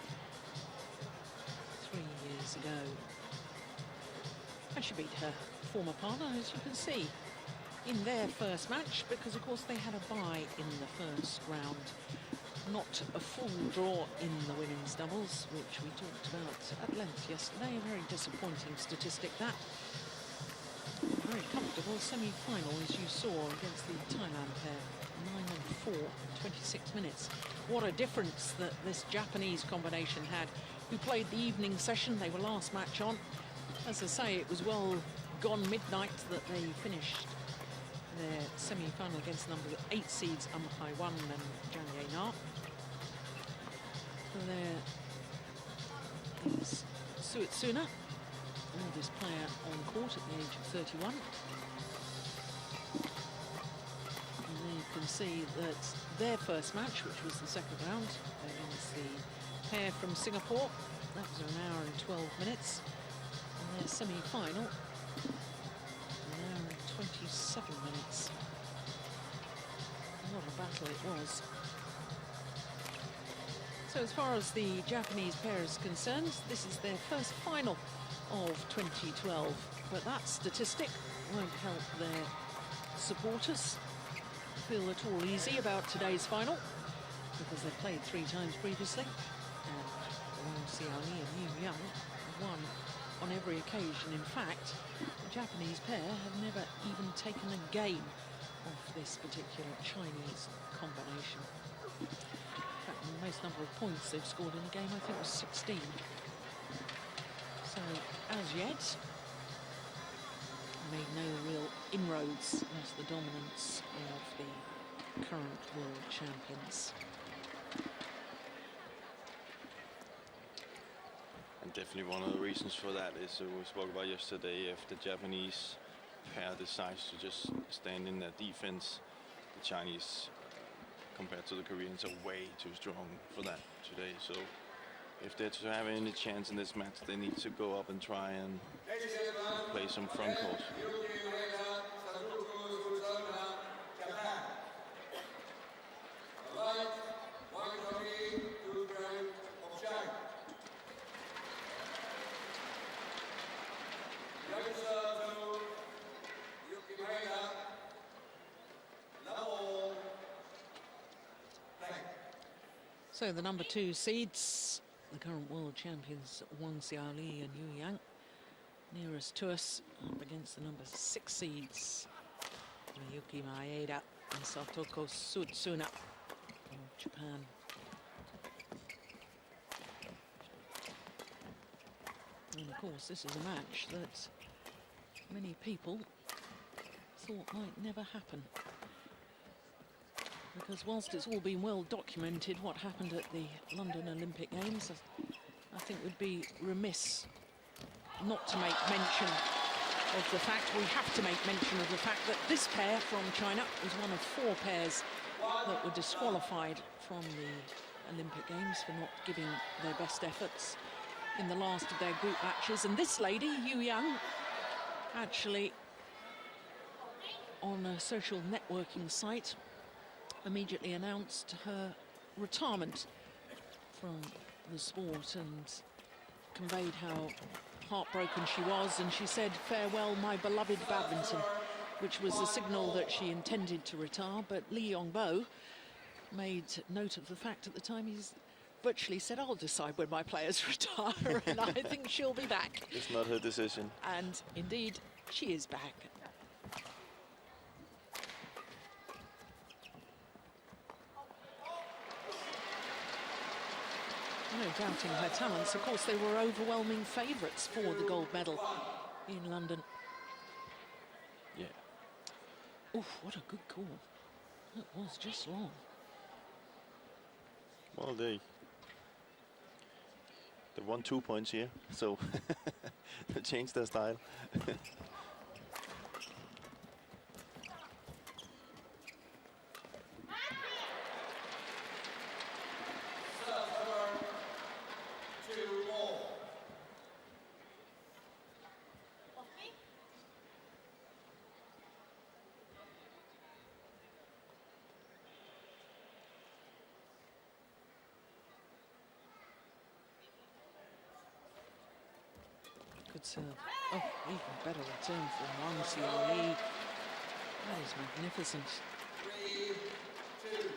3 years ago. And she beat her former partner, as you can see, in their first match, because of course they had a bye in the first round. Not a full draw in the women's doubles, which we talked about at length yesterday. A very disappointing statistic, that. Very comfortable semi-final, as you saw, against the Thailand pair. 9-4 in 26 minutes. What a difference that this Japanese combination had, who played the evening session. They were last match on. As I say, it was well gone midnight that they finished their semi-final against number 8 seeds Hai-Wan and Zhang Na. So there is Suetsuna, oldest player on court at the age of 31. And there you can see that their first match, which was the second round, against the pair from Singapore, that was 1 hour and 12 minutes. And their semi-final, 1 hour and 27 minutes. What a battle it was. So as far as the Japanese pair is concerned, this is their first final of 2012. But that statistic won't help their supporters feel at all easy about today's final, because they've played 3 times previously, and Wang Xiaoli and Yong have won on every occasion. In fact, the Japanese pair have never even taken a game off this particular Chinese combination. In fact, the most number of points they've scored in a game, I think, was 16. So, as yet, made no real inroads into the dominance of the current world champions. And definitely one of the reasons for that is, we spoke about yesterday, if the Japanese pair decides to just stand in their defense, the Chinese, compared to the Koreans, are way too strong for that today. So if they're to have any chance in this match, they need to go up and try and play some front court. So the number 2 seeds, the current world champions Wang, Xiaoli and Yong, nearest to us, up against the number 6 seeds, Miyuki, Maeda and Satoko, Suetsuna of Japan. And of course, this is a match that many people thought might never happen. Because whilst it's all been well documented what happened at the London Olympic Games, I think we'd be remiss not to make mention of the fact, we have to make mention of the fact that this pair from China was one of 4 pairs that were disqualified from the Olympic Games for not giving their best efforts in the last of their group matches. And this lady, Yong, actually on a social networking site immediately announced her retirement from the sport and conveyed how heartbroken she was, and she said, "Farewell, my beloved badminton," which was a signal that she intended to retire. But Li Yongbo made note of the fact at the time. He's virtually said, "I'll decide when my players retire," and I think she'll be back. It's not her decision. And indeed, she is back. No doubting her talents. Of course, they were overwhelming favourites for the gold medal in London. Yeah. Oof, what a good call. That was just long. Well, they won 2 points here, so they changed their style. Good serve. Oh, even better return from Wang, Xiaoli. That is magnificent. 3-2.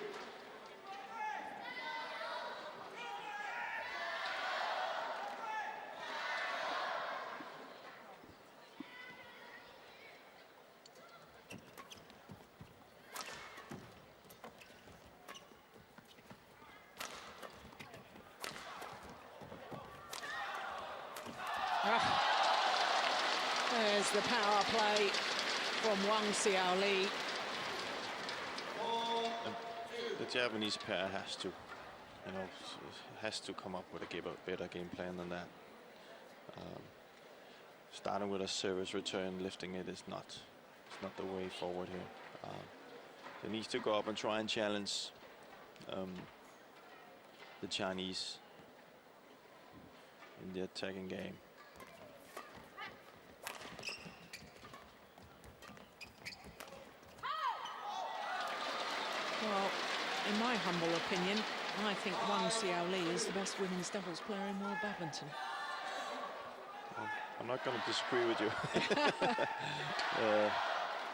There's the power play from Wang, Xiaoli. The Japanese pair has to, has to come up with a better game plan than that. Starting with a service return, lifting it is not the way forward here. They need to go up and try and challenge the Chinese in the attacking game. Well, in my humble opinion, I think Wang Xiaoli is the best women's doubles player in world badminton. I'm not going to disagree with you.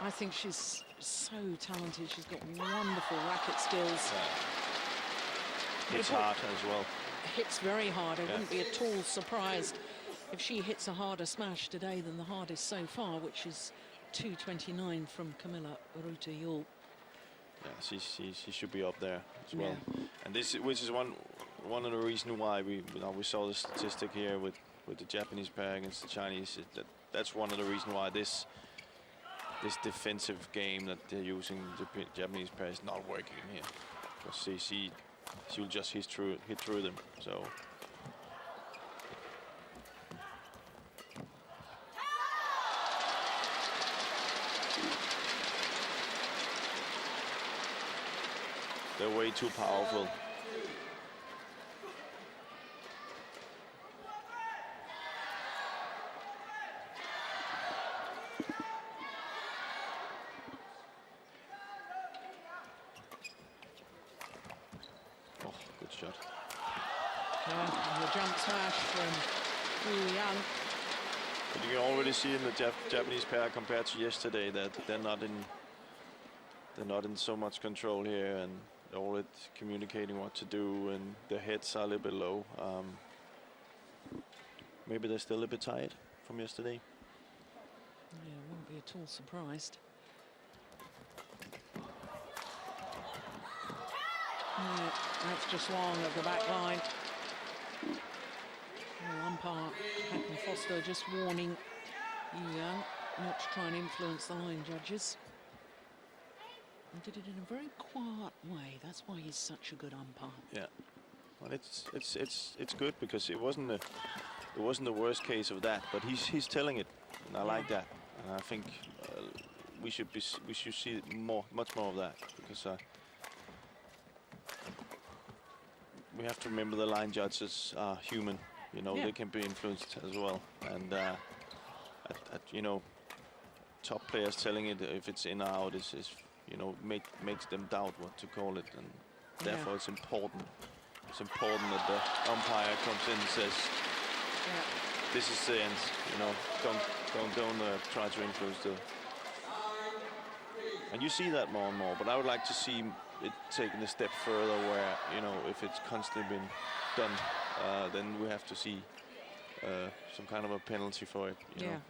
I think she's so talented. She's got wonderful racket skills. Hits hard as well. Hits very hard. I wouldn't be at all surprised if she hits a harder smash today than the hardest so far, which is 229 from Camilla Ruta-Yul. Yeah, she should be up there as well. And this, which is one of the reasons why we saw the statistic here with the Japanese pair against the Chinese. That's one of the reasons why this defensive game that they're using, the Japanese pair, is not working here. Because she'll just hit through them. So. They're way too powerful. Oh, good shot. And the jump smash from Yong. But you can already see in the Japanese pair compared to yesterday that they're not in so much control here, and they're all communicating what to do, and their heads are a little bit low. Maybe they're still a bit tired from yesterday. Yeah, wouldn't be at all surprised. Yeah, that's just Wang at the back line. Umpire Hacken Foster just warning Yong not to try and influence the line judges. He did it in a very quiet way. That's why he's such a good umpire. Yeah, well, it's good because it wasn't the worst case of that, but he's telling it, and I like that. And I think we should see much more of that, because we have to remember the line judges are human. You know, they can be influenced as well, and you know, top players telling it if it's in or out is you know, makes them doubt what to call it, and therefore it's important. It's important that the umpire comes in and says, "This is the end." You know, don't try to influence the. And you see that more and more, but I would like to see it taken a step further, where, you know, if it's constantly been done, then we have to see some kind of a penalty for it. You know?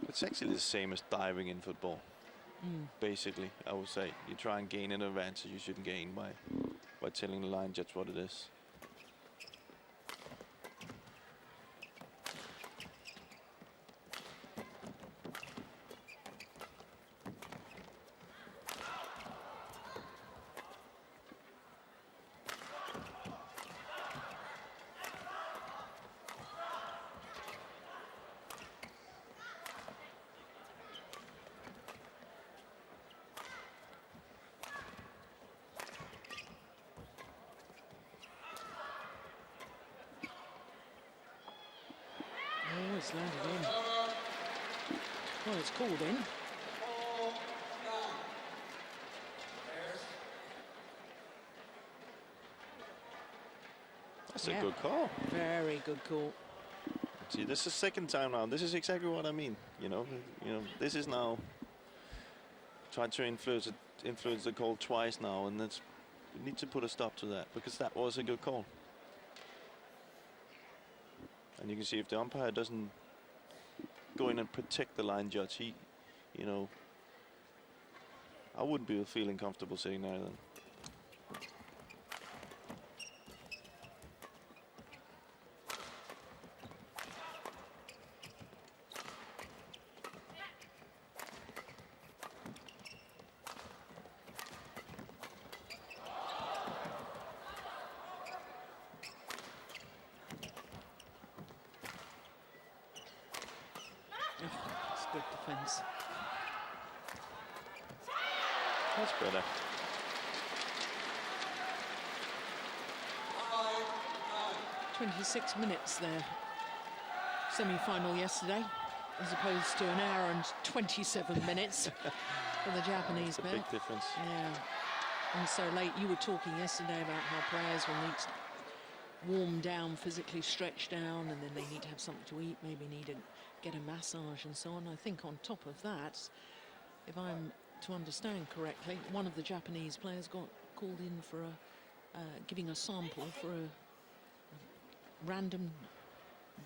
It's actually the same as diving in football. Basically, I would say you try and gain an advantage you shouldn't gain by telling the line judge what it is. It's landed in. Well, it's called in. That's a good call. Very good call. See, this is the second time now. This is exactly what I mean. You know, this is now trying to influence the call twice now, and we need to put a stop to that, because that was a good call. And you can see if the umpire doesn't go in and protect the line judge, you know, I wouldn't be feeling comfortable sitting there then. Good defense. That's better. "26 minutes there. Semi-final yesterday, as opposed to an hour and 27 minutes for the Japanese That's a pair. big difference. Yeah. And so late. You were talking yesterday about how players will need to warm down, physically stretch down, and then they need to have something to eat, maybe need to get a massage and so on. I think on top of that, if I'm to understand correctly, one of the Japanese players got called in for giving a sample for a random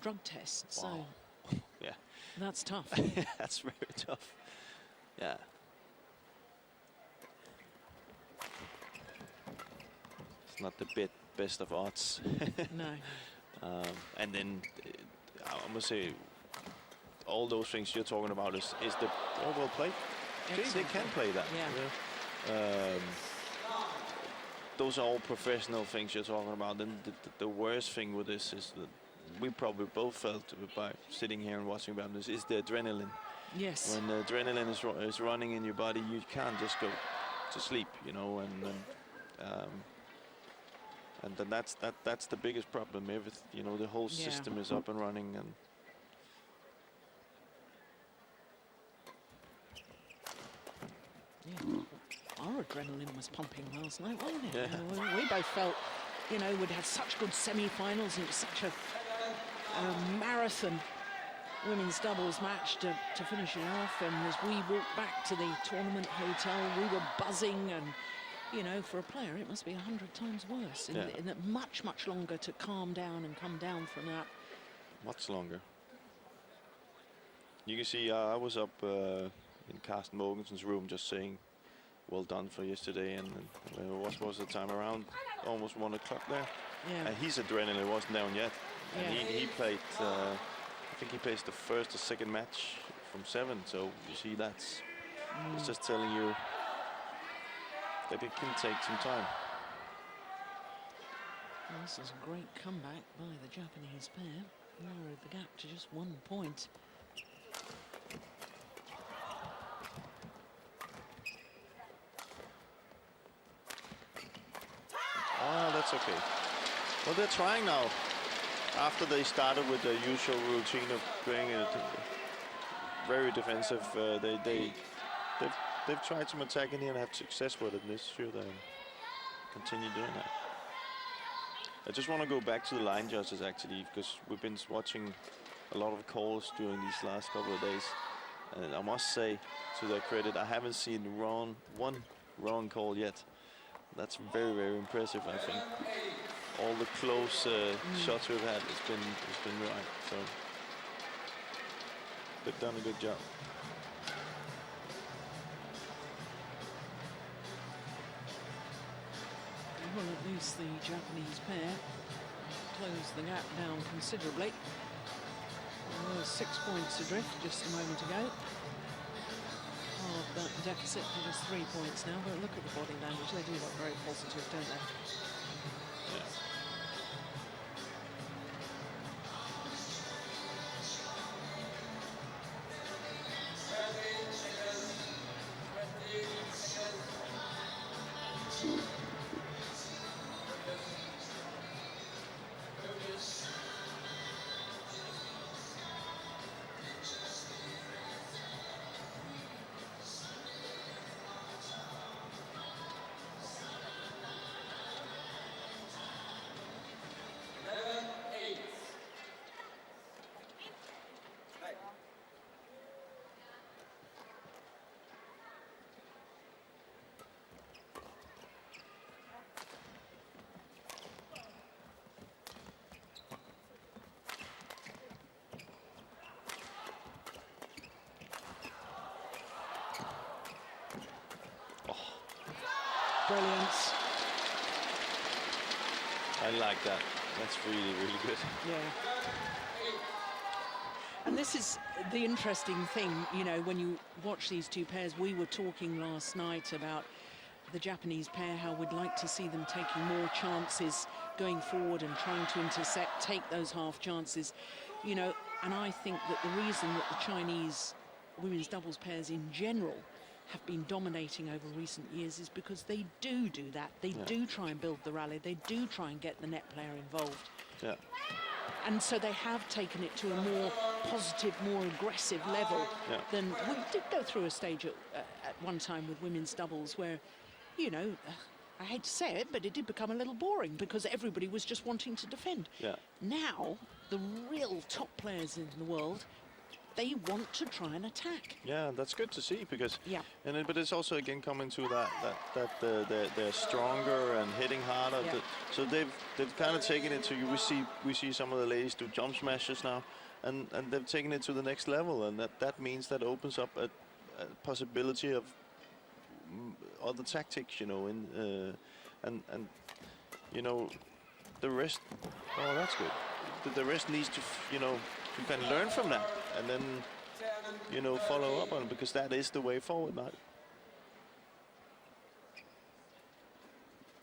drug test. Wow. So Yeah, that's tough. that's very tough. Yeah. it's not the best of odds. No. And then I must say, all those things you're talking about is the well played. They can play that. Yeah. Those are all professional things you're talking about. And the worst thing with this is that we probably both felt by sitting here and watching badminton is the adrenaline. Yes. When the adrenaline is running in your body, you can't just go to sleep, you know, and then that's the biggest problem. You know, the whole system is up and running, and our adrenaline was pumping last night, wasn't it? Yeah. You know, we both felt, you know, we'd had such good semi-finals, and it was such a marathon women's doubles match to finish it off. And as we walked back to the tournament hotel, we were buzzing, and you know, for a player it must be 100 times worse, in that much longer to calm down and come down from that. Much longer. You can see I was up in Carsten Mogensen's room just saying well done for yesterday, and what was the time, around almost 1 o'clock there? Yeah. And his adrenaline wasn't down yet. And Yeah. he played, I think he plays the first or second match from 7, so you see it's just telling you that it can take some time. Well, this is a great comeback by the Japanese pair. Narrowed the gap to just 1 point. Oh, that's okay. Well, they're trying now. After they started with the usual routine of playing it very defensive, they've tried some attacking here and had success with it. This sure they continue doing that. I just want to go back to the line judges actually, because we've been watching a lot of calls during these last couple of days, and I must say, to their credit, I haven't seen one wrong call yet. That's very, very impressive, I think. All the close shots we've had, it's been right. So they've done a good job. Well, at least the Japanese pair closed the gap down considerably. There was 6 points adrift just a moment ago. Halved that deficit to just 3 points now, but look at the body language. They do look very positive, don't they? Yeah. Brilliant. I like that. That's really, really good. Yeah. And this is the interesting thing, you know, when you watch these two pairs. We were talking last night about the Japanese pair, how we'd like to see them taking more chances going forward and trying to intercept, take those half chances, you know. And I think that the reason that the Chinese women's doubles pairs in general have been dominating over recent years is because they do that. They do try and build the rally. They do try and get the net player involved. Yeah. And so they have taken it to a more positive, more aggressive level than we did go through a stage at one time with women's doubles where, you know, I hate to say it, but it did become a little boring because everybody was just wanting to defend. Yeah. Now, the real top players in the world, they want to try and attack. Yeah, that's good to see because, but it's also again coming to that they're stronger and hitting harder. Yeah. So they've kind of taken it to we see some of the ladies do jump smashes now, and they've taken it to the next level, and that means that opens up a possibility of other tactics, you know, and you know, the rest. Oh, that's good. The rest needs to, you know, you can learn from that and then, you know, follow up on it, because that is the way forward now.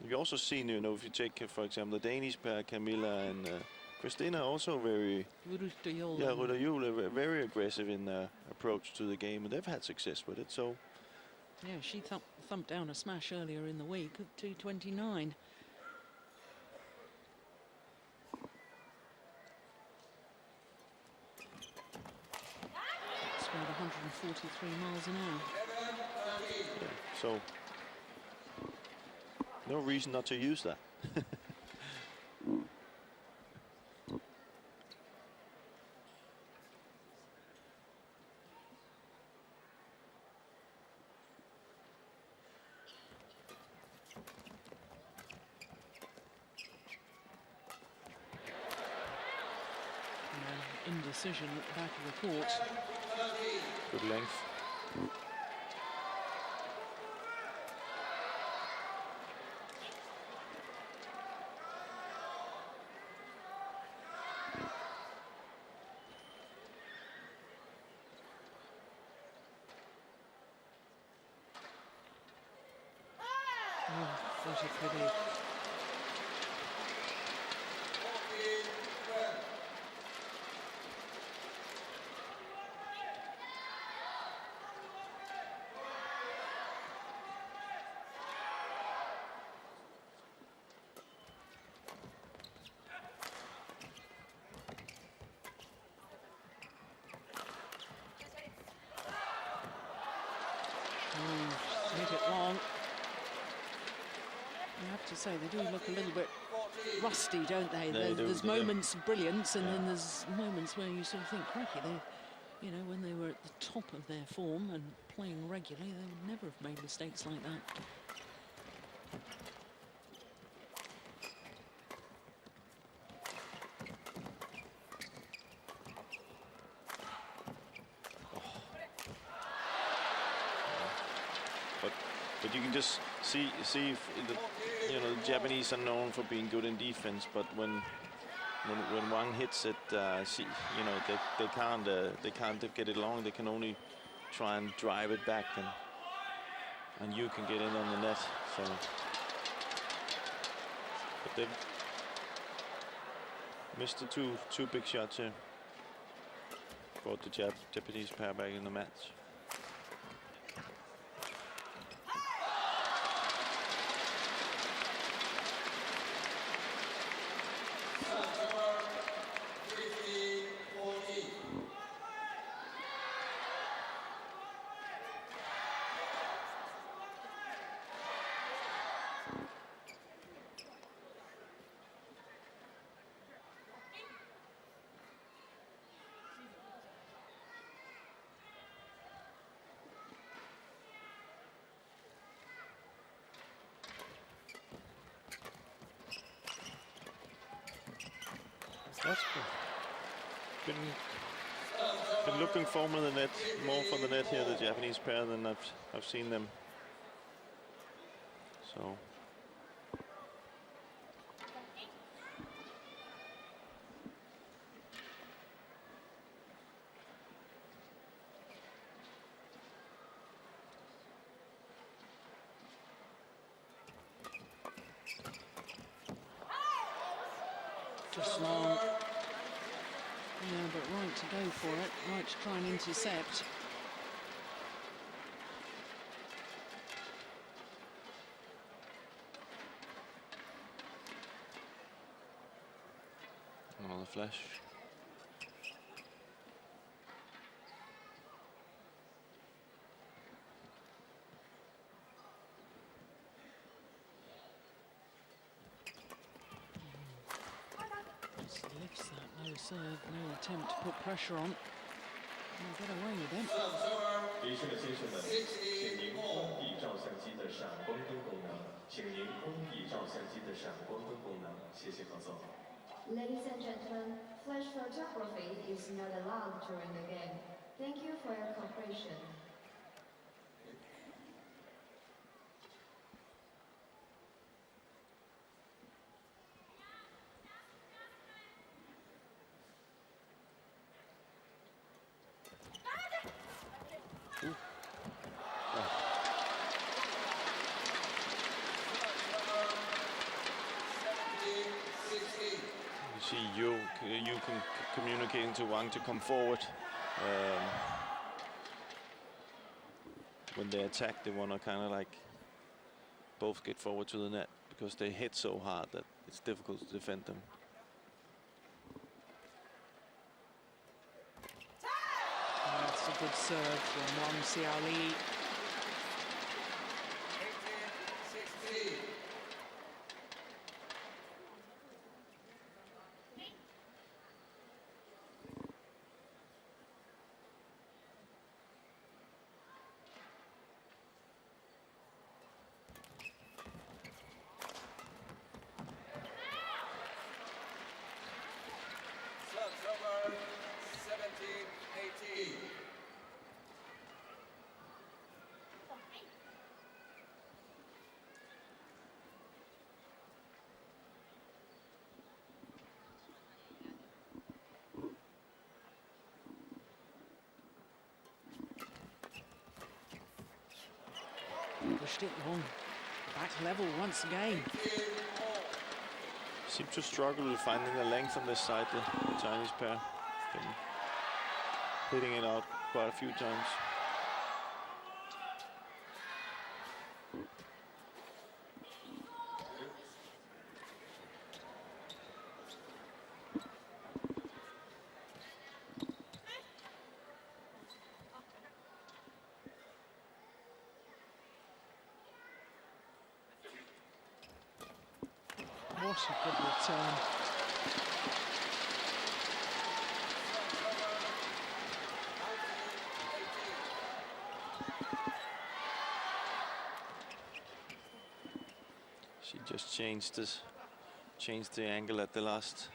You also seen, you know, if you take, for example, the Danish pair, Camilla and Christina, also very, Ryder very aggressive in their approach to the game, and they've had success with it. So, yeah, she thumped down a smash earlier in the week at 229. It's about 143 miles an hour. yeah, so no reason not to use that. Indecision at the back of the court. Good length. Oh, what a pity. Hit it long. I have to say, they do look a little bit rusty, don't they? There's moments of brilliance, and then there's moments where you sort of think, crikey, they, you know, when they were at the top of their form and playing regularly, they would never have made mistakes like that. But you can just see if the, you know, the Japanese are known for being good in defense, but when Wang hits it, you know, they can't get it long. They can only try and drive it back, and you can get in on the net. So, but they've missed the two big shots here. Brought the Japanese pair back in the match. That's good. Been looking for the net, more for the net here, the Japanese pair, than I've seen them. So. Just long. Yeah, but right to go for it, right to try and intercept. Another flash. Lifts that low serve, no attempt to put pressure on. We'll get away with it. 离线的先生们，请您关闭照相机的闪光灯功能，请您关闭照相机的闪光灯功能，谢谢合作。 Ladies and gentlemen, flash photography is not allowed during the game. Thank you for your cooperation. See you communicating to Wang to come forward. When they attack, they want to kind of like both get forward to the net because they hit so hard that it's difficult to defend them. That's a good serve from Wang Xiaoli. Pushed it long. Back level once again. Seem to struggle with finding the length on this side, the Chinese pair. Been hitting it out quite a few times. What a good return. She just changed the angle at the last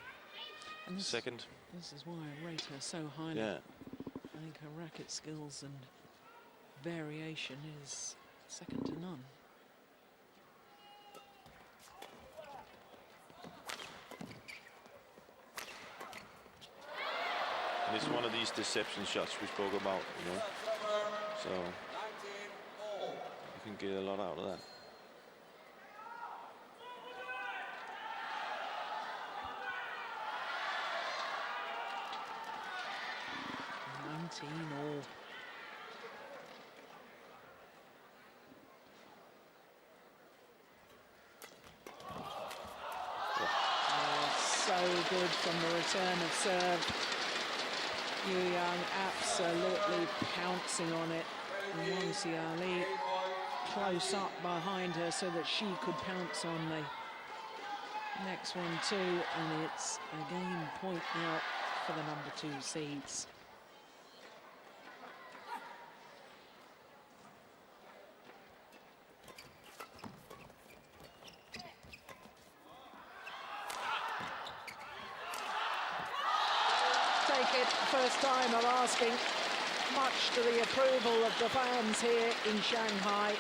second. This is why I rate her so highly. Yeah. I think her racket skills and variation is second to none. It's one of these deception shots we spoke about, you know. So you can get a lot out of that. All. So good from the return of serve. Yong absolutely pouncing on it. And Wang Xiaoli close up behind her so that she could pounce on the next one too. And it's a game point out for the number 2 seeds. First time of asking, much to the approval of the fans here in Shanghai.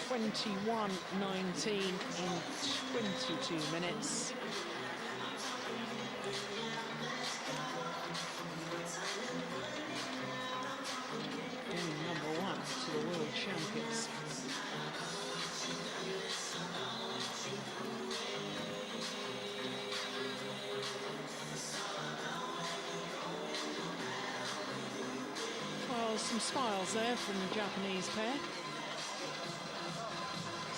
(21:19) in 22 minutes. Game number 1 to the World Champions. Some smiles there from the Japanese pair.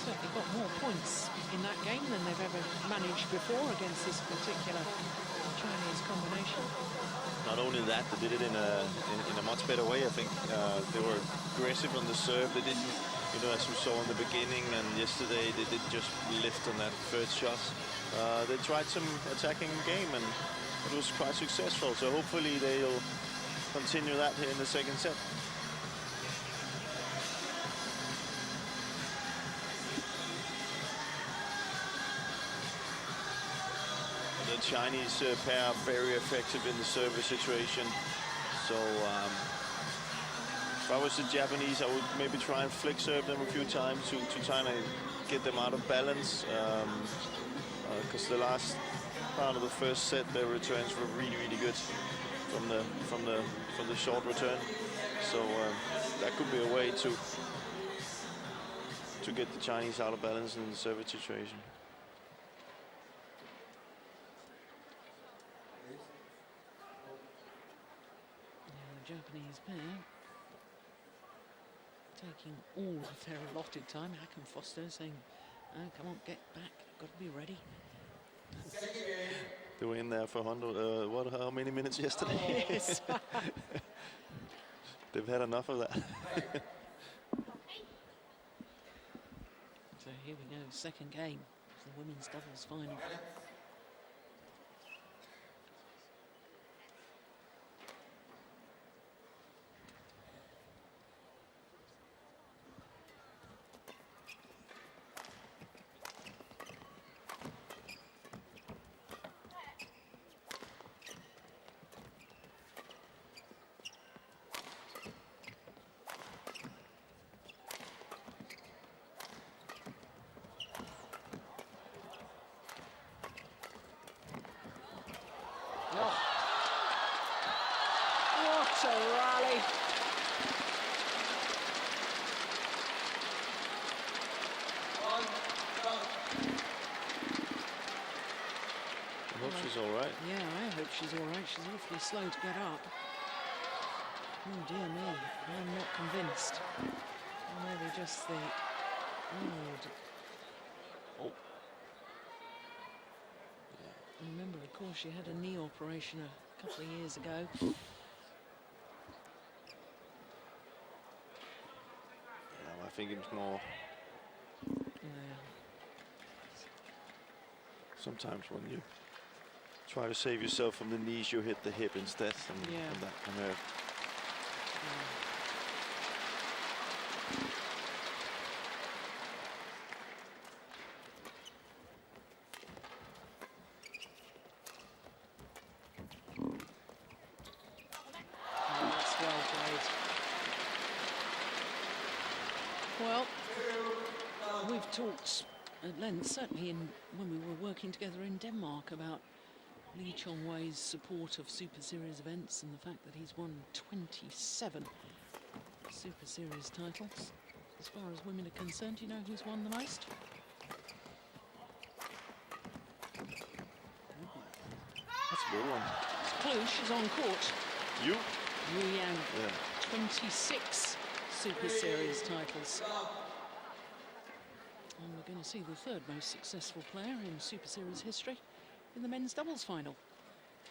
Certainly got more points in that game than they've ever managed before against this particular Chinese combination. Not only that, they did it in a much better way. I think they were aggressive on the serve. They didn't, you know, as we saw in the beginning and yesterday, they did just lift on that first shot. They tried some attacking game and it was quite successful. So hopefully they'll continue that here in the second set. The Chinese pair are very effective in the service situation. So if I was the Japanese, I would maybe try and flick serve them a few times to try and get them out of balance. Because the last part of the first set, their returns were really good from the short return. So that could be a way to to get the Chinese out of balance in the service situation. The Japanese pair taking all of their allotted time. Hack and Foster saying, oh, come on, get back, got to be ready. They were in there for 100, how many minutes yesterday? Yes. They've had enough of that. So here we go, second game of the women's doubles final. What a rally. I hope she's all right. Yeah, I hope she's all right. She's awfully slow to get up. Oh dear me, I'm not convinced. Or maybe just the... Oh. Remember, of course, she had a knee operation a couple of years ago. Yeah, I think it's more... Sometimes when you try to save yourself from the knees, you hit the hip instead, and that can hurt. That's well played. Well, we've talked at length, certainly when we were working together in Denmark, about Lee Chong-wei's support of Super Series events and the fact that he's won 27 Super Series titles. As far as women are concerned, do you know who's won the most? That's a good one. It's a clue, she's on court. You? Yang. Yeah. 26 Super Series titles. And we're going to see the third most successful player in Super Series history in the men's doubles final.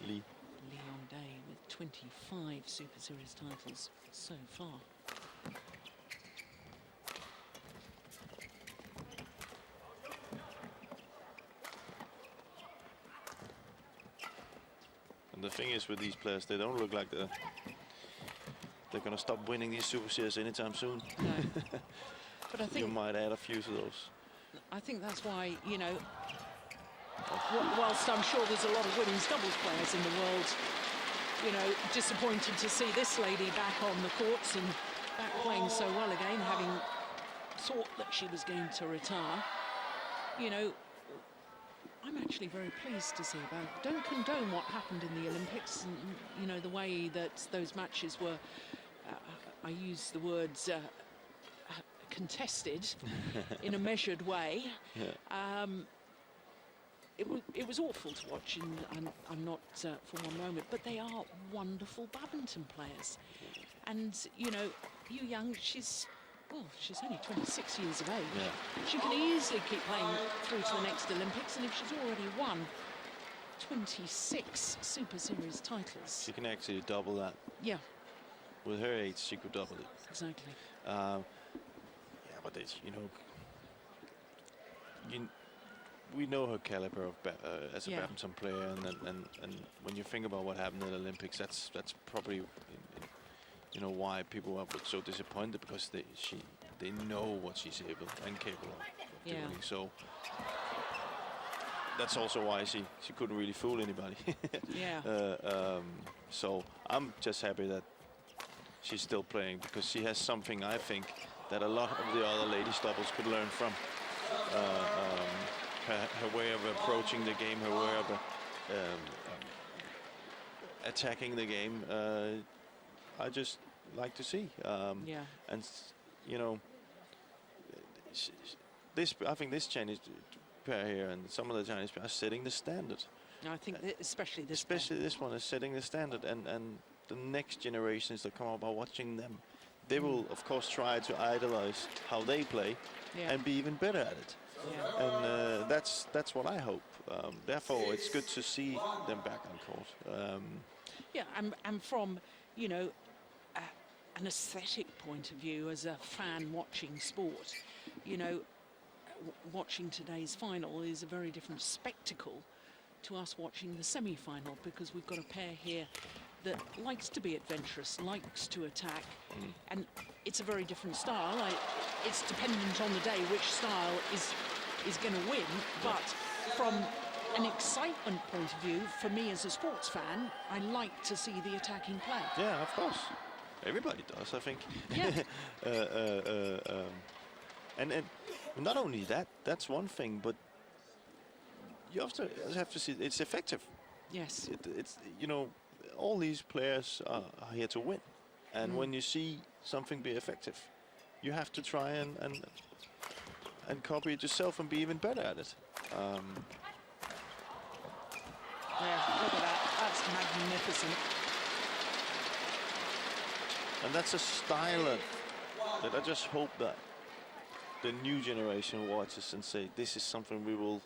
Lee. Leon Day with 25 Super Series titles so far. And the thing is with these players, they don't look like they're going to stop winning these Super Series anytime soon. No. But I think you might add a few to those. I think that's why, you know, whilst I'm sure there's a lot of women's doubles players in the world, you know, disappointed to see this lady back on the courts and back playing so well again, having thought that she was going to retire. You know, I'm actually very pleased to see about. Don't condone what happened in the Olympics, and you know the way that those matches were. I use the words contested in a measured way. Yeah. It was awful to watch, and I'm not for one moment, but they are wonderful badminton players. And you know, Young, she's only 26 years of age. Yeah. She can easily keep playing through to the next Olympics, and if she's already won 26 Super Series titles, She can actually double that. yeah, With her age, she could double it. exactly. Yeah, but it's, we know her caliber of as a Yeah. badminton player, and when you think about what happened at the Olympics, that's probably why people are so disappointed, because they know what she's able and capable of Yeah. doing. So that's also why she couldn't really fool anybody. Yeah. So I'm just happy that she's still playing, because she has something, I think, that a lot of the other ladies doubles could learn from. Her way of approaching the game, her way of attacking the game, I just like to see. Yeah. And I think this Chinese pair here and some of the Chinese pairs are setting the standard. I think that especially this one is setting the standard, and the next generations that come up are watching them. They will, of course, try to idolize how they play and be even better at it. Yeah. And that's what I hope. Therefore, it's good to see them back on court. Yeah, and from, you know, an aesthetic point of view, as a fan watching sport, you know, watching today's final is a very different spectacle to us watching the semi-final, because we've got a pair here that likes to be adventurous, likes to attack, and it's a very different style. It's dependent on the day which style is going to win, but from an excitement point of view, for me as a sports fan, I like to see the attacking play. Yeah, of course. Everybody does, I think. Yeah. And not only that, that's one thing, but you also have to see it's effective. Yes. It's, you know, all these players are here to win. And when you see something be effective, you have to try and copy it yourself and be even better at it. Yeah, look at that. That's magnificent. And that's a style that I just hope that the new generation watches and say, this is something we will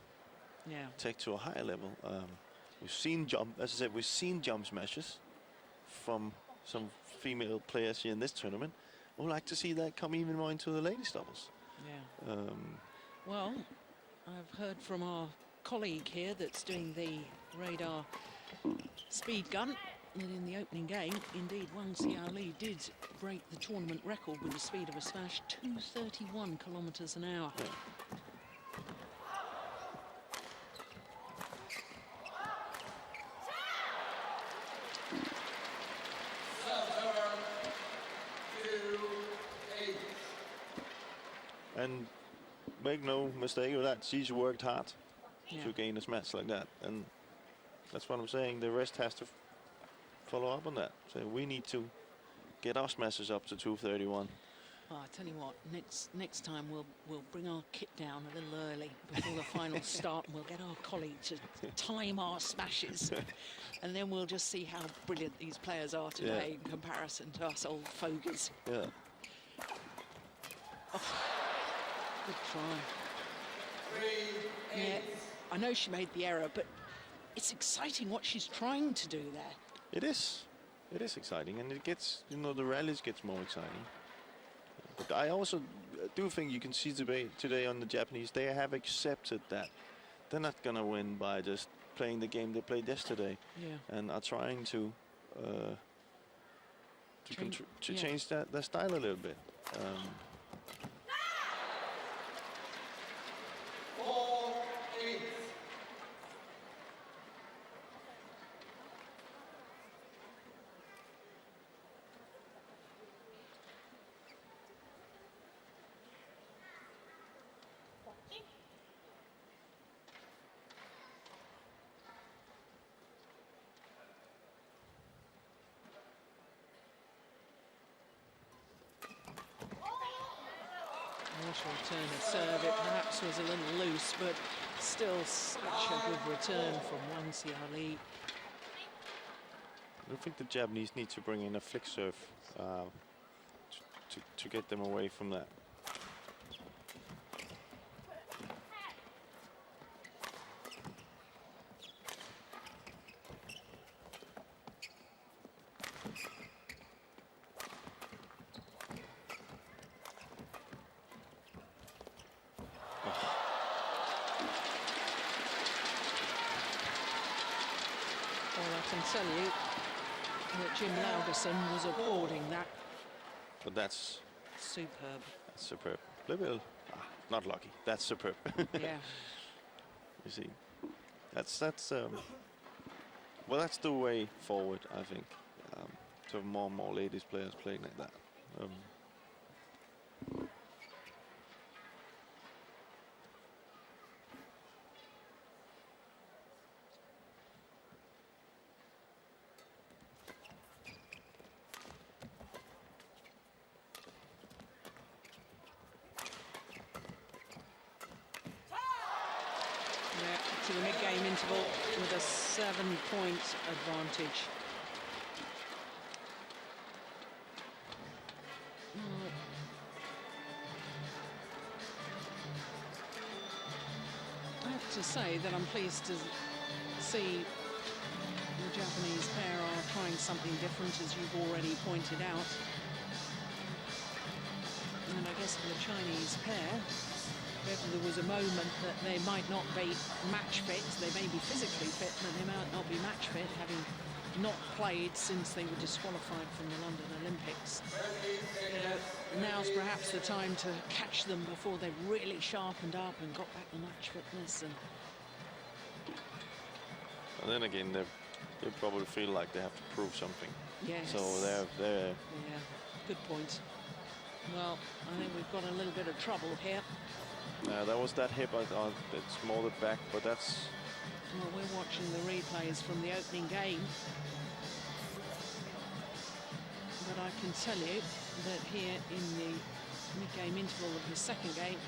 take to a higher level. We've seen as I said, we've seen jump smashes from some female players here in this tournament. We'd like to see that come even more into the ladies doubles. Yeah. Well, I've heard from our colleague here that's doing the radar speed gun that in the opening game, indeed, Wang Xiaoli did break the tournament record with the speed of a smash, 231 kilometers an hour. Yeah. And make no mistake of that, she's worked hard to gain a match like that. And that's what I'm saying, the rest has to follow up on that. So we need to get our smashes up to 231. Well, I tell you what, next time we'll bring our kit down a little early before the finals start, and we'll get our colleague to time our smashes. And then we'll just see how brilliant these players are today in comparison to us old fogies. Yeah. Oh, good try. Yeah, I know she made the error, but it's exciting what she's trying to do there. It is. It is exciting, and it gets, you know, the rallies gets more exciting. But I also do think you can see today on the Japanese, they have accepted that they're not going to win by just playing the game they played yesterday, and are trying to change their style a little bit. Return of serve, it perhaps was a little loose, but still such a good return from Wang Xiaoli. I think the Japanese need to bring in a flick serve to get them away from that. Tell you that Jim Lauderson was applauding that. But that's superb. That's superb. Little, not lucky. That's superb. Yeah. You see, that's well, that's the way forward, I think. To have more and more ladies players playing like that. mid-game interval with a 7-point advantage. I have to say that I'm pleased to see the Japanese pair are trying something different, as you've already pointed out. And I guess for the Chinese pair, if there was a moment that they might not be match fit, they may be physically fit, but they might not be match fit, having not played since they were disqualified from the London Olympics. You know, now's perhaps the time to catch them before they've really sharpened up and got back to match fitness. And then again, they probably feel like they have to prove something. yes. So they're Yeah, good point. Well, I think we've got a little bit of trouble here. that was that hip. It's more the back, but that's. Well, we're watching the replays from the opening game. But I can tell you that here in the mid-game interval of the second game,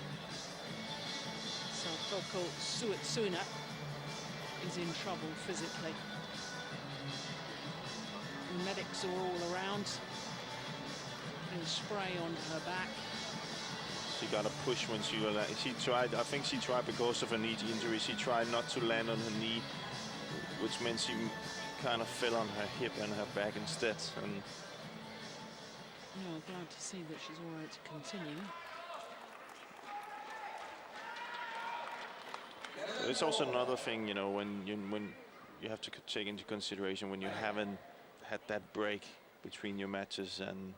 Satoko Suetsuna is in trouble physically. The medics are all around. Putting spray onto her back. She got a push when she tried. I think she tried because of her knee injury. She tried not to land on her knee, which meant she kind of fell on her hip and her back instead. And yeah, glad to see that she's all right to continue. it's also another thing, you know, when you have to take into consideration when you haven't had that break between your matches, and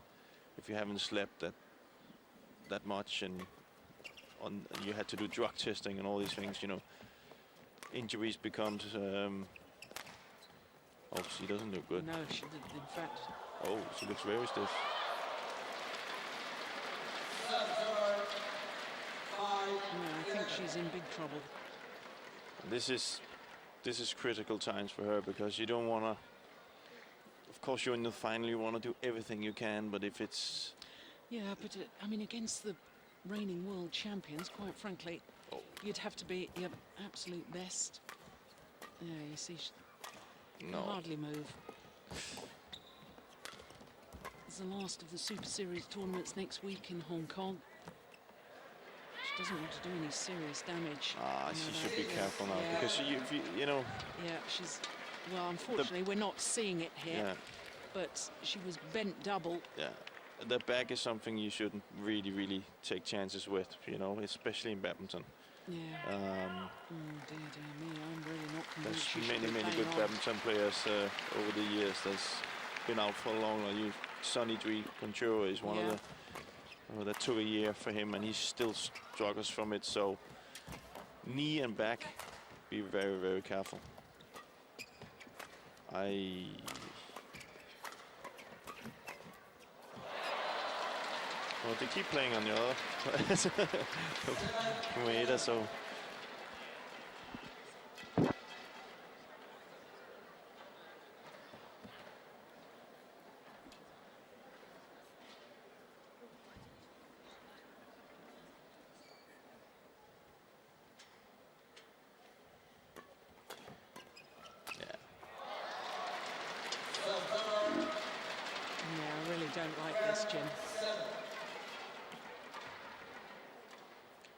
if you haven't slept that much, and you had to do drug testing and all these things, you know, injuries becomes. Oh, she doesn't look good. No, she did, in fact. Oh, she looks very stiff. Yeah, I think she's in big trouble. This is critical times for her, because you don't want to. Of course, you're in the final. You want to do everything you can, but if it's. Yeah, but I mean, against the reigning world champions, quite frankly, you'd have to be your absolute best. Yeah, you see, she can hardly move. It's the last of the Super Series tournaments next week in Hong Kong. She doesn't want to do any serious damage. She should be careful now, because you know. Yeah, she's. Well, unfortunately, we're not seeing it here. Yeah. But she was bent double. Yeah. The back is something you shouldn't really take chances with, you know, especially in badminton. Yeah. Dear me, I'm really not convinced. There's many good badminton players over the years that's been out for a long time. Sonny Xuerui is one of the. That took a year for him, and he still struggles from it. So knee and back, be very careful. Well, they keep playing on the other Maeda, so.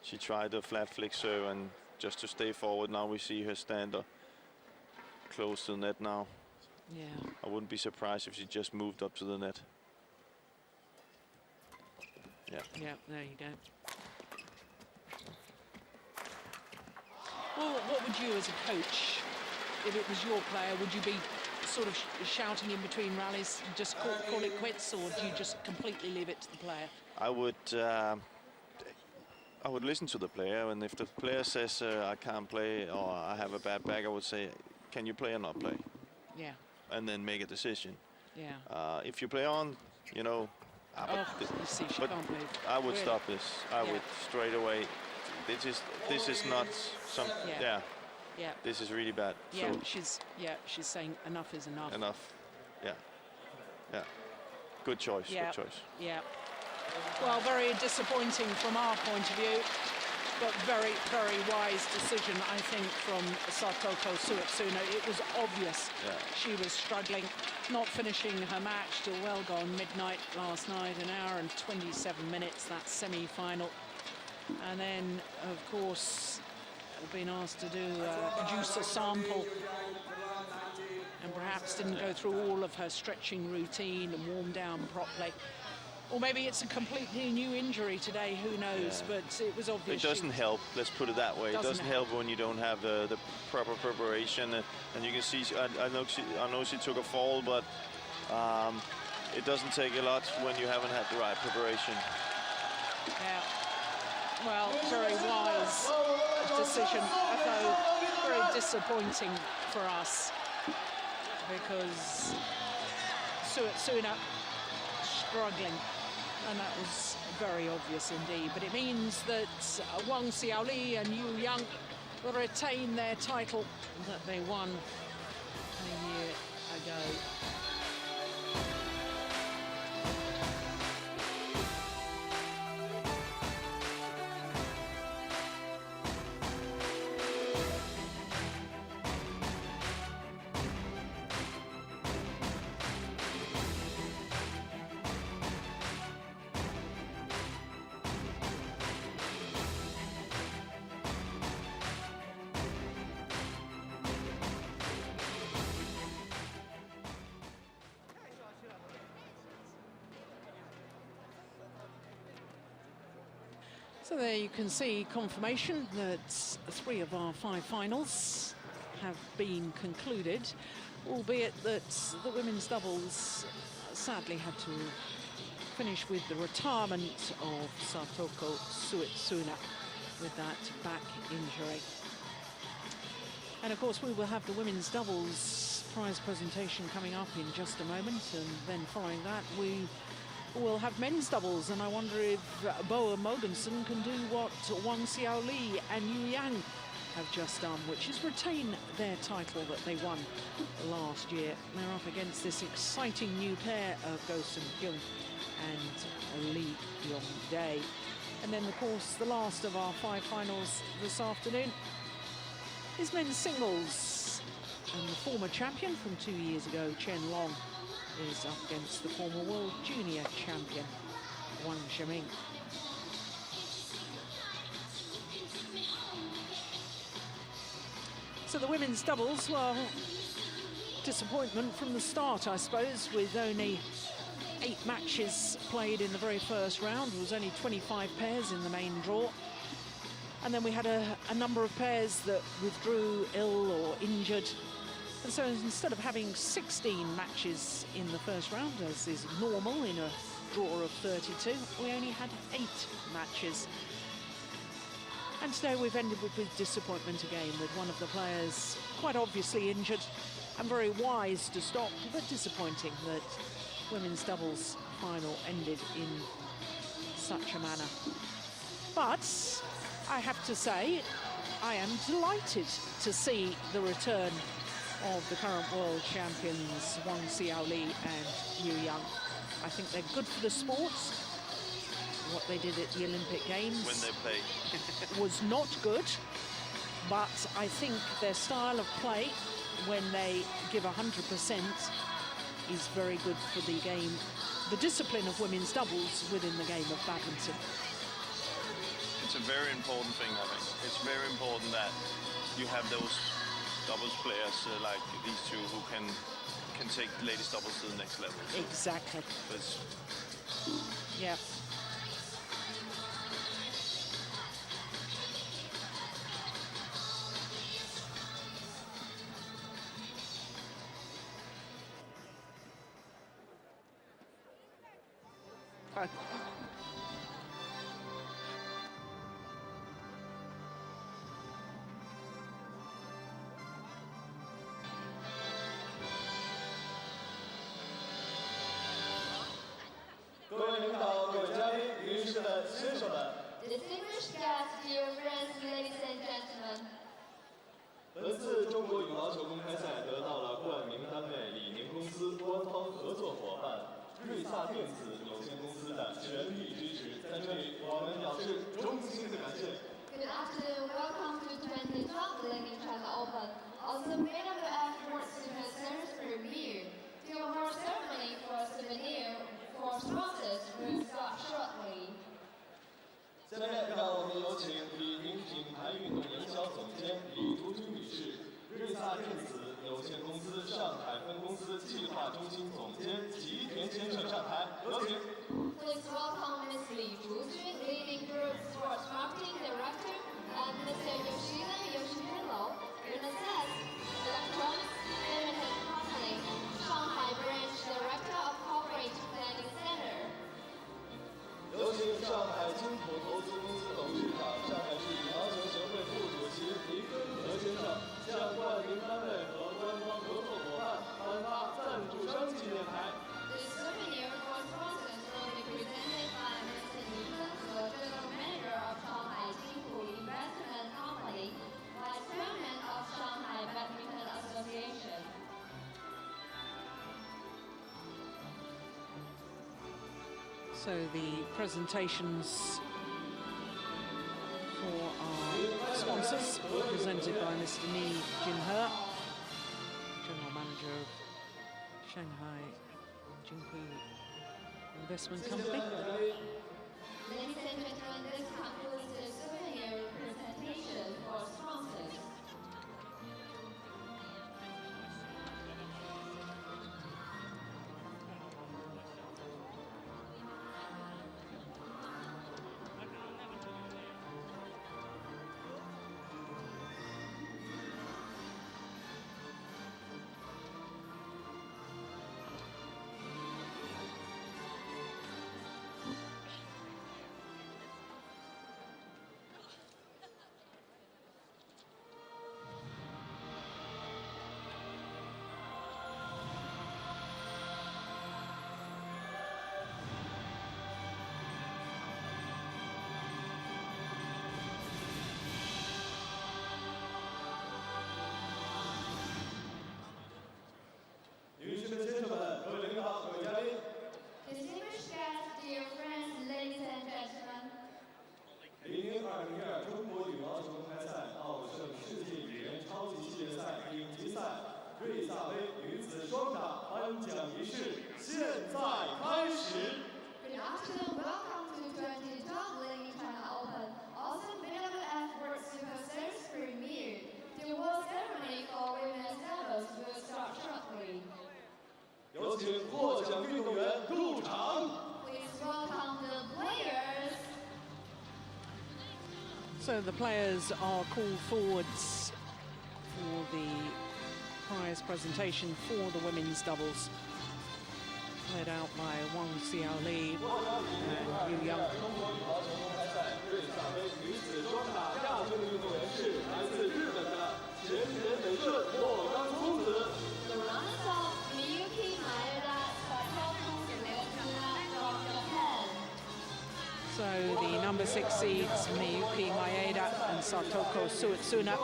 She tried a flat flick serve, and just to stay forward. Now we see her stand close to the net now. Yeah. I wouldn't be surprised if she just moved up to the net. Yeah. Yeah, there you go. Well, what would you as a coach, if it was your player, would you be sort of shouting in between rallies, just call it quits, or do you just completely leave it to the player? I would listen to the player, and if the player says I can't play or I have a bad back, I would say, can you play or not play? Yeah. And then make a decision. Yeah. If you play on, you know. You see, she can't move. I would stop this. I would straight away. This is not some. Yeah. Yeah. This is really bad. Yeah. So she's saying enough is enough. Enough. Yeah. Yeah. Good choice. Yeah. Good choice. Yeah. Well, very disappointing from our point of view. but very, very wise decision, I think, from Satoko Suetsuna. It was obvious she was struggling, not finishing her match till well gone midnight last night, an hour and 27 minutes, that semi-final. And then, of course, been asked to do produce a sample, and perhaps didn't go through all of her stretching routine and warm down properly. Or maybe it's a completely new injury today, who knows, but it was obvious. It doesn't help, let's put it that way. It doesn't help when you don't have the proper preparation. And you can see, I know she took a fall, but it doesn't take a lot when you haven't had the right preparation. Yeah, well, very wise decision, although very disappointing for us, because Suetsuna struggling, and that was very obvious indeed. But it means that Wang, Xiaoli and Yong will retain their title that they won a year ago. So there you can see confirmation that 3 of our 5 finals have been concluded, albeit that the women's doubles sadly had to finish with the retirement of Satoko Suetsuna with that back injury. And of course we will have the women's doubles prize presentation coming up in just a moment, and then following that we'll have men's doubles, and I wonder if Mogensen can do what Wang, Xiaoli and Yang have just done, which is retain their title that they won last year. They're up against this exciting new pair of Hyun and Lee-Yong. And then, of course, the last of our 5 finals this afternoon is men's singles. And the former champion from 2 years ago, Chen is up against the former world junior champion, Wang Zhengming. So the women's doubles, well, disappointment from the start, I suppose, with only 8 matches played in the very first round. There was only 25 pairs in the main draw. And then we had a number of pairs that withdrew ill or injured. And so instead of having 16 matches in the first round, as is normal in a draw of 32, we only had 8 matches. And today we've ended with disappointment again, with one of the players quite obviously injured, and very wise to stop, but disappointing that women's doubles final ended in such a manner. But I have to say, I am delighted to see the return of the current world champions, Wang, Xiaoli and Yong. I think they're good for the sport. What they did at the Olympic Games when they played was not good, but I think their style of play, when they give 100%, is very good for the game, the discipline of women's doubles within the game of badminton. It's a very important thing, I think. It's very important that you have those doubles players like these two who can take ladies doubles to the next level. So exactly. Yeah. Distinguished guests, dear friends, ladies and gentlemen. 本次中国羽毛球公开赛得到了冠名单位李宁公司官方合作伙伴瑞萨电子有限公司的全力支持，在这里我们表示衷心的感谢。Good Li-Ning China Open, OSIM BWF World Superseries premiere. The award ceremony for souvenir for sponsors will start shortly. 下面让我们有请李宁品牌运动营销总监李竹君女士、瑞萨电子有限公司上海分公司计划中心总监吉田先生上台，有请。Please welcome Ms. Li Zhujun, Li-Ning Group Sports Marketing Director, and Mr. Yoshihiro Renaissance Electronics Limited Company, Shanghai Branch Director of Corporate Planning Center. 有请上海金普投资公司董事长、上海市羽毛球协会副主席李根和先生向冠名单位和官方合作伙伴颁发赞助商纪念牌。 The souvenir for sponsors will be presented by Mr. Li He, General Manager of Shanghai Jinpu Investment Company, Vice Chairman of Shanghai Badminton Association. So the presentations for our sponsors were presented by Mr. Ni Jinhe, General Manager of Shanghai Jinpu Investment Company. Ladies and gentlemen, this concludes the souvenir presentation for sponsors. Distinguished guests, dear friends, ladies and gentlemen. 2012中国羽毛球公开赛奥盛世界羽联超级系列赛顶级赛瑞萨杯女子双打颁奖仪式现在开始。 Good afternoon, welcome to 2012 Li-Ning China Open, OSIM BWF World Superseries premiere. The award ceremony for women's doubles will start shortly. 有请获奖运动员入场。 Please welcome the players. So the players are called forwards for the prize presentation for the women's doubles, led out by Wang, Xiaoli and Yong. 中国羽毛球公开赛瑞萨杯女子双打亚军的运动员是来自日本的前田美顺、莫冈聪子。 The runners of Miyuki, Maeda, Satoko, Suetsuna from Japan. So the number 6 seeds, Miyuki, Maeda and Satoko, Suetsuna,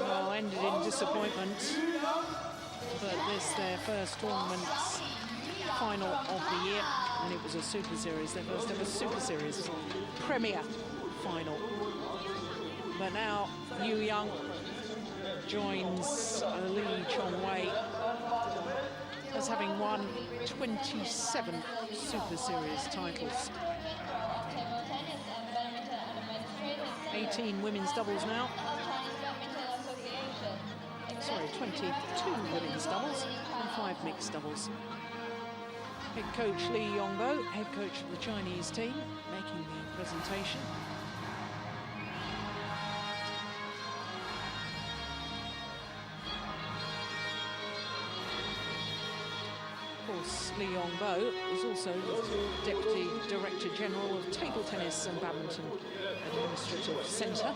well, ended in disappointment, but this their first tournament final of the year, and it was a Super Series, their first ever Super Series Premier final. But now Yong joins Li Chongwei as having won 27 Super Series titles. 18 women's doubles now. Sorry, 22 women's doubles and 5 mixed doubles. Head coach Li Yongbo, head coach of the Chinese team, making the presentation. Of course, Li Yongbo is also Deputy Director General of Table Tennis and Badminton Administrative Centre.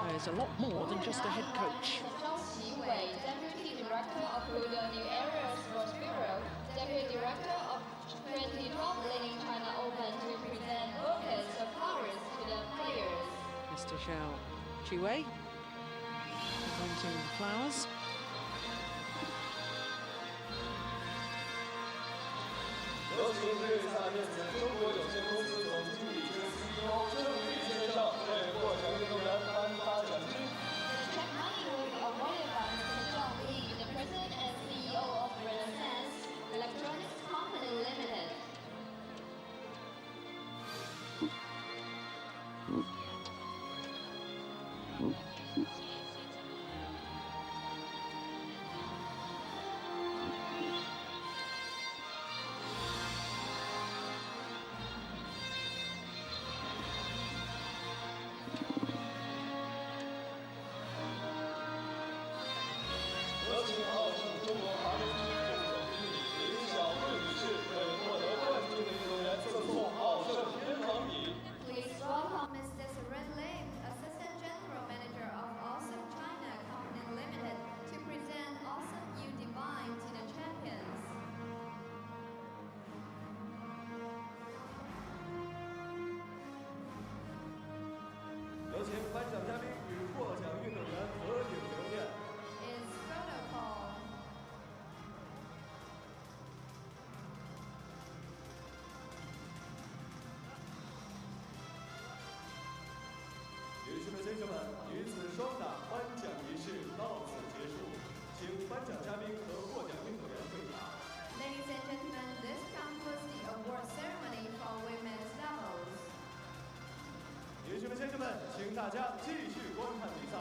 There's a lot more than just a head coach. Xuerui, Deputy Director of the New Areas Sports Bureau, Deputy Director of 2012 Li-Ning China Open to present bouquets of flowers to the players. Mr. Xiaoli presenting the flowers. 们，请大家继续观看比赛。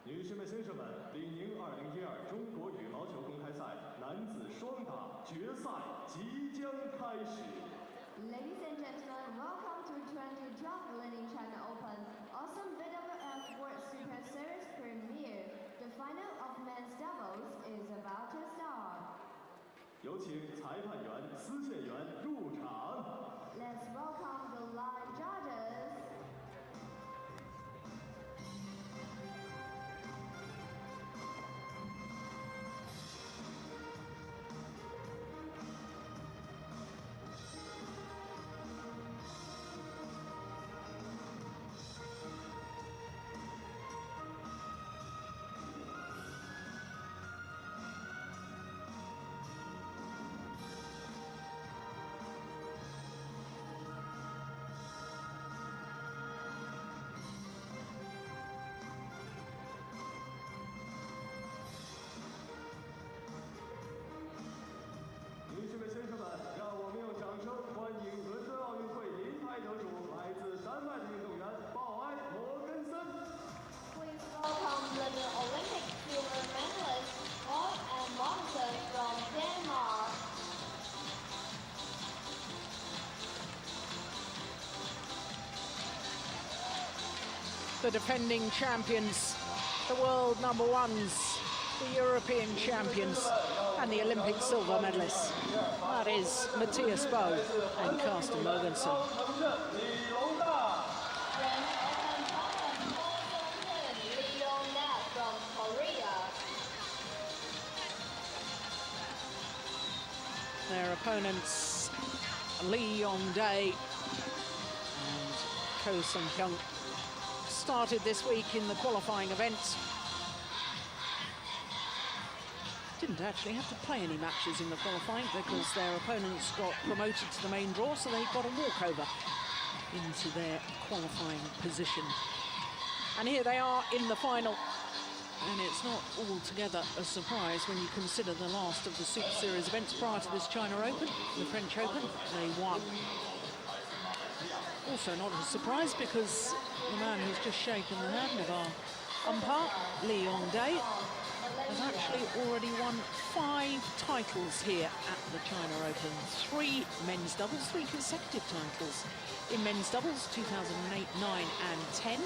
女士们、先生们，李宁2012中国羽毛球公开赛男子双打决赛即将开始。 Ladies and gentlemen, welcome to 2012 Li-Ning China Open OSIM BWF World Superseries premiere. The final of men's doubles is about to start. 有请裁判员、司线员入场。 Let's welcome the live judges. Welcome the Olympic silver medalist Wang and Mogensen from Denmark. The defending champions, the world number ones, the European champions, and the Olympic silver medalists. That is Mathias and Carsten Mogensen. Their opponents, Li-Ning and Hyun, started this week in the qualifying event. Didn't actually have to play any matches in the qualifying because their opponents got promoted to the main draw, so they got a walkover into their qualifying position. And here they are in the final. And it's not altogether a surprise when you consider the last of the Super Series events prior to this China Open, the French Open, they won. Also not a surprise because the man who's just shaken the hand of our umpire, Li-Ning, has actually already won 5 titles here at the China Open. 3 men's doubles, 3 consecutive titles in men's doubles, 2008, 9 and 10.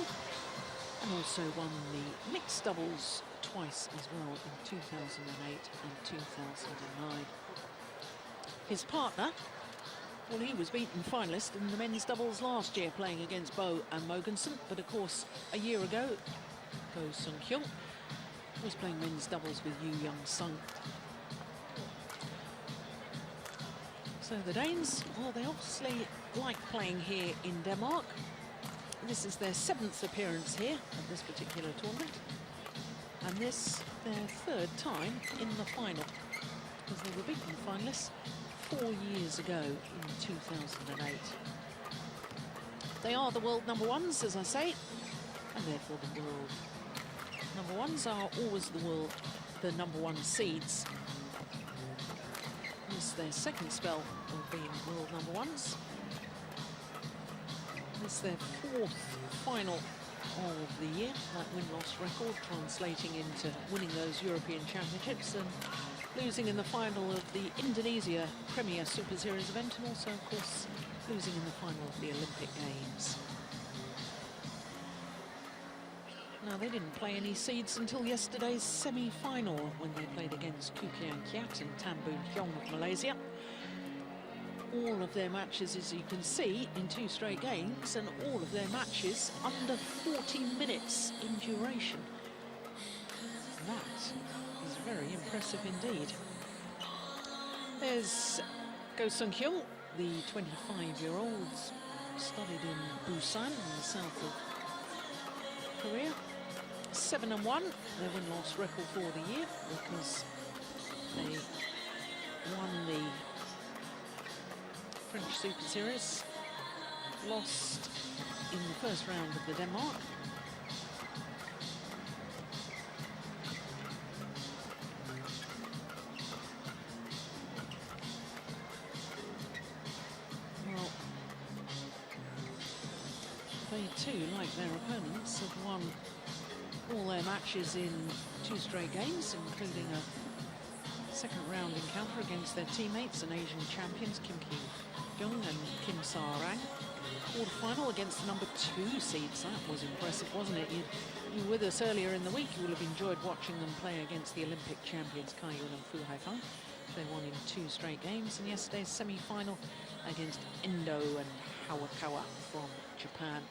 And also won the mixed doubles twice as well in 2008 and 2009. His partner, well, he was beaten finalist in the men's doubles last year playing against and Mogensen, but of course a year ago, Hyun was playing men's doubles with Yong. So the Danes, well, they obviously like playing here in Denmark. This is their 7th appearance here at this particular tournament, and this their 3rd time in the final, because they were beaten finalists 4 years ago in 2008. They are the world number ones, as I say, and therefore the world number ones are always the number 1 seeds. This is their 2nd spell of being world number ones. It's their 4th final of the year. That win-loss record translating into winning those European Championships and losing in the final of the Indonesia Premier Super Series event, and also, of course, losing in the final of the Olympic Games. Now, they didn't play any seeds until yesterday's semi-final when they played against Kukian Kiat and Tambun Yong of Malaysia. All of their matches, as you can see, in 2 straight games, and all of their matches under 40 minutes in duration. That is very impressive indeed. There's Go Sung-hyun, the 25-year-old, studied in Busan in the south of Korea. 7-1, their win-loss record for the year, because they won the French Super Series, lost in the first round of the Denmark. Well, they too, like their opponents, have won all their matches in 2 straight games, including a second round encounter against their teammates and Asian champions Kim Ki-young and Kim Sa-rang. Quarter-final against the number 2 seeds. That was impressive, wasn't it? You were with us earlier in the week. You will have enjoyed watching them play against the Olympic champions Hyun and Fu Haifeng. They won in 2 straight games, and yesterday's semi-final against Endo and Hawakawa from Japan.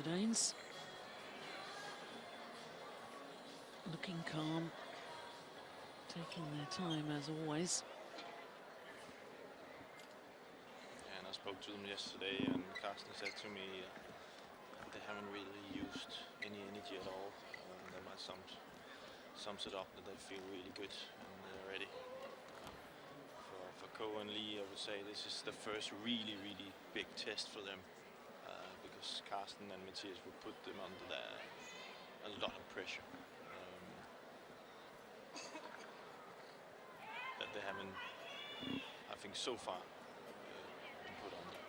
The Danes looking calm, taking their time as always. And I spoke to them yesterday, and Carsten said to me they haven't really used any energy at all. That might sums it up, that they feel really good and they're ready. For Ko and Lee, I would say this is the first really big test for them. Carsten and Mathias will put them under a lot of pressure that they haven't, I think, so far been put under,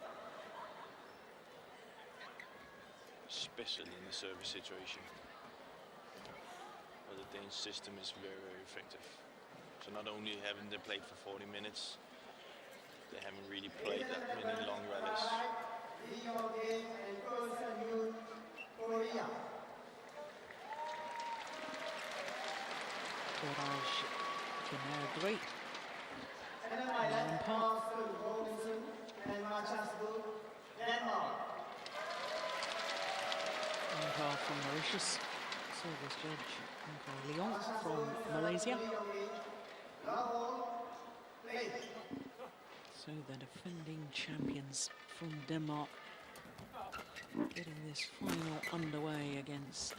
especially in the service situation, where the Danish system is very effective. So not only haven't they played for 40 minutes, they haven't really played that many long rallies. Barrage Genera Lampard from Mauritius, service judge Leon from Malaysia. So the defending champions from Denmark getting this final underway against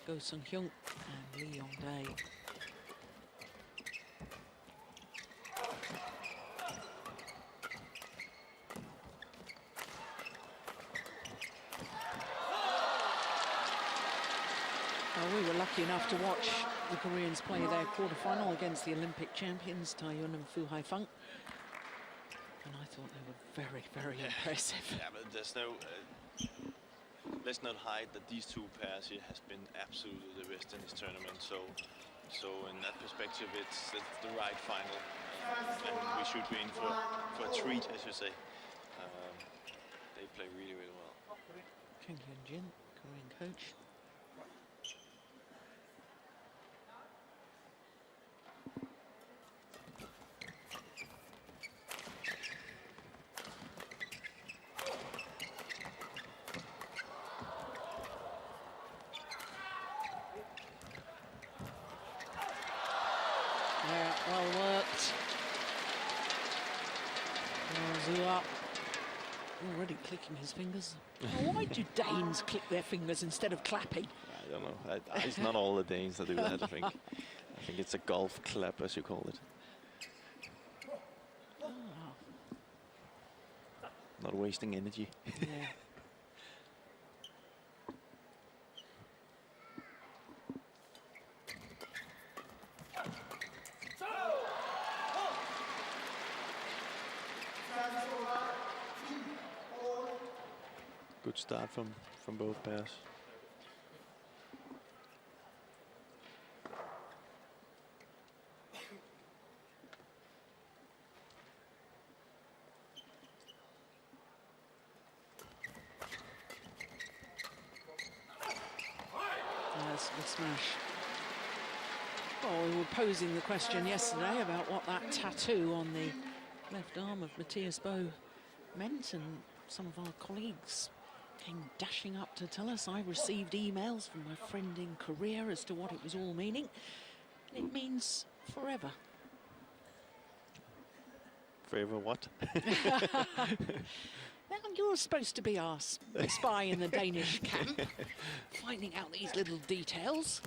Go Sung-hyun and Lee Yong-dae. Well, we were lucky enough to watch the Koreans play their quarter-final against the Olympic champions Hyun and Fu Haifeng. And I thought they were very impressive. Yeah, but there's no... let's not hide that these 2 pairs here has been absolutely the best in this tournament. So in that perspective, it's the right final, and we should be in for a treat, as you say. They play really well. Kang Hyun-jin, Korean coach. Well worked. Zhu up already clicking his fingers. Oh, why do Danes click their fingers instead of clapping? I don't know. It's not all the Danes that do that, I think. I think it's a golf clap, as you call it. Oh. Not wasting energy. Yeah. Good start from both pairs. Yes, good smash. Well, we were posing the question yesterday about what that tattoo on the left arm of Mathias Bo meant, and some of our colleagues came dashing up to tell us. I received emails from my friend in Korea as to what it was all meaning. It means forever. Forever what? Now, you're supposed to be our spy in the Danish camp, finding out these little details.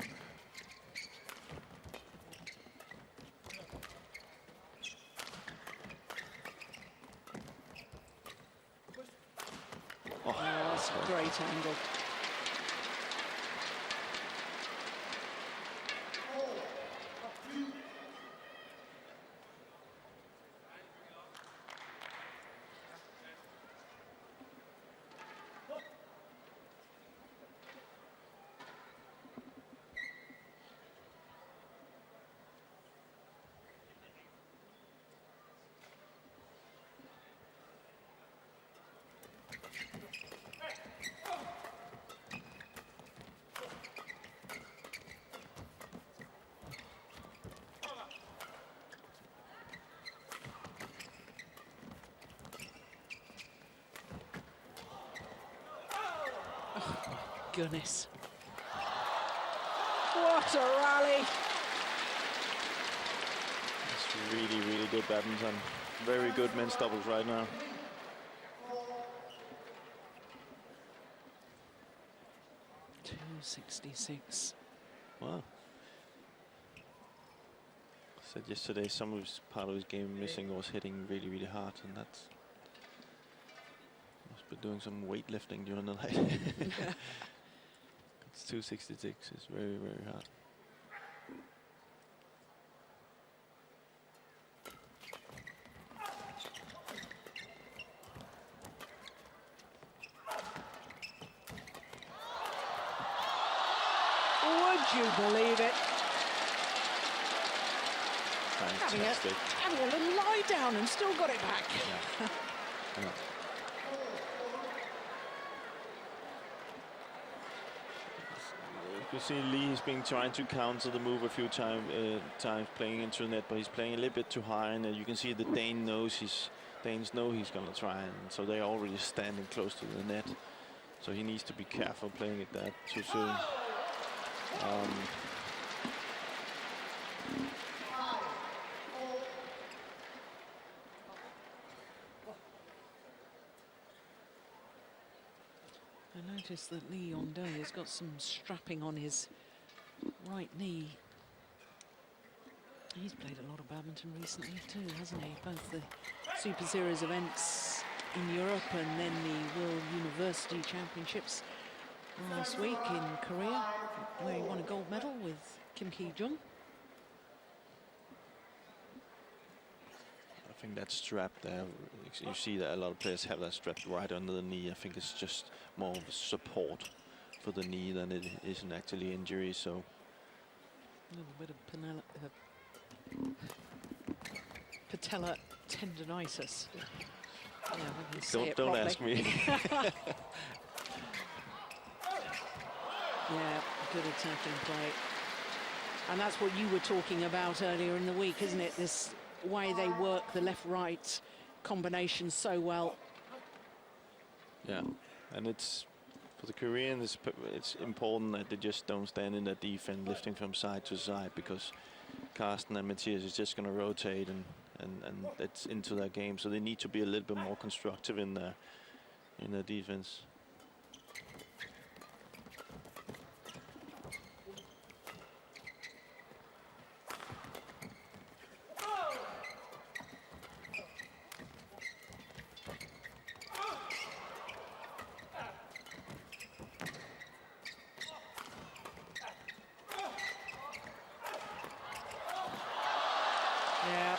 Oh, that's a great angle. Goodness. What a rally. It's really, really good badminton. Very good men's doubles right now. .266. Wow. Said yesterday some of his part of his game missing was hitting really, really hard, and that's must be doing some weightlifting during the night. It's 266. It's very, very hard. Would you believe it? Fantastic. Having a little lie down and still got it back. Yeah. Yeah. You see Lee has been trying to counter the move a few times playing into the net, but he's playing a little bit too high, and you can see the Danes know he's going to try, and so they're already standing close to the net. So he needs to be careful playing it that too soon. I noticed that Li Yong has got some strapping on his right knee. He's played a lot of badminton recently too, hasn't he? Both the Super Series events in Europe and then the World University Championships last week in Korea, where he won a gold medal with Kim Ki-jung. I think that strap there, you see that a lot of players have that strap right under the knee. I think it's just more of a support for the knee than it is an actually injury. So a little bit of patella tendonitis. Yeah, we can say don't it ask me. Yeah, good attacking play. And that's what you were talking about earlier in the week, isn't it? This way they work the left-right combination so well. Yeah, and it's for the Koreans, it's important that they just don't stand in that defense, lifting from side to side, because Carsten and Mathias is just going to rotate and it's into their game. So they need to be a little bit more constructive in their in the defense. Yeah,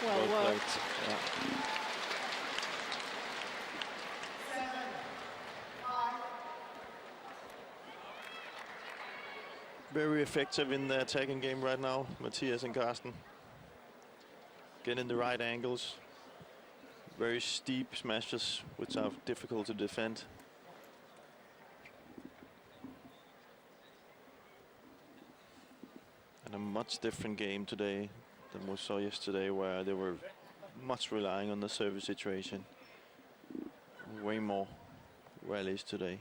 well worked. Yeah. Very effective in the attacking game right now, Mathias and Carsten. Getting the right angles. Very steep smashes, which are difficult to defend. And a much different game today than we saw yesterday, where they were much relying on the service situation. Way more rallies today.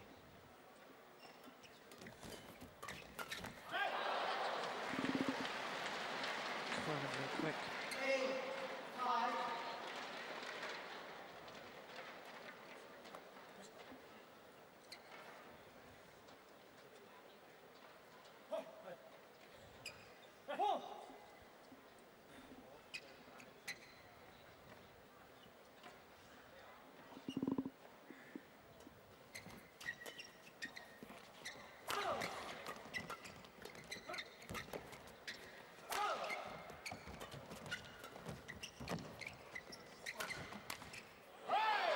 Incredibly quick.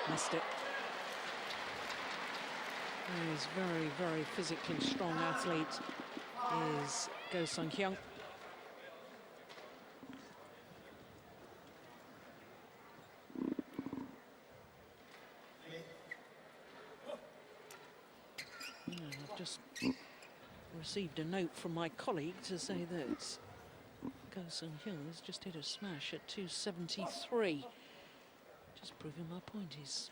Missed it. He's very, very physically strong athlete is Go Sung-hyun. I've just received a note from my colleague to say that Go Sung-hyun has just hit a smash at 273. Just proving my point. He's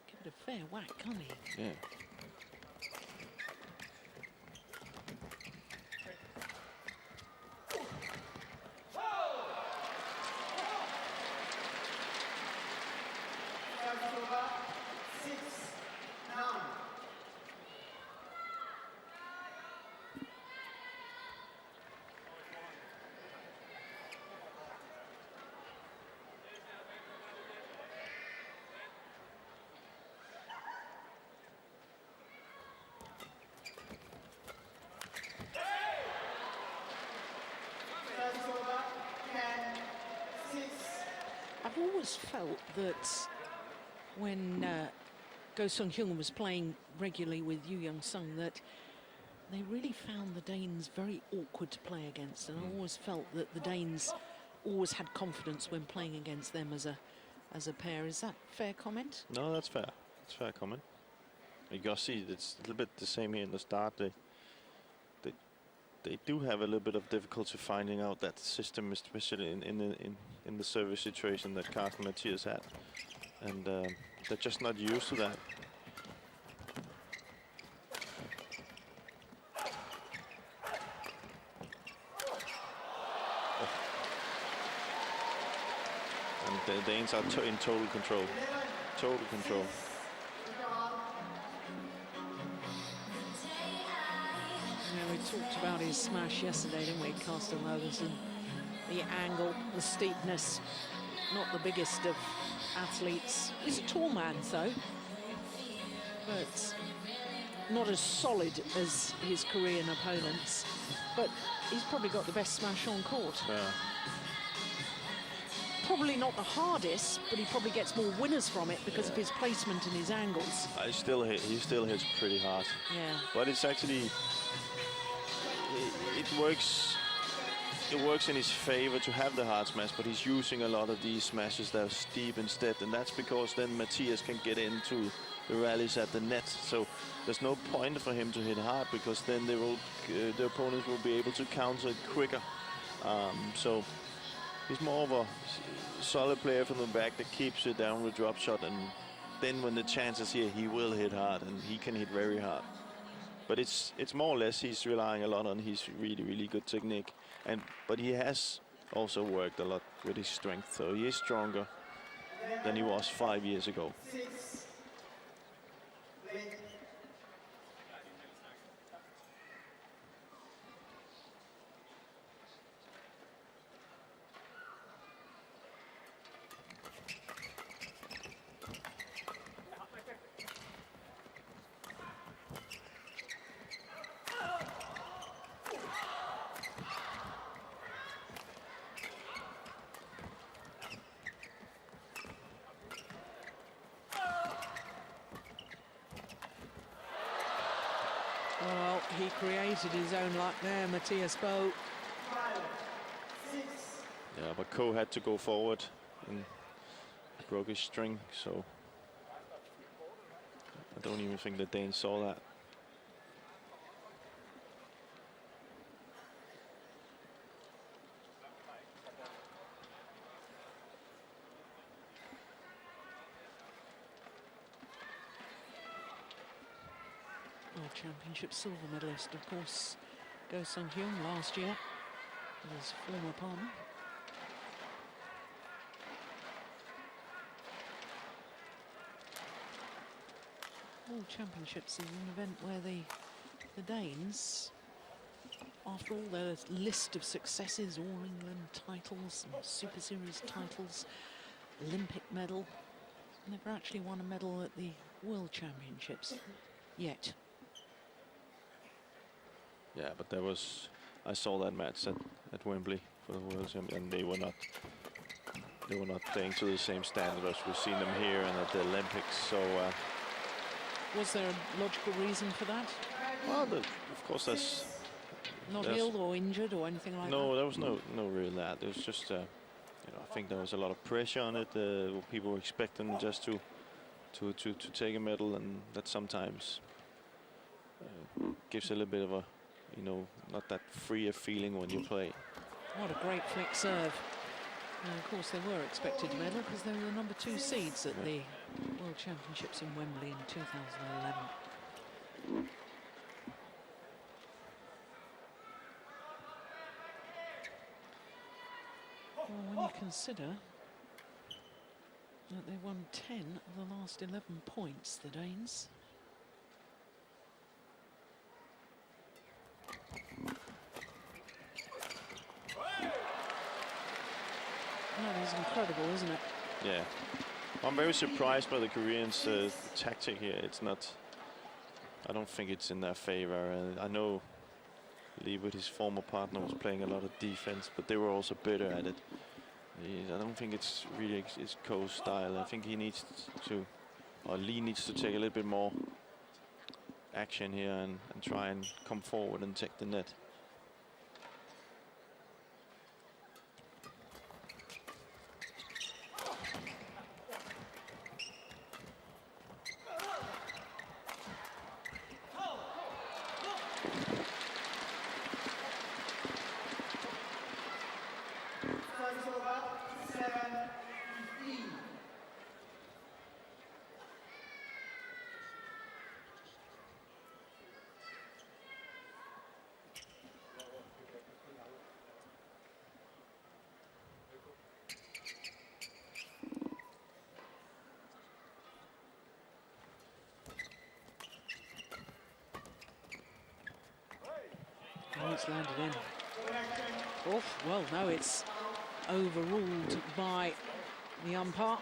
give it a fair whack, can't he? Yeah. I've always felt that when Go Sung-hyun was playing regularly with Yu Young-sung, that they really found the Danes very awkward to play against, and I always felt that the Danes always had confidence when playing against them as a pair. Is that a fair comment? No, that's fair. It's a fair comment. You can see it's a little bit the same here in the start. They do have a little bit of difficulty finding out that system, especially in the service situation that Carsten and Mathias had, and they're just not used to that. And the Danes are in total control. Total control. We talked about his smash yesterday, didn't we, Carsten Mogensen? The angle, the steepness, not the biggest of athletes. He's a tall man, though, but not as solid as his Korean opponents. But he's probably got the best smash on court. Yeah. Probably not the hardest, but he probably gets more winners from it because of his placement and his angles. He still hits pretty hard. Yeah. But it's actually... It works in his favor to have the hard smash, but he's using a lot of these smashes that are steep instead, and that's because then Mathias can get into the rallies at the net. So there's no point for him to hit hard, because then the opponents will be able to counter it quicker. So he's more of a solid player from the back that keeps it down with drop shot, and then when the chance is here, he will hit hard, and he can hit very hard. But it's more or less he's relying a lot on his really good technique, but he has also worked a lot with his strength, so he is stronger than he was 5 years ago. Well, he created his own luck there, Mathias Bo. Yeah, but Ko had to go forward and broke his string, so I don't even think the Danes saw that. World Championship silver medalist, of course, Hyun last year, his former partner. World Championships is an event where the Danes, after all their list of successes, All England titles, and Super Series titles, Olympic medal, never actually won a medal at the World Championships yet. Yeah, but there was, I saw that match at Wembley for the World Championship, and they were not playing to the same standard as we've seen them here and at the Olympics. So was there a logical reason for that? well, of course, that's Not ill or injured or anything like that? no, there was no real that. It was just, you know, I think there was a lot of pressure on it. People were expecting just to take a medal, and that sometimes gives a little bit of a, you know, not that free a feeling when you play. What a great flick serve. And of course, they were expected to medal because they were the number 2 seeds at the World Championships in Wembley in 2011. Well, when you consider that they won 10 of the last 11 points, the Danes. That is incredible, isn't it? Yeah. I'm very surprised by the Koreans' tactic here. It's not, I don't think it's in their favor. I know Lee with his former partner was playing a lot of defense, but they were also better at it. I don't think it's really his Ko's style. I think he needs to, or Lee needs to take a little bit more action here and try and come forward and take the net. It's landed in. Oh, well, no, it's overruled by the umpire.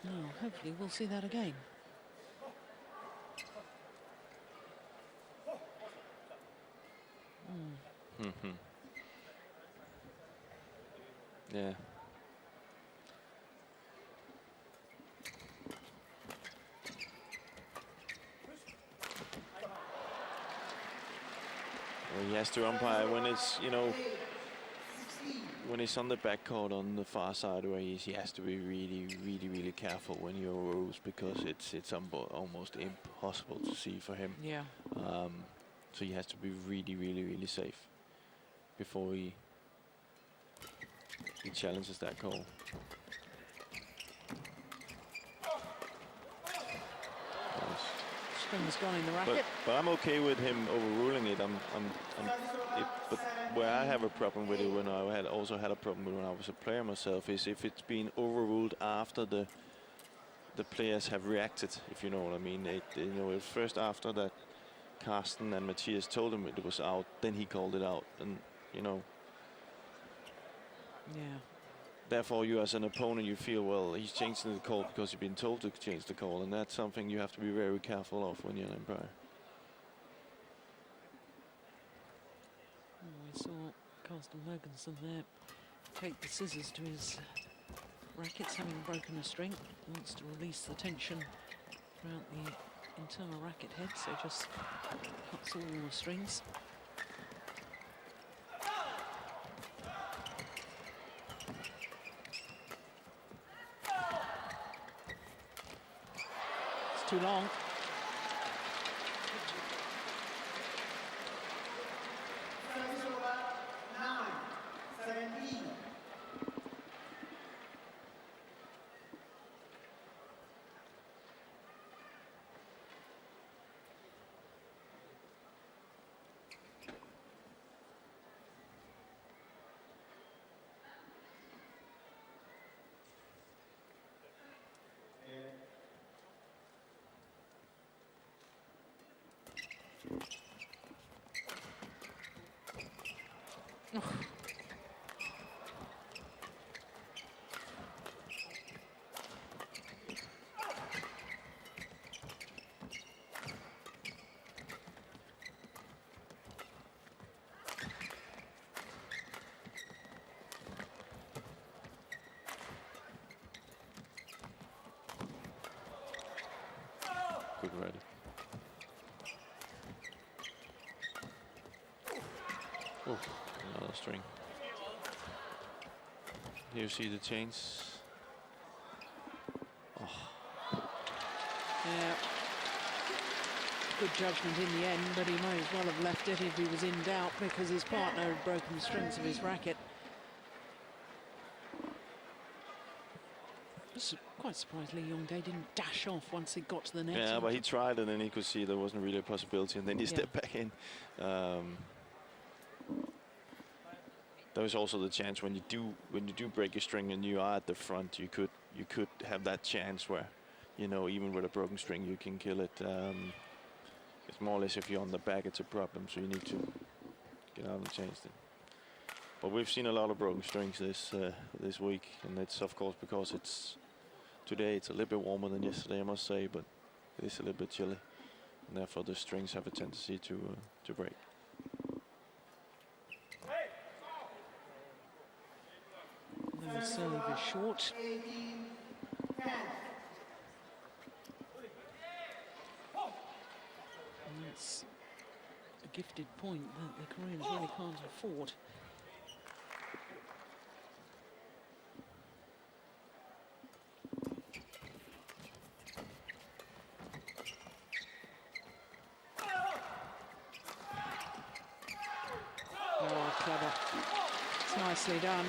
Oh, hopefully we'll see that again. Yeah. He has to umpire when it's, you know, when he's on the backcourt on the far side where he has to be really careful when he overrules, because it's almost impossible to see for him. Yeah. So he has to be really safe before he challenges that call. Peng's gone in the racket. But I'm okay with him overruling it. But where I have a problem with it, when I also had a problem with when I was a player myself, is if it's been overruled after the players have reacted, if you know what I mean. You know, it first after that Carsten and Mathias told him it was out, then he called it out, and you know. Yeah. Therefore, you as an opponent, you feel, well, he's changing the call because you've been told to change the call, and that's something you have to be very careful of when you're an umpire. We saw Carsten Mogensen there take the scissors to his rackets, having broken a string. He wants to release the tension throughout the internal racket head, so just cuts all the strings. It's too long. Good ready. Oh, another string. Here you see the change. Oh. Yeah. Good judgment in the end, but he might as well have left it if he was in doubt, because his partner had broken the strings of his racket. Quite surprised Yong didn't dash off once he got to the net. Yeah, but he tried, and then he could see there wasn't really a possibility, and then he stepped back in. There was also the chance when you do break a string and you are at the front, you could have that chance where, you know, even with a broken string you can kill it. It's more or less if you're on the back, it's a problem, so you need to get out and change it. But we've seen a lot of broken strings this week, and it's of course because today it's a little bit warmer than yesterday, I must say, but it is a little bit chilly, and therefore the strings have a tendency to break. The serve is short. And that's a gifted point that the Koreans really can't afford. Oh, clever. It's nicely done.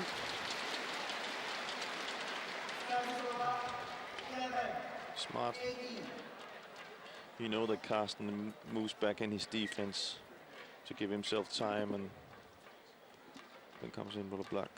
Smart. You know that Carsten moves back in his defense to give himself time, and then comes in with a block.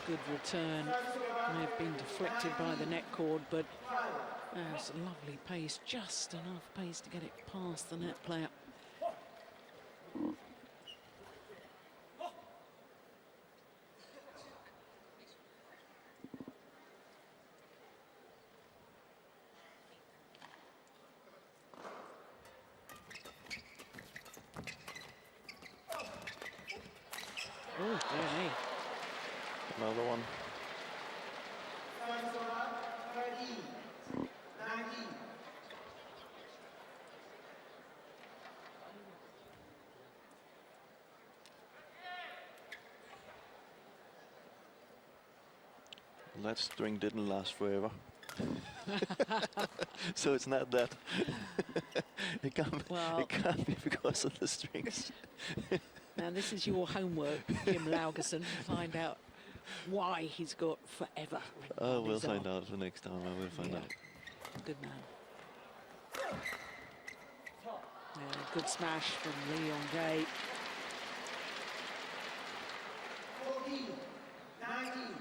Good return. May have been deflected by the net cord, but it's a lovely pace, just enough pace to get it past the net player. That string didn't last forever. So it's not that. It can't be because of the strings. Now this is your homework, Jim Laugerson, to find out why he's got forever. Oh, we'll find out for next time. I will find out. Good man. Yeah, good smash from Lee Yong. 14, 19.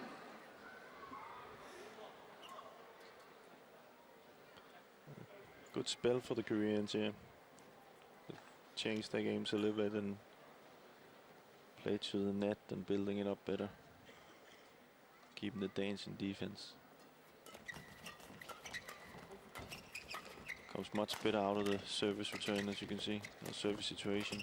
Good spell for the Koreans here. They changed their games a little bit and played to the net and building it up better. Keeping the Danes in defense. Comes much better out of the service return, as you can see, the service situation.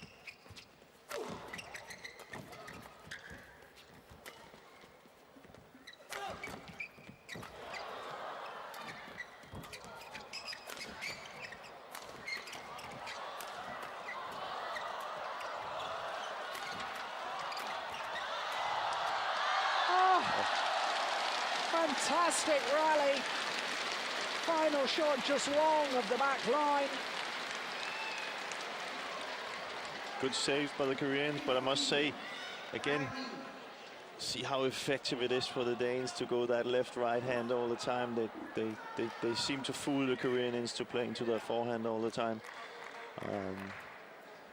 Fantastic rally. Final shot just long of the back line. Good save by the Koreans, but I must say, again, see how effective it is for the Danes to go that left-right hand all the time. They seem to fool the Koreans into playing to their forehand all the time.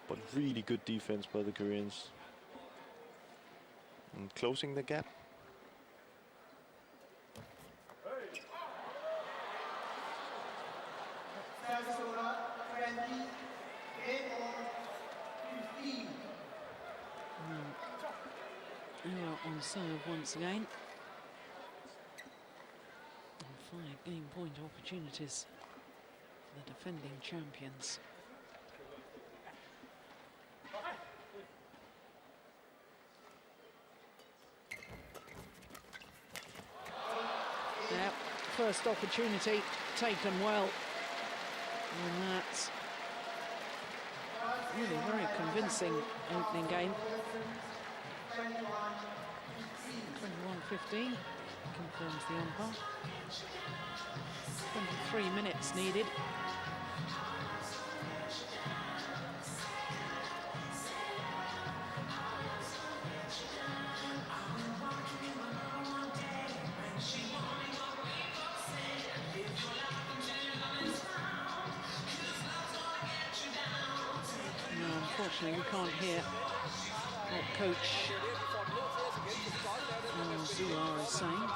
But really good defense by the Koreans. And closing the gap. On serve once again. And 5 game point opportunities for the defending champions. Yeah, first opportunity taken well. And that's really very convincing opening game. 21-15 confirms the umpire. 23 minutes needed. No, unfortunately, we can't hear what Coach Xuerui is saying.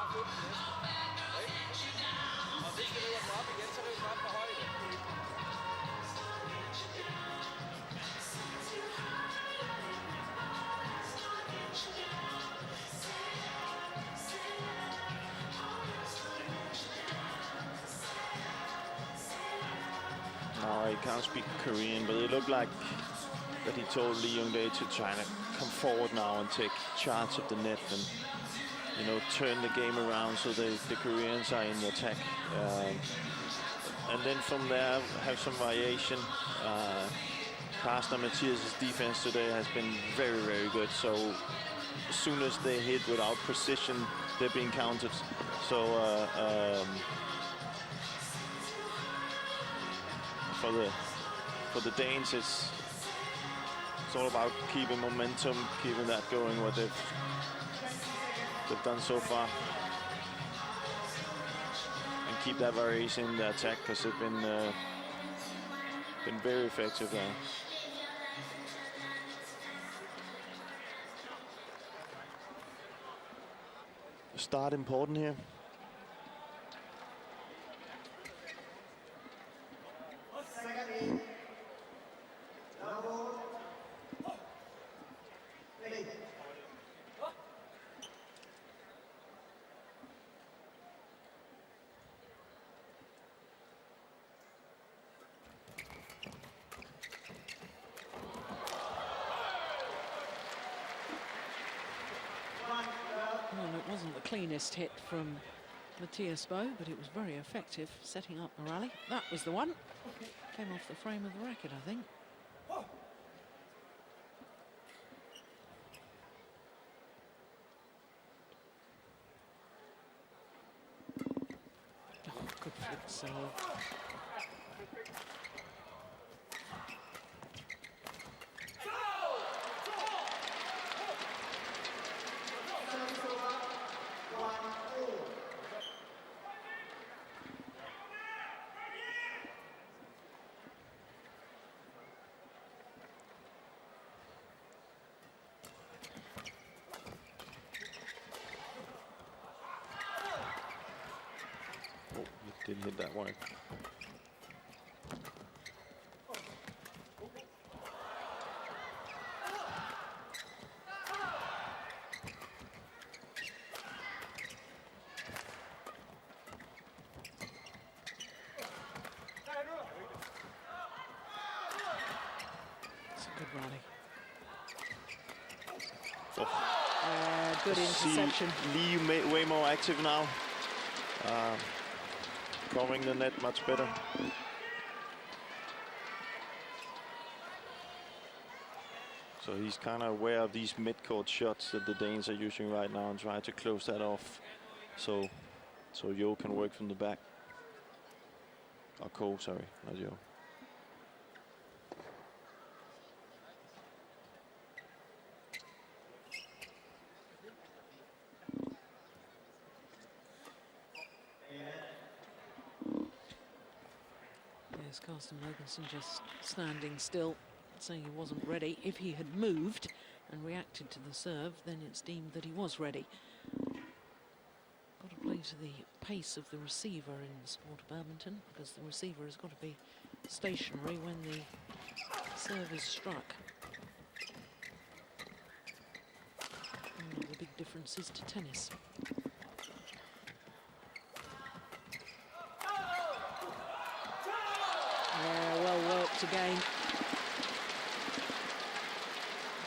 No, I can't speak Korean, but it looked like that he told Lee Yong-dae to try to come forward now and take charge of the net and, you know, turn the game around so the Koreans are in the attack. And then from there, have some variation. Carsten and Mathias' defense today has been very, very good. So as soon as they hit without precision, they're being counted. So for the Danes, it's all about keeping momentum, keeping that going, what they've done so far. And keep that variation in the attack, because they've been very effective there. Start important here. Well, it wasn't the cleanest hit from Mathias bow, but it was very effective setting up the rally. That was the one. Came off the frame of the racket, I think. Oh, good flick serve. Didn't hit that one. It's a good rally. Oh. Good interception. Li way more active now. Covering the net much better. So he's kind of aware of these mid-court shots that the Danes are using right now and try to close that off. So Yo can work from the back. Or Ko, sorry, not Yo. Carsten Mogensen just standing still, saying he wasn't ready. If he had moved and reacted to the serve, then it's deemed that he was ready. Got to play to the pace of the receiver in the sport of badminton, because the receiver has got to be stationary when the serve is struck. One of the big differences to tennis. Well worked again.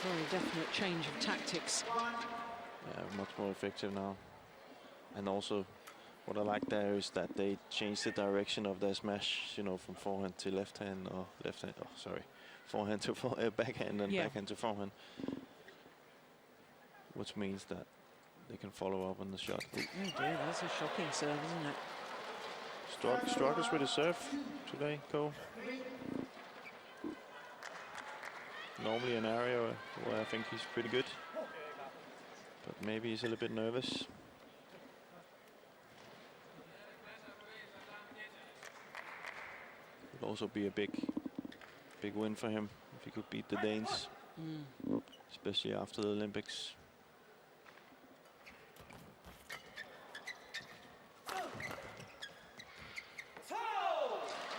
Very definite change of tactics. Yeah, much more effective now. And also, what I like there is that they changed the direction of their smash, you know, from forehand to left hand, or left hand, oh, sorry, forehand to backhand and backhand to forehand. Which means that they can follow up on the shot. Oh dear, that's a shocking serve, isn't it? Struggles with his serve today, Ko. Normally an area where I think he's pretty good, but maybe he's a little bit nervous. Would also be a big win for him if he could beat the Danes, especially after the Olympics.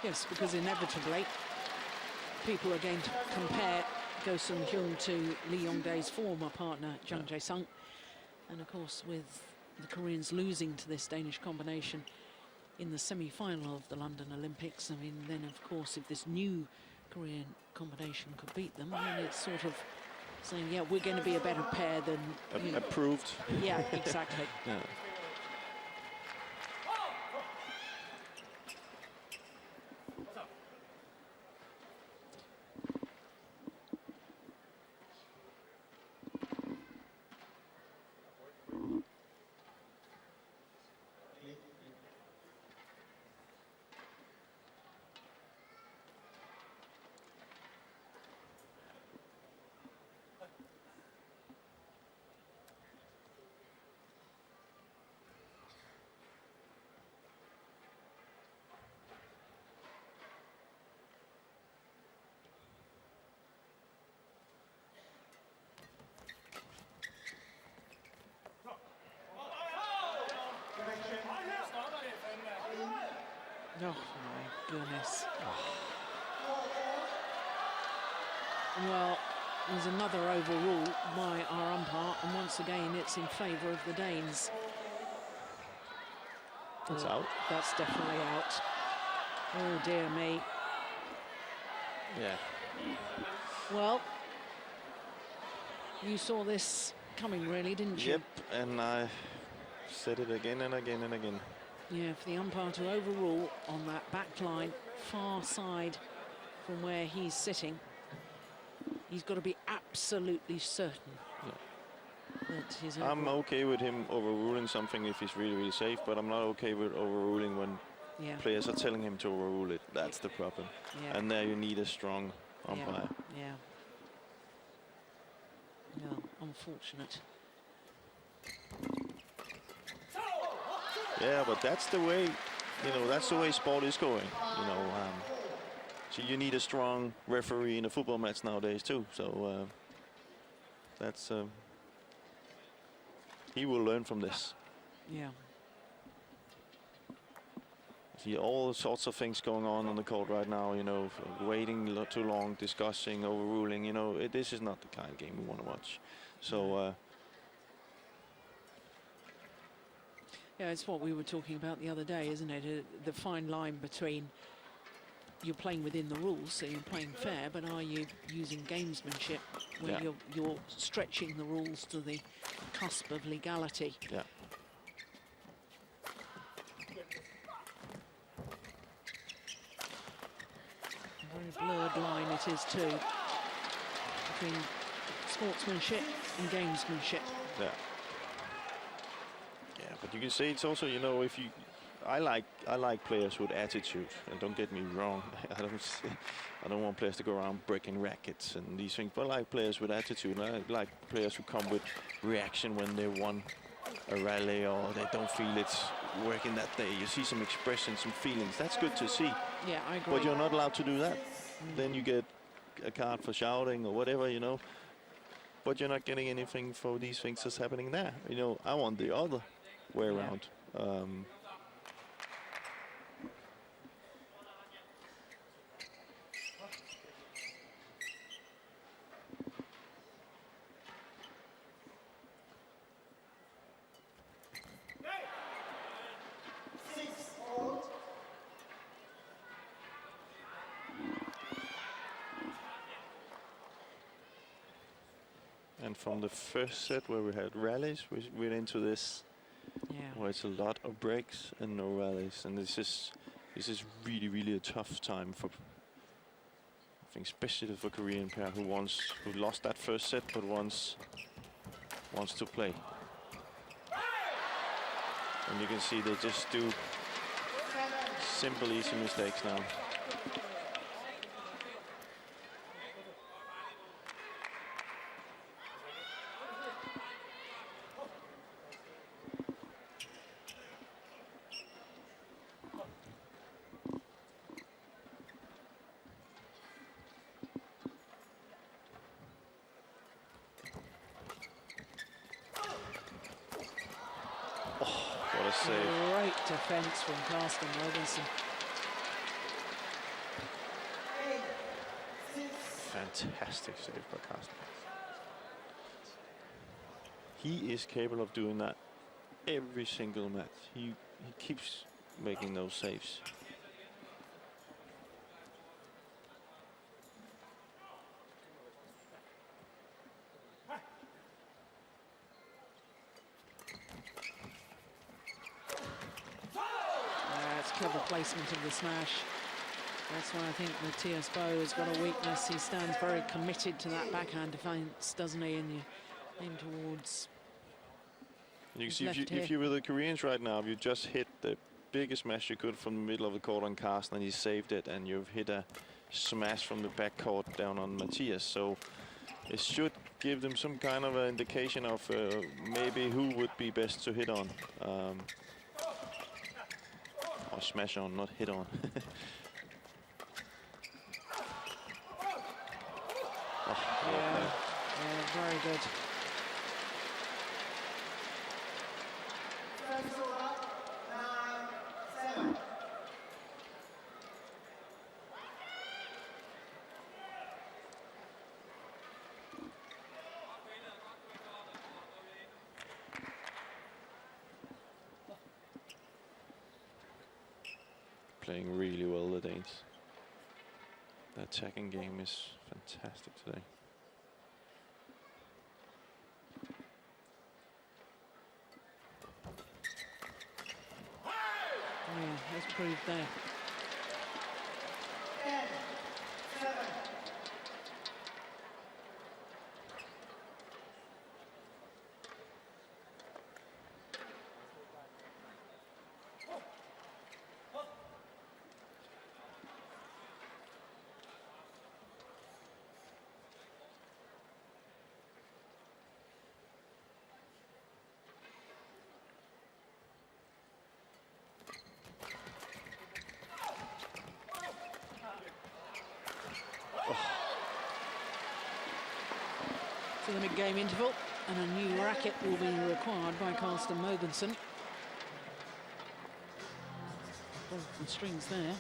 Yes, because inevitably people are going to compare Hyun to Lee Yong-dae's former partner, Jung Jae-sung. And of course, with the Koreans losing to this Danish combination in the semi-final of the London Olympics, I mean, then of course, if this new Korean combination could beat them, then it's sort of saying, yeah, we're going to be a better pair than... Approved. Yeah, exactly. Yeah. Oh my goodness. Well, there's another overrule by our umpire, and once again it's in favour of the Danes. That's out. That's definitely out. Oh dear me. Yeah. Well, you saw this coming, really, didn't you? Yep, and I said it again and again and again. Yeah, for the umpire to overrule on that back line, far side from where he's sitting, he's got to be absolutely certain. That his I'm okay with him overruling something if he's really, really safe, but I'm not okay with overruling when players are telling him to overrule it. That's the problem. Yeah. And there you need a strong umpire. Yeah. Yeah, unfortunate. Yeah, but that's the way, you know, that's the way sport is going. You know, so you need a strong referee in a football match nowadays too. So that's he will learn from this. Yeah. See all sorts of things going on the court right now. You know, waiting too long, discussing, overruling. You know, this is not the kind of game we want to watch. So. Yeah, it's what we were talking about the other day, isn't it? The fine line between you're playing within the rules, so you're playing fair, but are you using gamesmanship where you're stretching the rules to the cusp of legality? Yeah. A very blurred line it is too between sportsmanship and gamesmanship. Yeah. Yeah, but you can say it's also, you know, if you, I like players with attitude, and don't get me wrong, I don't want players to go around breaking rackets and these things, but I like players with attitude. I like players who come with reaction when they won a rally or they don't feel it's working that day. You see some expression, some feelings. That's good to see. Yeah, I agree. But you're not allowed to do that. Then you get a card for shouting or whatever, you know. But you're not getting anything for these things that's happening there. You know, I want the other way around. And from the first set where we had rallies, we went into this where it's a lot of breaks and no rallies, and this is really, really a tough time for, I think, especially for Korean pair who lost that first set but wants to play. And you can see they just do simple, easy mistakes now. Great defense from Carsten Mogensen. Fantastic save by Carsten. He is capable of doing that every single match. He keeps making those saves. Clever placement of the smash. That's why I think Mathias Bo has got a weakness. He stands very committed to that backhand defense, doesn't he? And you aim towards. You can see if you were the Koreans right now, you just hit the biggest smash you could from the middle of the court on Carsten, and he saved it, and you've hit a smash from the back court down on Mathias. So it should give them some kind of an indication of maybe who would be best to hit on. Or smash on, not hit on. Yeah, very good. Playing really well, the Danes. That attacking game is fantastic today. Yeah, as proved there. To the mid-game interval, and a new racket will be required by Carsten Mogensen. Broken strings there.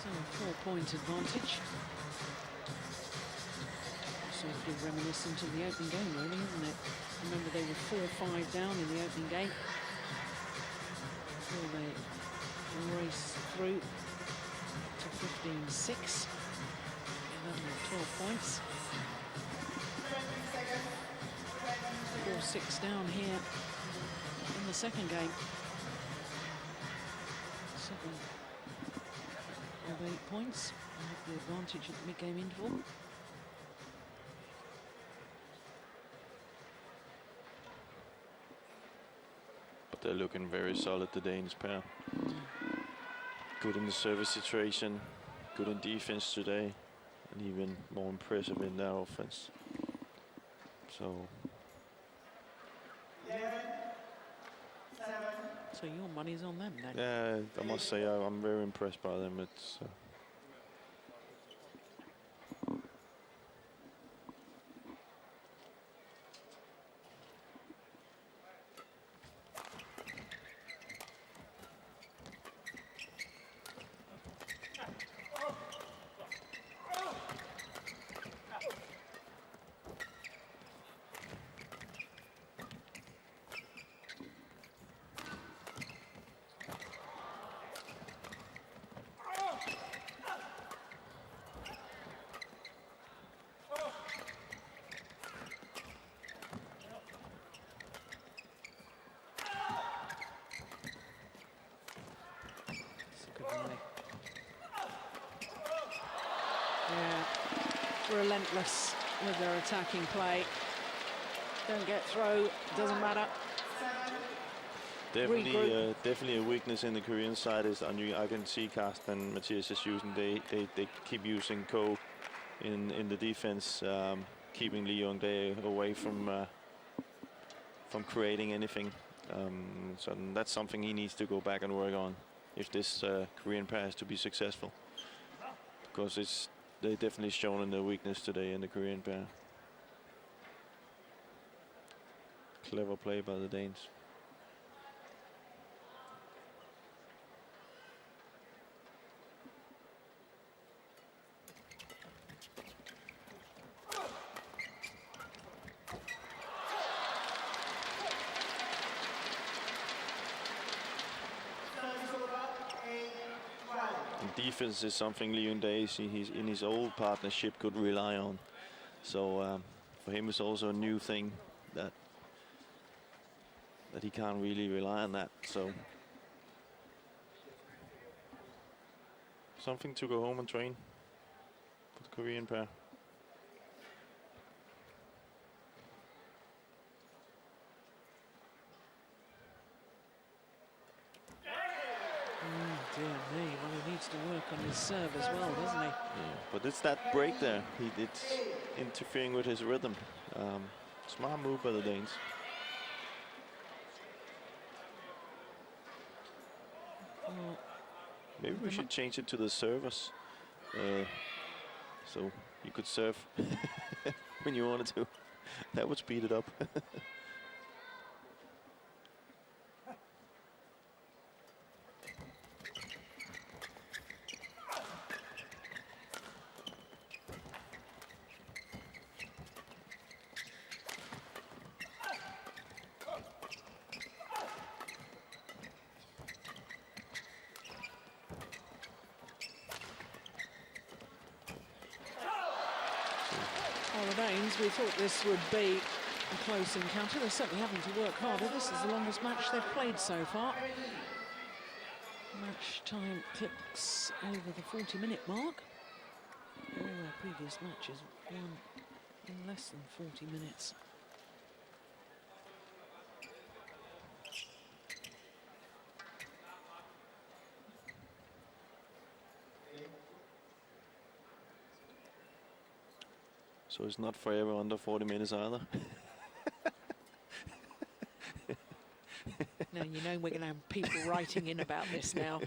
So a 4-point advantage. Sort of reminiscent of the opening game, really, isn't it? Remember, they were 4-5 down in the opening game. Before they race through to 15-6. 11 or 12 points. 4-6 down here in the second game. 7 of 8 points. They have the advantage at the mid-game interval. They're looking very solid, the Danish pair. Good in the service situation, good in defense today, and even more impressive in their offense. So your money's on them then? Yeah, I must say I'm very impressed by them. It's relentless with their attacking play. Don't get through, doesn't matter. definitely a weakness in the Korean side is I can see Carsten and Mathias is using. They keep using Ko in the defense, keeping Yong away from creating anything. So that's something he needs to go back and work on if this Korean pair is to be successful, because they definitely shown in their weakness today in the Korean pair. Clever play by the Danes. Defense is something Li-Ning he's in his old partnership could rely on. So for him it's also a new thing that he can't really rely on that. So something to go home and train for the Korean pair. Dear me, well, he needs to work on his serve as well, doesn't he? Yeah, but it's that break there. It's interfering with his rhythm. Smart move by the Danes. Well, maybe we should change it to the servers. So you could serve when you wanted to. That would speed it up. Well, the Danes, we thought this would be a close encounter. They're certainly having to work harder. This is the longest match they've played so far. Match time clicks over the 40-minute mark. All their previous matches won in less than 40 minutes. So it's not forever under 40 minutes either. Now, you know we're going to have people writing in about this now.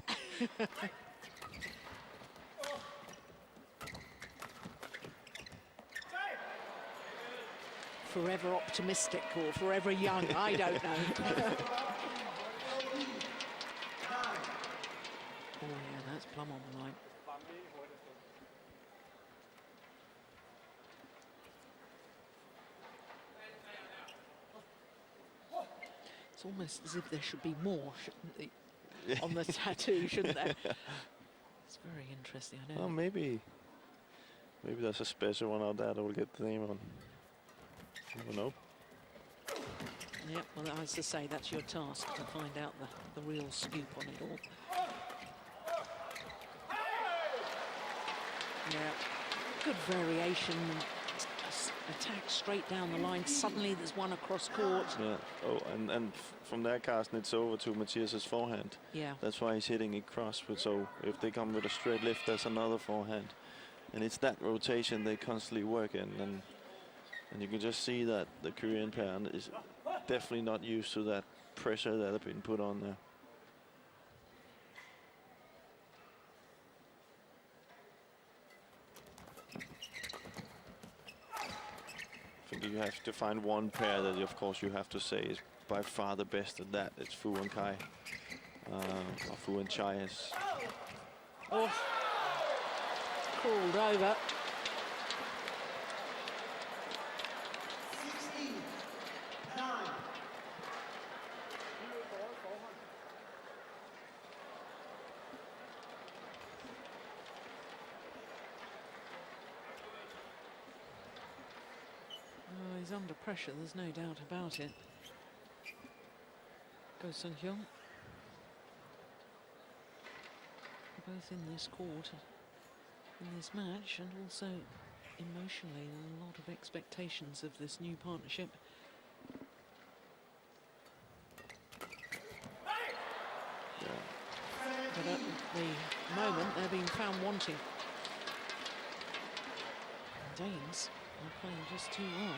Forever optimistic or forever young, I don't know. Oh yeah, that's plumb on the line. It's almost as if there should be more, shouldn't they, on the tattoo, shouldn't there? It's very interesting, I know. Well, maybe there's a special one out there that will get the name on. I don't know. Yeah, well, as I say, that's your task, to find out the real scoop on it all. Yeah, good variation. Attack straight down the line. Suddenly there's one across court. Yeah. Oh, and from there, Carsten, it's over to Mathias's forehand. Yeah. That's why he's hitting it cross. But so if they come with a straight lift, there's another forehand. And it's that rotation they constantly work in. And you can just see that the Korean pair is definitely not used to that pressure that have been put on there. I think you have to find one pair that, of course, you have to say is by far the best at that. It's Fu and Kai, or Fu and Chai. Oh, called over. He's under pressure, there's no doubt about it. Goes on Hyun. Both in this court, in this match, and also emotionally, a lot of expectations of this new partnership. Yeah. But at the moment, they're being found wanting. Danes are playing just too well.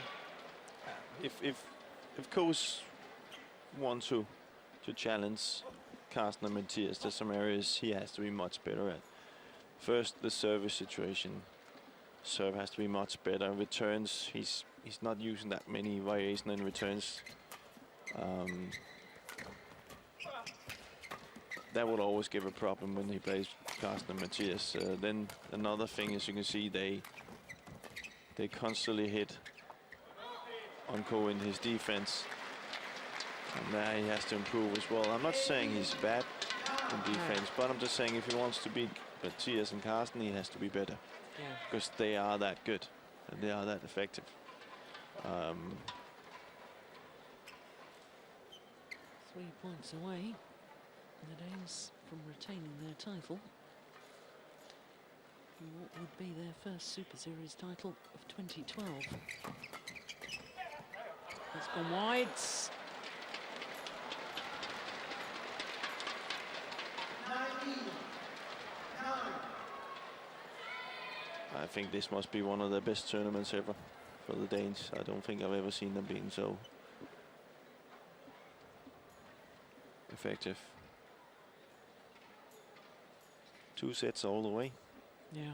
If Ko's want to challenge Carsten and Mathias, there's some areas he has to be much better at. First, the service situation. Serve has to be much better. Returns, he's not using that many variation in returns. That would always give a problem when he plays Carsten and Mathias. Then another thing is, you can see they constantly hit on Ko in his defense, and there he has to improve as well. I'm not saying he's bad in defense, but I'm just saying if he wants to beat Mathias and Carsten, he has to be better, because they are that good and they are that effective. 3 points away, the Danes from retaining their title. What would be their first Super Series title of 2012? It's gone wide. I think this must be one of the best tournaments ever for the Danes. I don't think I've ever seen them being so effective. 2 sets all the way. Yeah.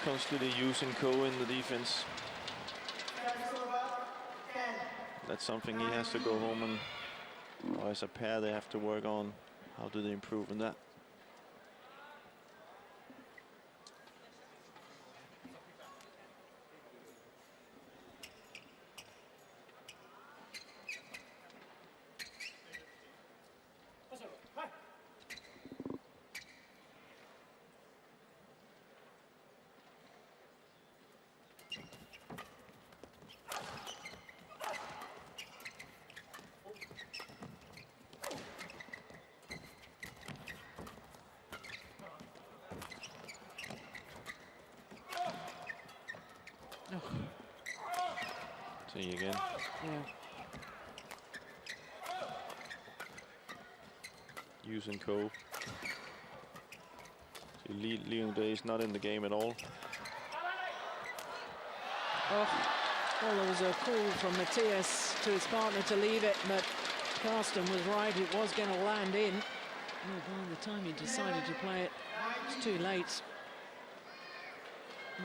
Constantly using Ko in the defense. That's something he has to go home and, or as a pair, they have to work on. How do they improve in that? See again. Yeah. Using Co. So Li-Ning is not in the game at all. Oh, well, there was a call from Mathias to his partner to leave it, but Carsten was right. It was going to land in. Well, by the time he decided to play it, it's too late.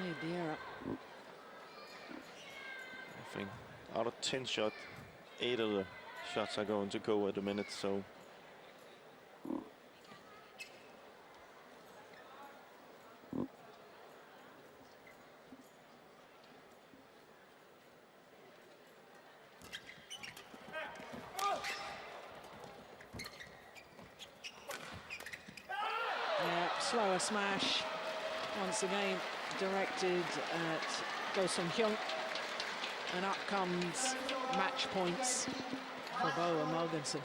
Made the error. I think out of 10 shots, 8 of the shots are going to go at the minute, so. Slower smash, once again directed at Hyun, and up comes match points for Bo and Mogensen.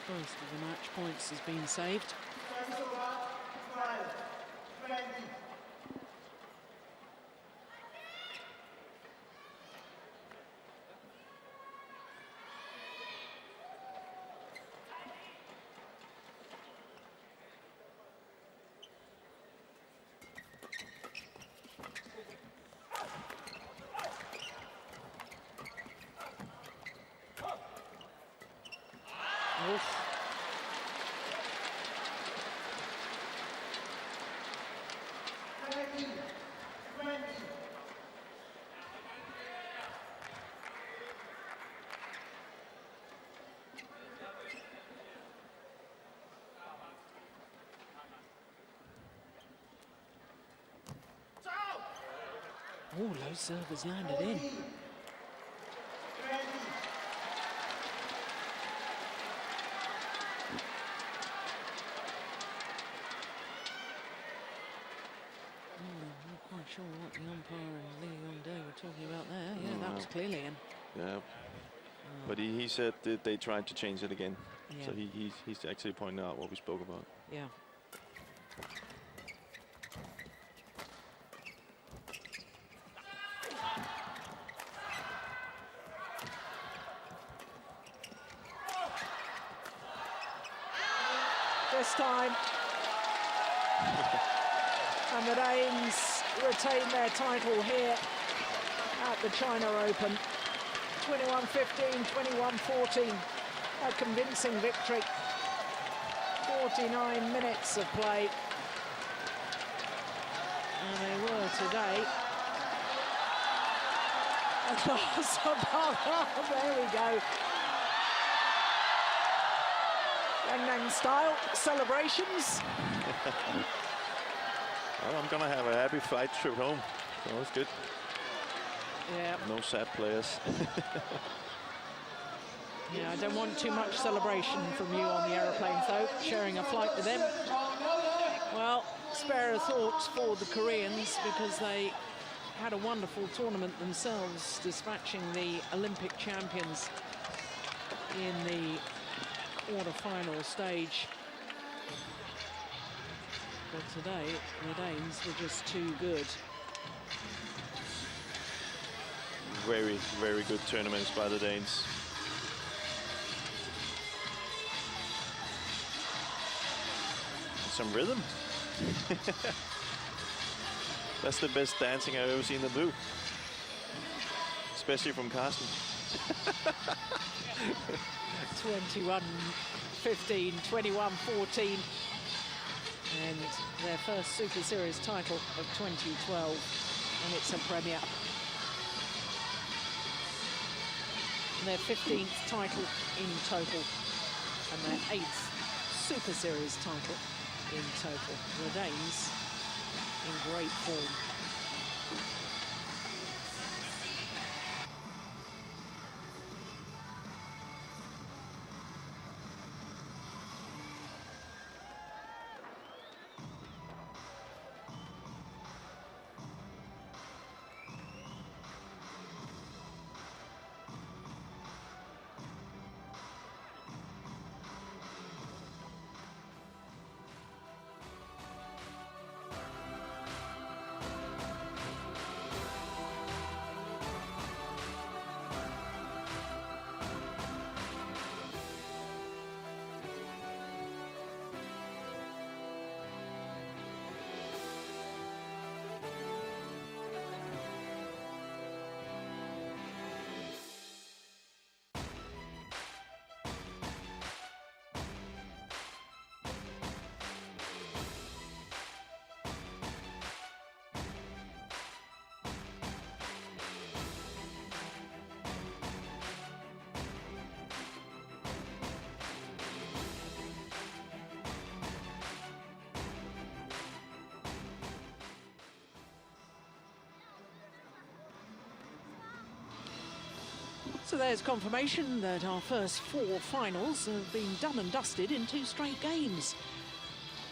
Most of the match points has been saved. Oh, low servers landed in. Not quite sure what the umpire and Li-Ning were talking about there. Yeah, that was clearly in. Yeah. But he said that they tried to change it again. Yeah. So he's actually pointing out what we spoke about. Yeah. This time, and the Danes retain their title here at the China Open. 21-15, 21-14, a convincing victory. 49 minutes of play, and they were today. There we go. Zhengming style celebrations. Well, I'm gonna have a happy flight trip home, so that's good. Yeah. No sad players. Yeah, I don't want too much celebration from you on the aeroplanes, though, sharing a flight with them. Well, spare a thought for the Koreans, because they had a wonderful tournament themselves, dispatching the Olympic champions in the quarter-final stage. But today, the Danes were just too good. Very, very good tournaments by the Danes. Some rhythm. That's the best dancing I've ever seen them do. Especially from Carsten. 21-15, 21-14. And their first Super Series title of 2012. And it's a premiere. Their 15th title in total. And their 8th Super Series title in total. The Danes in great form. So there's confirmation that our first 4 finals have been done and dusted in 2 straight games.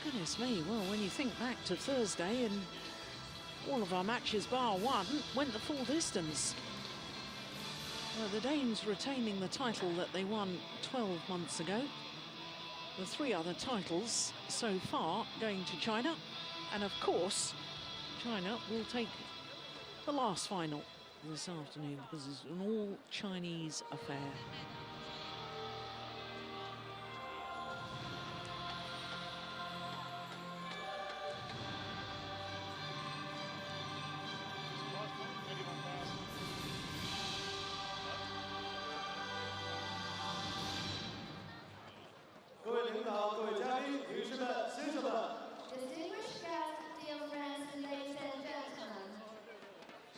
Goodness me, well, when you think back to Thursday, and all of our matches bar one went the full distance. Well, the Danes retaining the title that they won 12 months ago. The 3 other titles so far going to China. And of course, China will take the last final this afternoon because it's an all-Chinese affair. Distinguished guests, dear friends, ladies and gentlemen.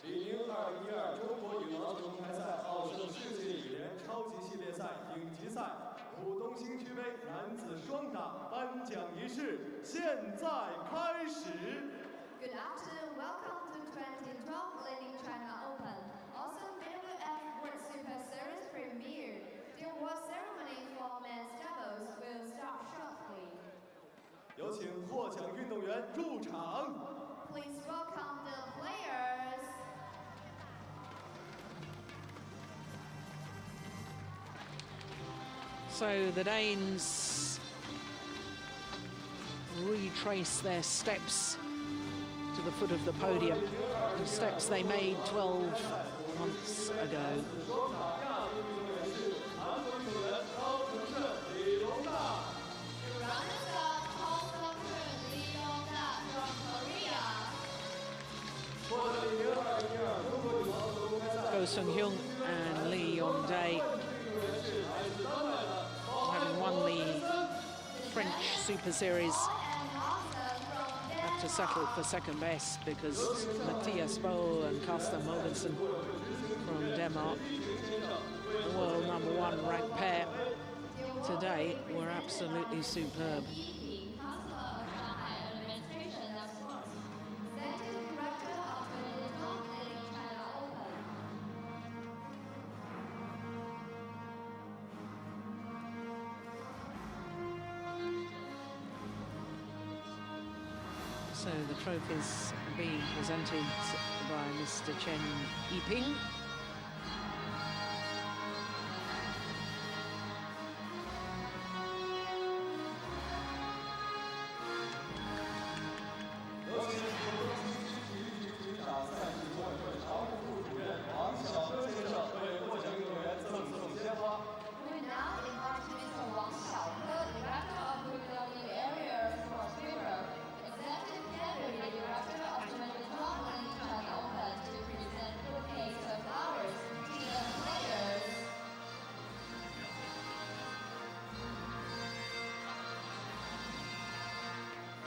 Li-Ning2012中国羽毛球公开赛奥盛世界羽联超级系列赛顶级赛浦东新区杯男子双打颁奖仪式现在开始。 Good afternoon, welcome to 2012 Li-Ning China Open. OSIM BWF World Superseries premiere. The award ceremony for men's doubles will start shortly. 有请获奖运动员入场。 Please welcome the players. So the Danes retrace their steps to the foot of the podium, the steps they made 12 months ago. Runners-up, Carsten Li Yong from Korea. Go Sung-hyun and Lee Yong-dae, having won the French Super Series, have to settle for second best because Mathias and Carsten Mogensen from Denmark, the world #1 ranked pair today, were absolutely superb. Ying, Councilor of Shanghai Administration of Sports, Executive Director of 2012 Li-Ning China Open. So the trophies being presented by Mr. Chen Peng. We now invite Mr. Wang, Director of Regulatory Area Sports Bureau, Executive Deputy Director of 2012 Li-Ning China Open, to present bouquets of flowers to the players.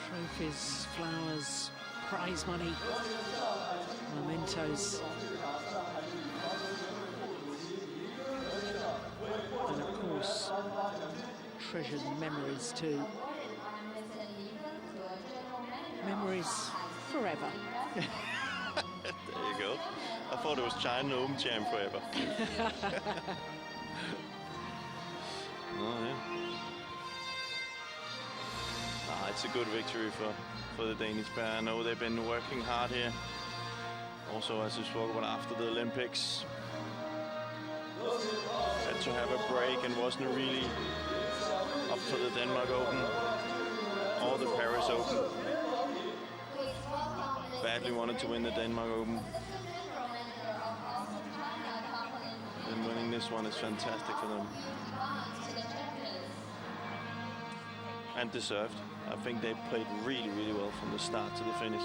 Trophies, flowers, prize money, mementos. And of course, treasured memories too. Awarded by Mr. Li Yong to a general manager of Memories Shanghai forever. There you go. I thought it was China Open champ forever. Oh, yeah. It's a good victory for the Danish pair. I know they've been working hard here. Also, as we spoke about after the Olympics, had to have a break and wasn't really up for the Denmark Open or the Paris Open. Badly wanted to win the Denmark Open. And winning this one is fantastic for them. And deserved. I think they played really, really well from the start to the finish.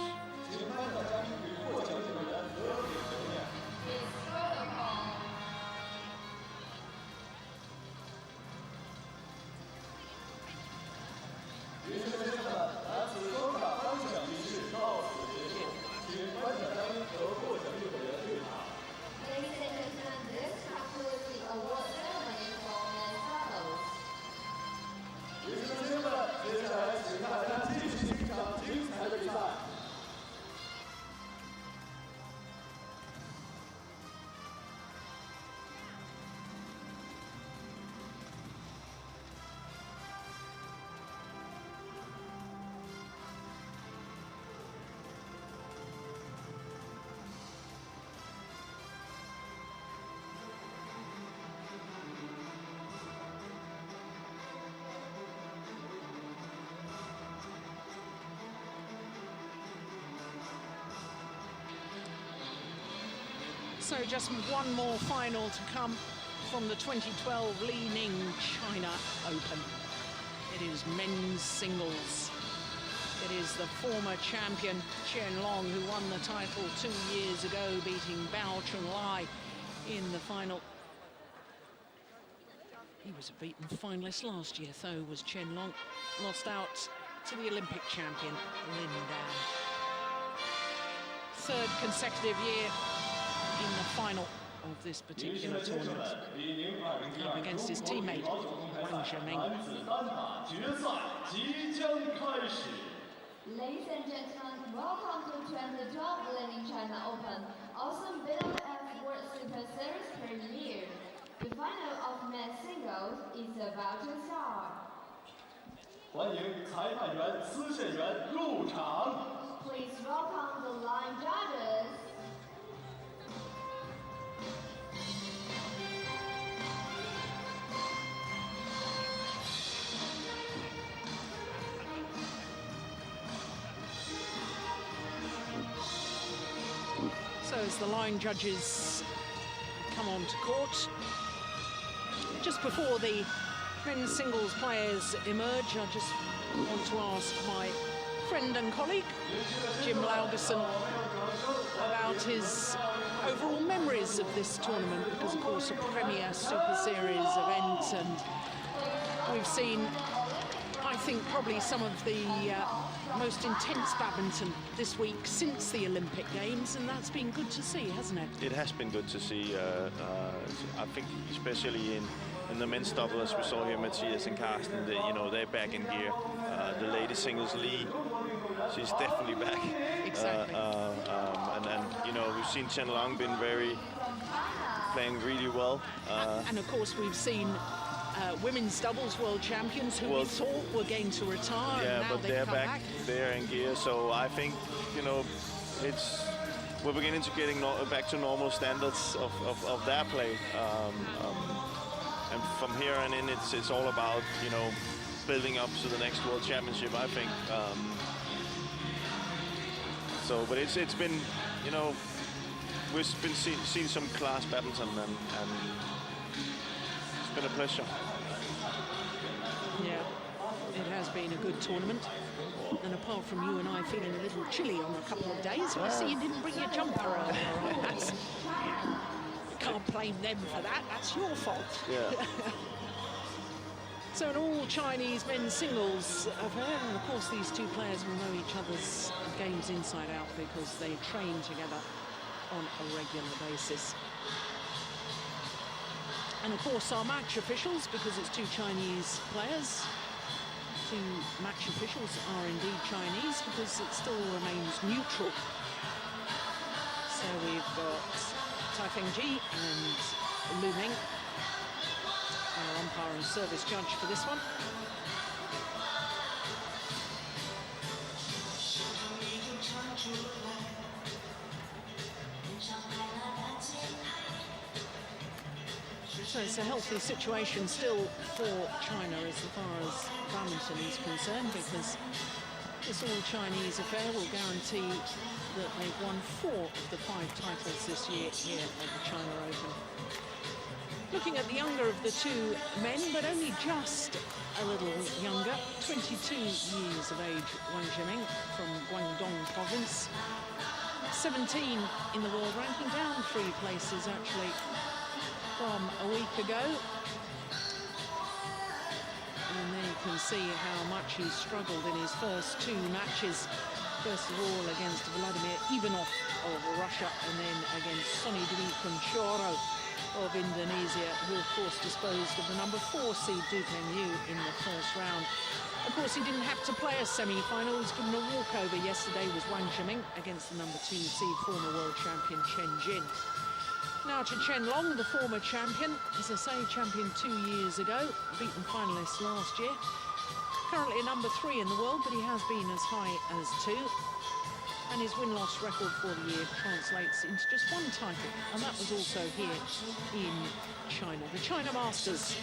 So just one more final to come from the 2012 Li-Ning China Open. It is men's singles. It is the former champion Chen who won the title 2 years ago, beating Bao Chunlai in the final. He was a beaten finalist last year, though, was Chen Long. Lost out to the Olympic champion, Lin Dan. Third consecutive year in the final of this particular tournament, up against his teammate, Wang Zhengming. Ladies and gentlemen, welcome to 2012 Li-Ning China Open, OSIM BWF World Superseries premiere. The final of men's singles is about to start. 欢迎裁判员、司线员入场。 Please welcome the line judges. So as the line judges come onto court, just before the men's singles players emerge, I just want to ask my friend and colleague, Jim Laugesen, about his overall memories of this tournament, because of course a premier Super Series event, and we've seen, I think, probably some of the most intense badminton this week since the Olympic Games, and that's been good to see, hasn't it? It has been good to see. I think especially in the men's doubles, we saw here Mathias and Carsten. They're back in gear. The ladies singles, Li, she's definitely back. Exactly. And we've seen Chen been playing really well. And of course we've seen women's doubles world champions who we thought were going to retire. Yeah, and now but they're back. They're in gear. So I think we're beginning to getting back to normal standards of their play. And from here on in, it's all about building up to the next World Championship, I think. But it's been we've been seeing some class badminton, and it's been a pleasure. Yeah, it has been a good tournament. And apart from you and I feeling a little chilly on a couple of days, I see you didn't bring your jumper earlier. Right? Can't blame them for that. That's your fault. Yeah. So an all-Chinese men's singles affair, and of course these two players will know each other's games inside out because they train together on a regular basis. And of course our match officials, because it's two Chinese players, two match officials are indeed Chinese because it still remains neutral. So we've got Tai Fengji and Li-Ning, our umpire and service judge for this one. So it's a healthy situation still for China as far as badminton is concerned, because this all-Chinese affair will guarantee that they've won 4 of the 5 titles this year here at the China Open. Looking at the younger of the two men, but only just a little younger, 22 years of age, Wang Zhengming from Guangdong province. 17 in the world ranking, down 3 places actually from a week ago. And there you can see how much he struggled in his first 2 matches. First of all against Vladimir Ivanov of Russia, and then against Sonny Dwi Kunchoro of Indonesia, who of course disposed of the number 4 seed Du Pengyu in the first round. Of course, he didn't have to play a semi-final. He was given a walkover yesterday, was Wang Zhengming against the number 2 seed, former world champion Chen Jin. Now to Chen Long, the former champion, as I say, champion 2 years ago, beaten finalist last year. Currently a number 3 in the world, but he has been as high as 2. And his win-loss record for the year translates into just 1 title, and that was also here in China. The China Masters,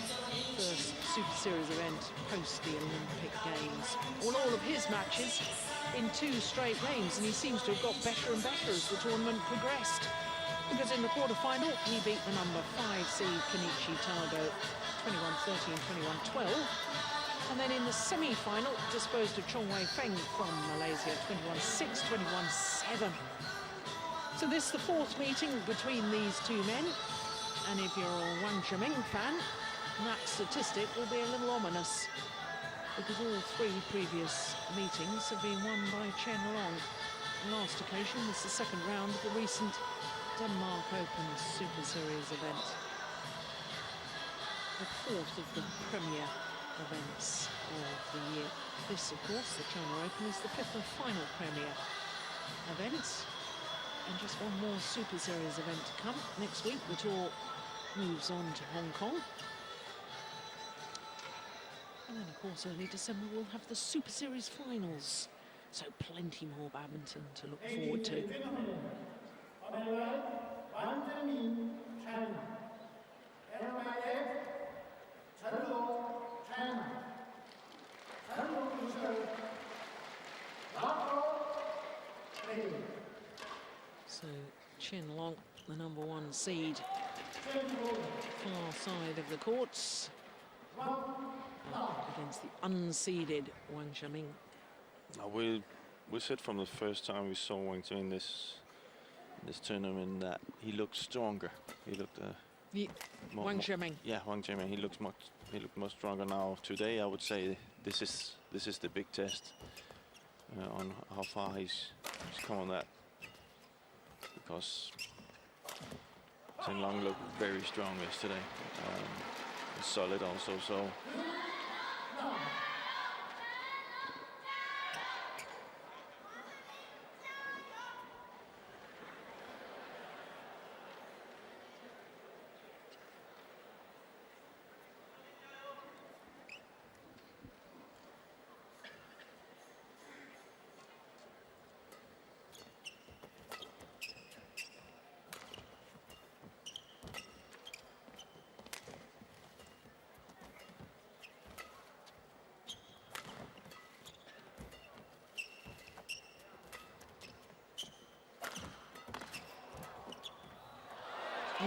first Super Series event post the Olympic Games. Won all of his matches in 2 straight games, and he seems to have got better and better as the tournament progressed. Because in the quarter-final, he beat the number 5 seed Kenichi Tago 21-13, 21-12. And then in the semi-final, disposed of Peng from Malaysia 21-6, 21-7. So this is the 4th meeting between these 2 men. And if you're a Wang Zhengming fan, that statistic will be a little ominous, because all 3 previous meetings have been won by Chen Long. The last occasion was the 2nd round of the recent Denmark Open Super Series event. The 4th of the premier events of the year. This, of course, the China Open, is the 5th and final premier event. And just 1 more Super Series event to come. Next week, the tour moves on to Hong Kong. And then, of course, early December, we'll have the Super Series Finals. So plenty more badminton to look forward to. So Chen Long, the number 1 seed, far side of the courts, against the unseeded Wang Zhengming. We said from the first time we saw Wang Zhengming in this tournament that he looked stronger. He looked Wang Zhengming. Yeah, Wang Zhengming. He looked much stronger now. Today, I would say this is the big test on how far he's come on that, because Chen Long looked very strong yesterday, solid also. So.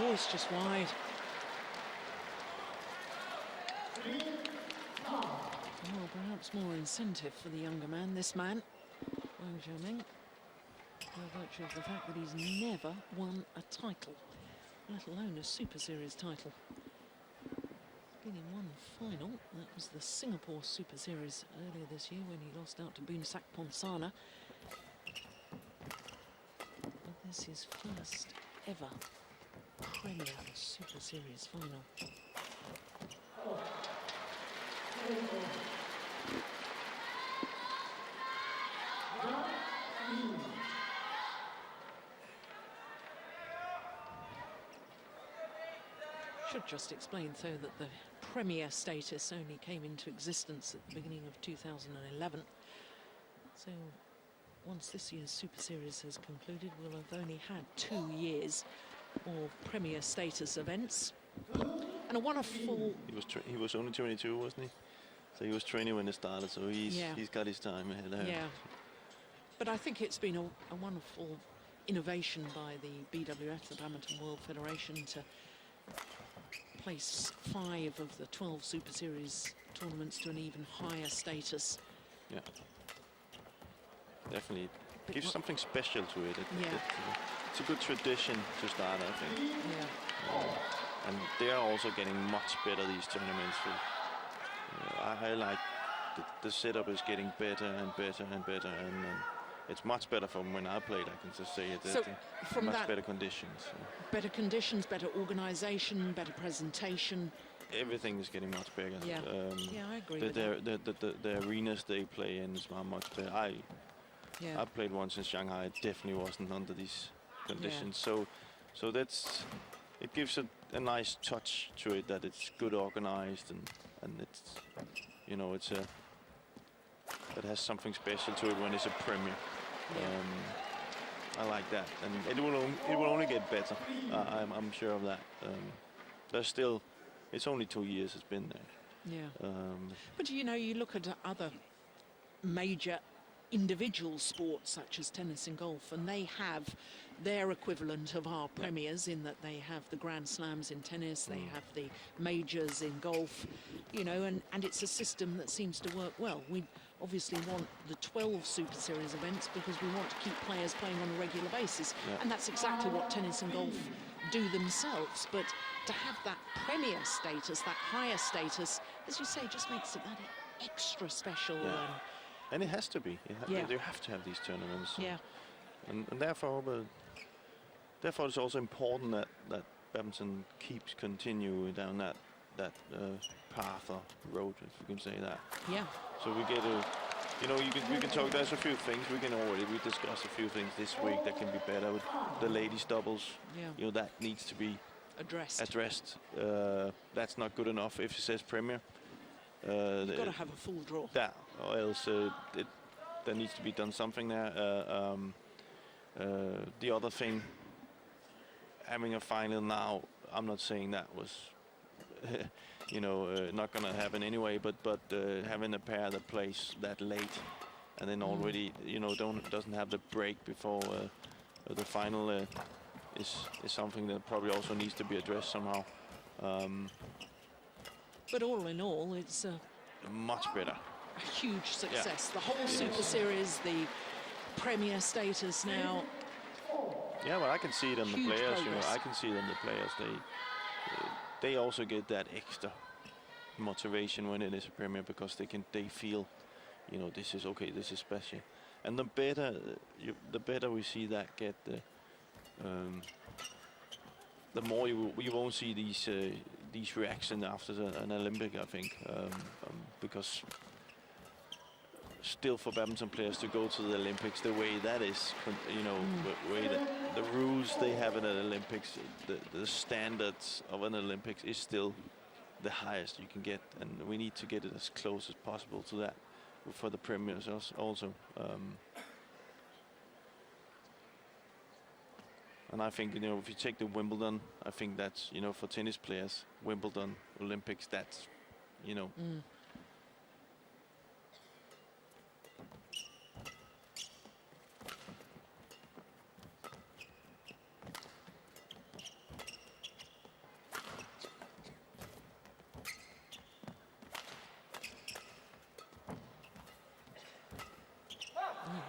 Oh, it's just wide. Well, perhaps more incentive for the younger man, this man, Wang Zhengming, by virtue of the fact that he's never won a title, let alone a Super Series title. Been in 1 final, that was the Singapore Super Series earlier this year when he lost out to Boonsak Ponsana. But this is first ever Premier Super Series final. should just explain, though, that the Premier status only came into existence at the beginning of 2011. So once this year's Super Series has concluded, we'll have only had 2 years of Premier status events. And a wonderful... He was only 22, wasn't he? So he was 20 when it started, so he's got his time ahead of him. Yeah. But I think it's been a wonderful innovation by the BWF, the Badminton World Federation, to place 5 of the 12 Super Series tournaments to an even higher status. Yeah. Definitely. Gives something special to it. It's a good tradition to start, I think. Yeah. And they are also getting much better, these tournaments. So, I like the setup is getting better and better and better, and it's much better from when I played, I can just say it. So from much that, better conditions. better conditions, better organisation, better presentation. Everything is getting much bigger. Yeah, I agree with that. The arenas they play in is much better. I played once in Shanghai. It definitely wasn't under these conditions. Yeah. So that's, it gives a nice touch to it, that it's good organized, and it's, you know, it has something special to it when it's a Premier. I like that, and it will only get better. I'm sure of that. There's still, it's only 2 years it's been there. Yeah. But you know, you look at other major individual sports such as tennis and golf, and they have their equivalent of our premiers in that they have the Grand Slams in tennis, they have the majors in golf, you know, and it's a system that seems to work well. We obviously want the 12 Super Series events because we want to keep players playing on a regular basis, and that's exactly what tennis and golf do themselves. But to have that Premier status, that higher status, as you say, just makes it that extra special. And it has to be. You have to have these tournaments. And therefore it's also important that badminton keeps continuing down that path or road, if you can say that. Yeah. So we get a, you know, we can talk. There's a few things we discussed a few things this week that can be better with the ladies doubles. You know, that needs to be addressed. That's not good enough if it says Premier. You've got to have a full draw. Yeah, or else there needs to be done something there. The other thing, having a final now, I'm not saying that was, you know, not going to happen anyway. But having a pair that plays that late, and then already, you know, doesn't have the break before the final is something that probably also needs to be addressed somehow. But all in all, it's much better. A huge success. The whole Super Series, the Premier status now. Yeah, well, I can see it in the players. Progress. You know, I can see it in the players. They also get that extra motivation when it is a Premier, because they feel, you know, this is okay, this is special. And the better we see that get, the more you won't see these reactions after an Olympic, I think, because still for badminton players to go to the Olympics the way that is, you know, the way that the rules they have in an Olympics, the standards of an Olympics is still the highest you can get, and we need to get it as close as possible to that for the Premiers also. And I think, you know, if you take the Wimbledon, I think that's, you know, for tennis players, Wimbledon, Olympics, that's, you know.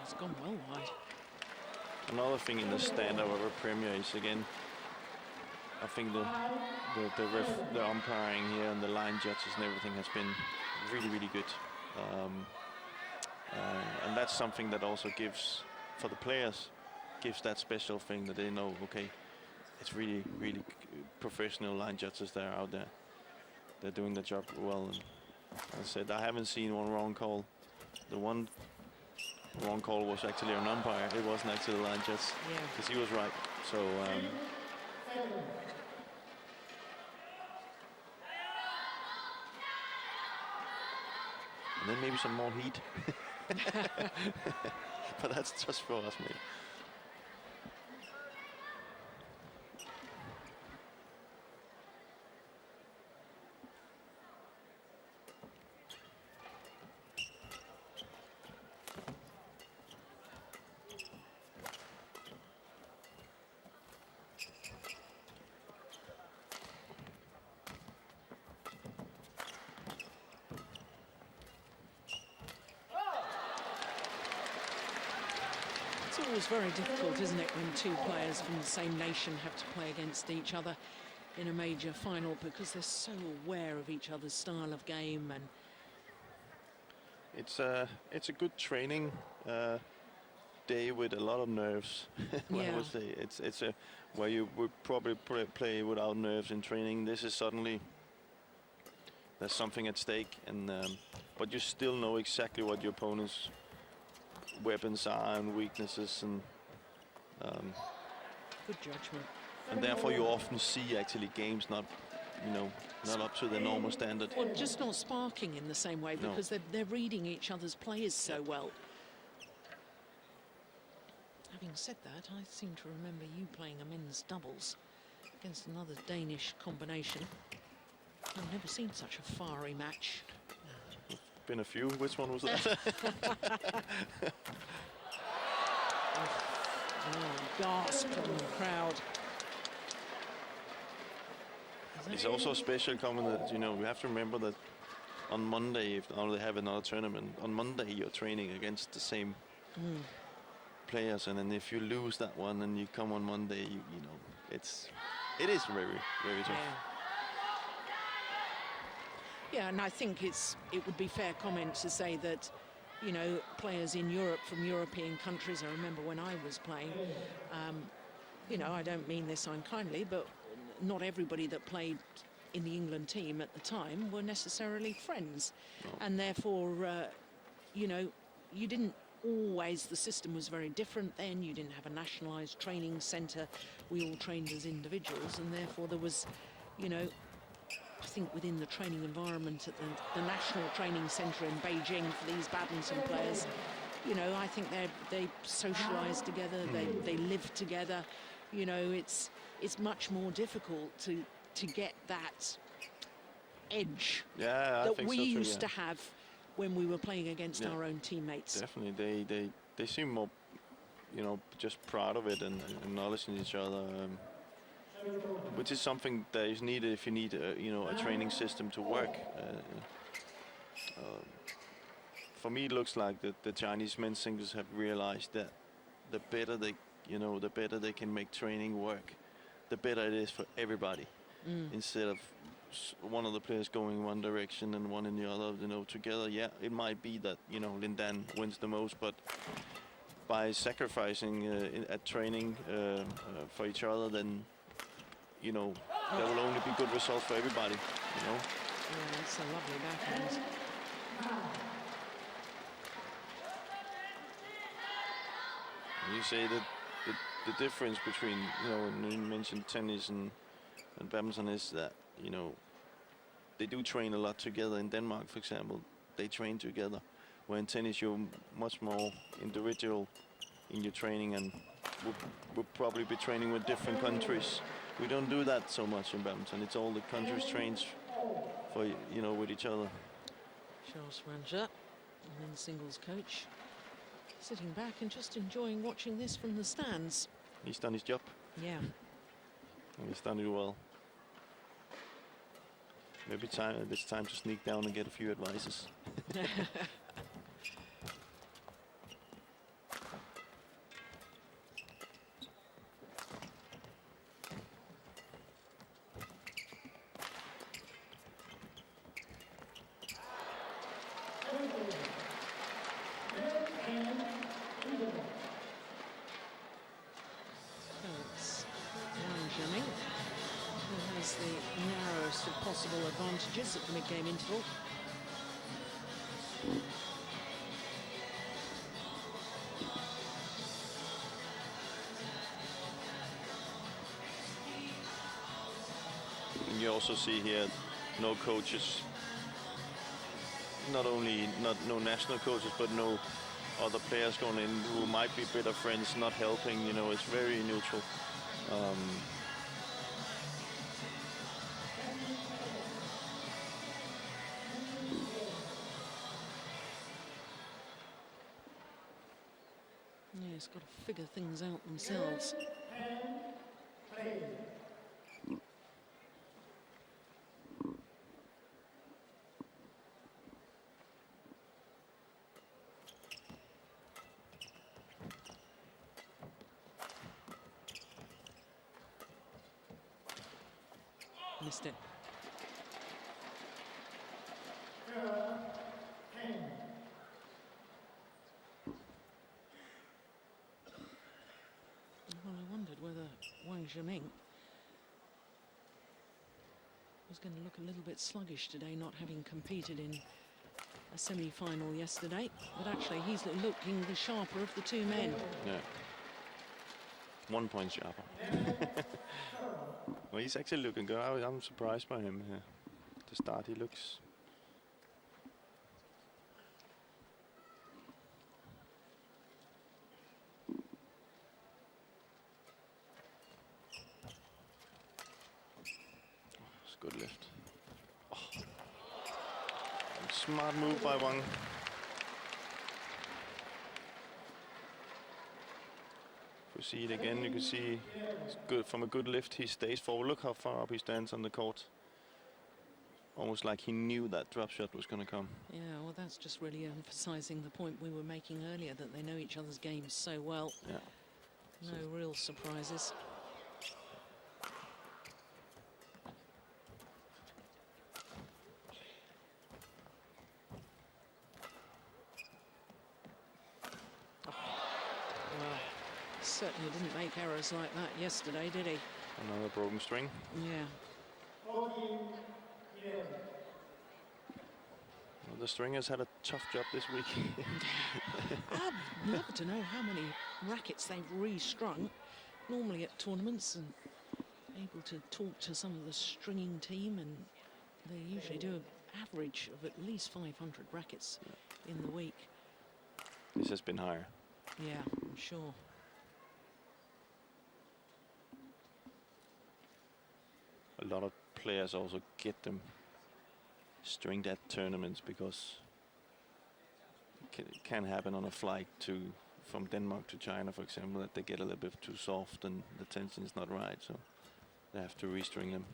It's gone well wide. Another thing in the standard of a Premier is, again, I think the umpiring here and the line judges and everything has been really, really good. And that's something that also gives, for the players, gives that special thing that they know, okay, it's really, really professional line judges that are out there. They're doing their job well. And as I said, I haven't seen one wrong call. The one wrong call was actually an umpire. It wasn't actually the line judge, because he was right. So And then maybe some more heat. But that's just for us, maybe. It's always very difficult, isn't it, when two players from the same nation have to play against each other in a major final, because they're so aware of each other's style of game. And it's a good training day with a lot of nerves. I would say it's a where you would probably play without nerves in training. This is suddenly there's something at stake, and but you still know exactly what your opponent's weapons are and weaknesses, and good judgment. And therefore you often see actually games not up to the normal standard. Well, just not sparking in the same way, because they're reading each other's players so well. Having said that, I seem to remember you playing a men's doubles against another Danish combination. I've never seen such a fiery match. Been a few. Which one was that? Gasp from the crowd. It's also a special comment that, we have to remember that on Monday, if they have another tournament, on Monday you're training against the same players, and then if you lose that one and you come on Monday, it is very, very tough. Yeah, and I think it would be fair comment to say that, players in Europe from European countries, I remember when I was playing, I don't mean this unkindly, but not everybody that played in the England team at the time were necessarily friends. No. And therefore, you didn't always, the system was very different then. You didn't have a nationalised training centre. We all trained as individuals, and therefore there was, I think within the training environment at the National Training Centre in Beijing for these badminton players, I think they socialise together, they live together. It's much more difficult to get that edge that we used to have when we were playing against our own teammates. Definitely, they seem more, just proud of it and acknowledging each other. Which is something that is needed if you need a training system to work. For me, it looks like the Chinese men's singles have realized that the better they can make training work, the better it is for everybody. Instead of one of the players going in one direction and one in the other, together. Yeah, it might be that Lindan wins the most, but by sacrificing at training for each other, then there will only be good results for everybody, Yeah, that's a lovely backhand. You say that the difference between, you mentioned tennis and badminton is that, they do train a lot together. In Denmark, for example, they train together. Where in tennis, you're much more individual in your training, and would probably be training with different countries. We don't do that so much in badminton. It's all the countries trains for, with each other. Charles Ranger, the men's singles coach, sitting back and just enjoying watching this from the stands. He's done his job. Yeah. And he's done it well. Maybe it's time to sneak down and get a few advices. Zhengming, who has the narrowest of possible advantages at the mid-game interval. And you also see here no coaches, not no national coaches, but no other players going in who might be better friends, not helping. You know, it's very neutral. Yeah, it's got to figure things out themselves. Missed it. Well, I wondered whether Wang Zhengming was going to look a little bit sluggish today, not having competed in a semi-final yesterday. But actually, he's looking the sharper of the two men. Yeah. 1 point sharper. Well, he's actually looking good. I'm surprised by him here. At the start, he looks... It's a good lift. Oh. Smart move by Wang. See it again, you can see it's good from a good lift. He stays forward. Look how far up he stands on the court. Almost like he knew that drop shot was going to come. Yeah, well, that's just really emphasizing the point we were making earlier, that they know each other's games so well. Yeah. No real surprises. Certainly didn't make errors like that yesterday, did he? Another broken string. Yeah. Well, the stringers had a tough job this week. I'd love to know how many rackets they've restrung. Normally at tournaments, and able to talk to some of the stringing team, and they usually do an average of at least 500 rackets in the week. This has been higher. Yeah, I'm sure. A lot of players also get them stringed at tournaments because it can happen on a flight from Denmark to China, for example, that they get a little bit too soft and the tension is not right, so they have to restring them.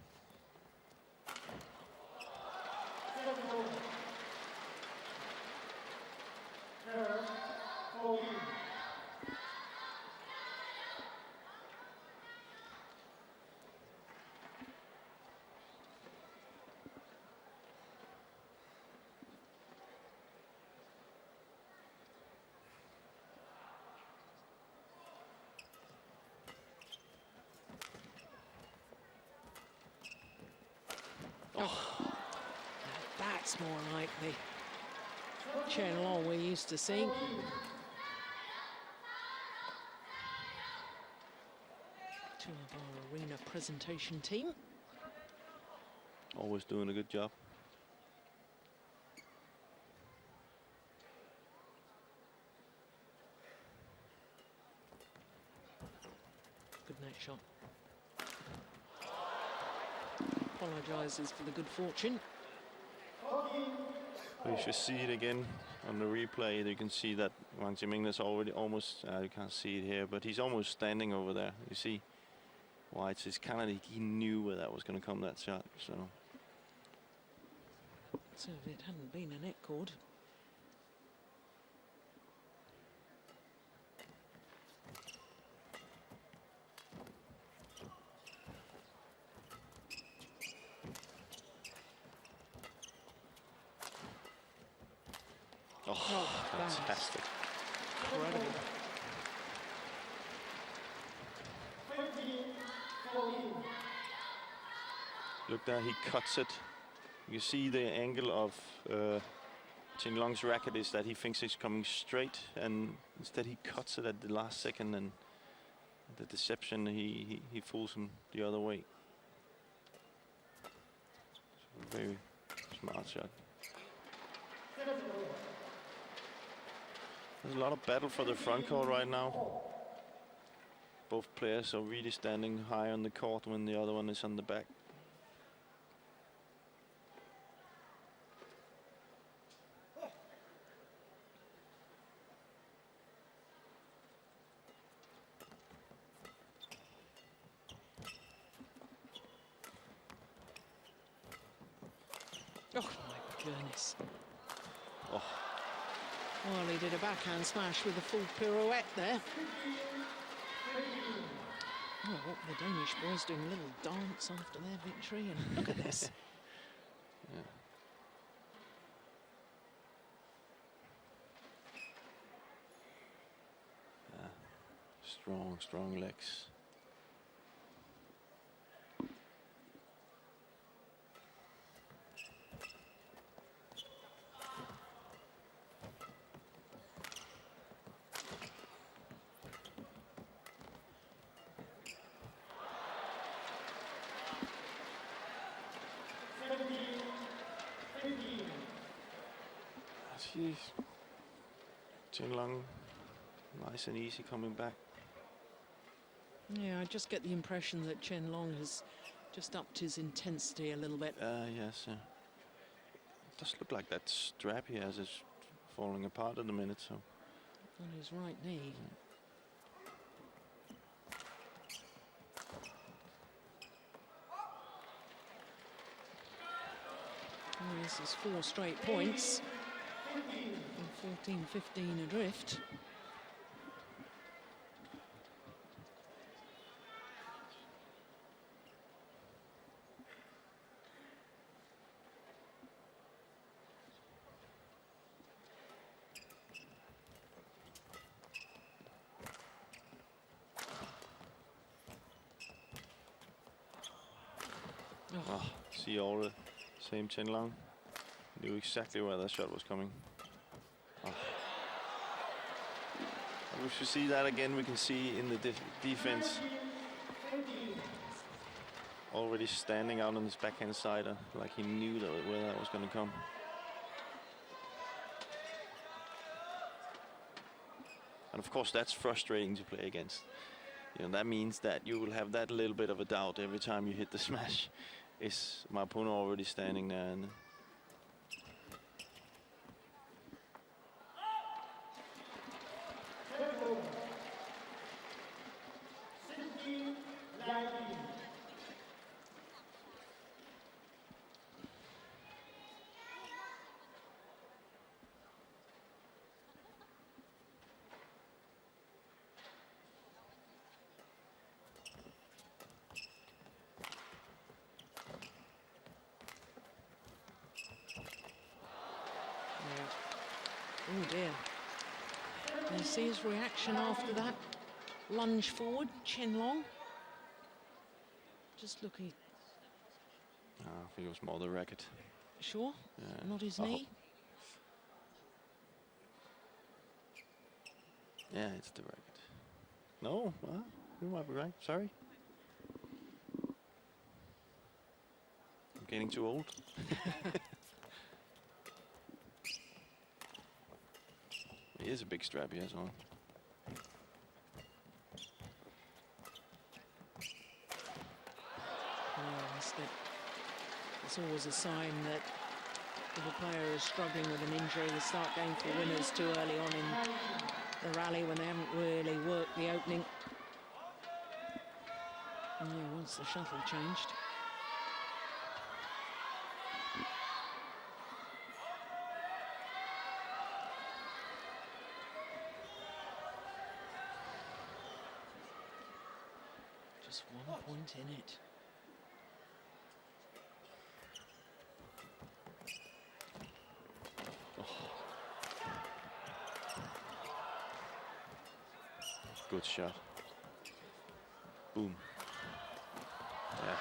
That's more like the Chen we're used to seeing. Two of our arena presentation team. Always doing a good job. Good net shot. Apologises for the good fortune. You should see it again on the replay. You can see that Wang Zhengming is already almost, you can't see it here, but he's almost standing over there. You see why it's kind of, he knew where that was going to come, that shot. So if it hadn't been a net cord. Oh, fantastic. Incredible. Look there, he cuts it. You see the angle of Chen Long's racket is that he thinks it's coming straight, and instead he cuts it at the last second, and the deception, he fools him the other way. Very smart shot. There's a lot of battle for the front court right now. Both players are really standing high on the court when the other one is on the back. Oh my goodness. Oh. Well, he did a backhand smash with a full pirouette there. Oh, what the Danish boys doing a little dance after their victory, and look at this. Strong, strong legs. Jeez. Chen Long, nice and easy coming back. Yeah, I just get the impression that Chen Long has just upped his intensity a little bit. Yes. It does look like that strap he has is falling apart in a minute. So. On his right knee. Oh, this is 4 straight points. 14-15 adrift. Oh, Xiaoli, same Chen Long. Knew exactly where that shot was coming. Oh. We should see that again. We can see in the defense already standing out on his backhand side, like he knew where that was going to come. And of course, that's frustrating to play against. You know, that means that you will have that little bit of a doubt every time you hit the smash. Is my opponent already standing there? And oh dear. You see his reaction after that lunge forward, Chen Long. Just looking. I think it was more the racket. Sure? Yeah. Not his knee? Yeah, it's the racket. No, you might be right. Sorry. I'm getting too old. He is a big strap he has on. It's always a sign that if a player is struggling with an injury, they start going for winners too early on in the rally when they haven't really worked the opening. And yeah, once the shuttle changed. Just 1 point in it. Good shot. Boom. Yeah.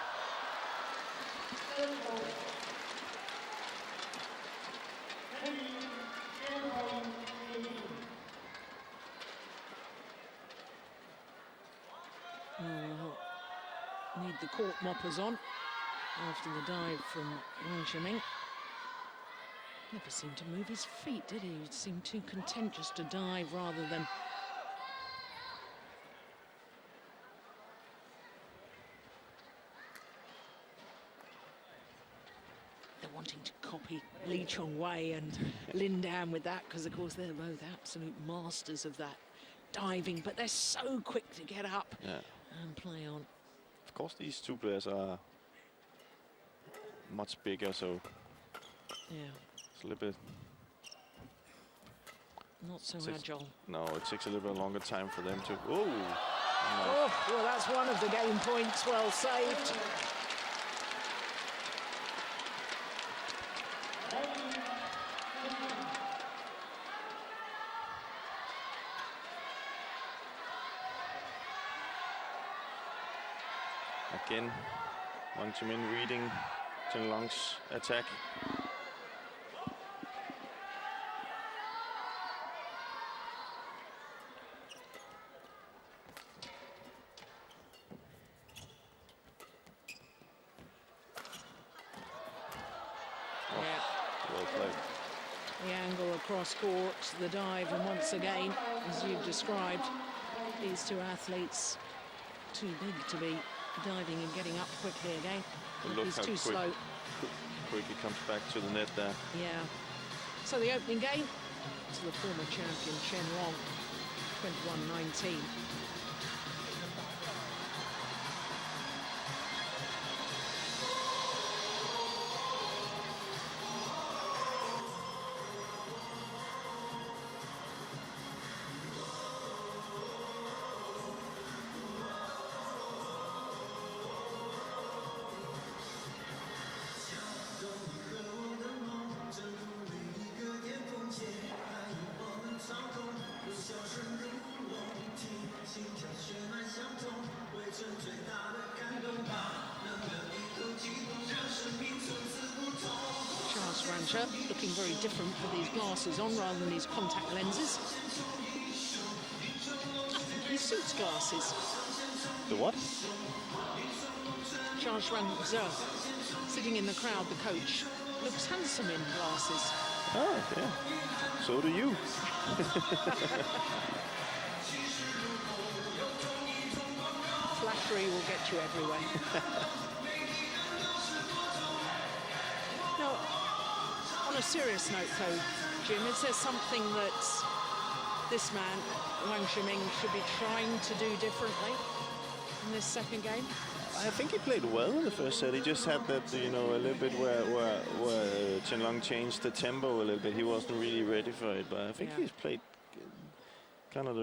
We'll need the court moppers on after the dive from Zhengming. Never seemed to move his feet, did he? He seemed too content just to dive rather than... They're wanting to copy Lee Chong-wei and Lin Dan with that, because, of course, they're both absolute masters of that diving, but they're so quick to get up and play on. Of course, these two players are much bigger, so it's a little bit... Not so agile. No, it takes a little bit longer time for them to... Oh! Oh, well, that's one of the game points. Well saved. Again, Wang Zhimin reading Chen Long's attack. Well played. The angle across court, the dive, and once again, as you've described, these two athletes too big to be diving and getting up quickly again. He's too slow. Quick he comes back to the net there. Yeah. So the opening game to the former champion Chen Wang, 21-19. Looking very different with these glasses on rather than these contact lenses. I think he suits glasses. The what? Charles Ranzer, sitting in the crowd, the coach, looks handsome in glasses. Oh, yeah. So do you. Flattery will get you everywhere. Now, on a serious note, though, Jim, is there something that this man, Wang Zhimin, should be trying to do differently in this second game? I think he played well in the first set. He just had that, you know, a little bit where Chen Long changed the tempo a little bit. He wasn't really ready for it, but I think he's played kind of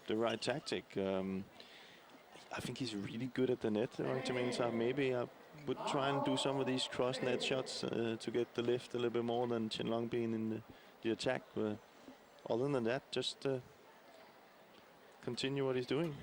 the right tactic. I think he's really good at the net, Wang Zhimin. So maybe I would try and do some of these cross net shots to get the lift a little bit more than Chen Long being in the attack. But other than that, just continue what he's doing.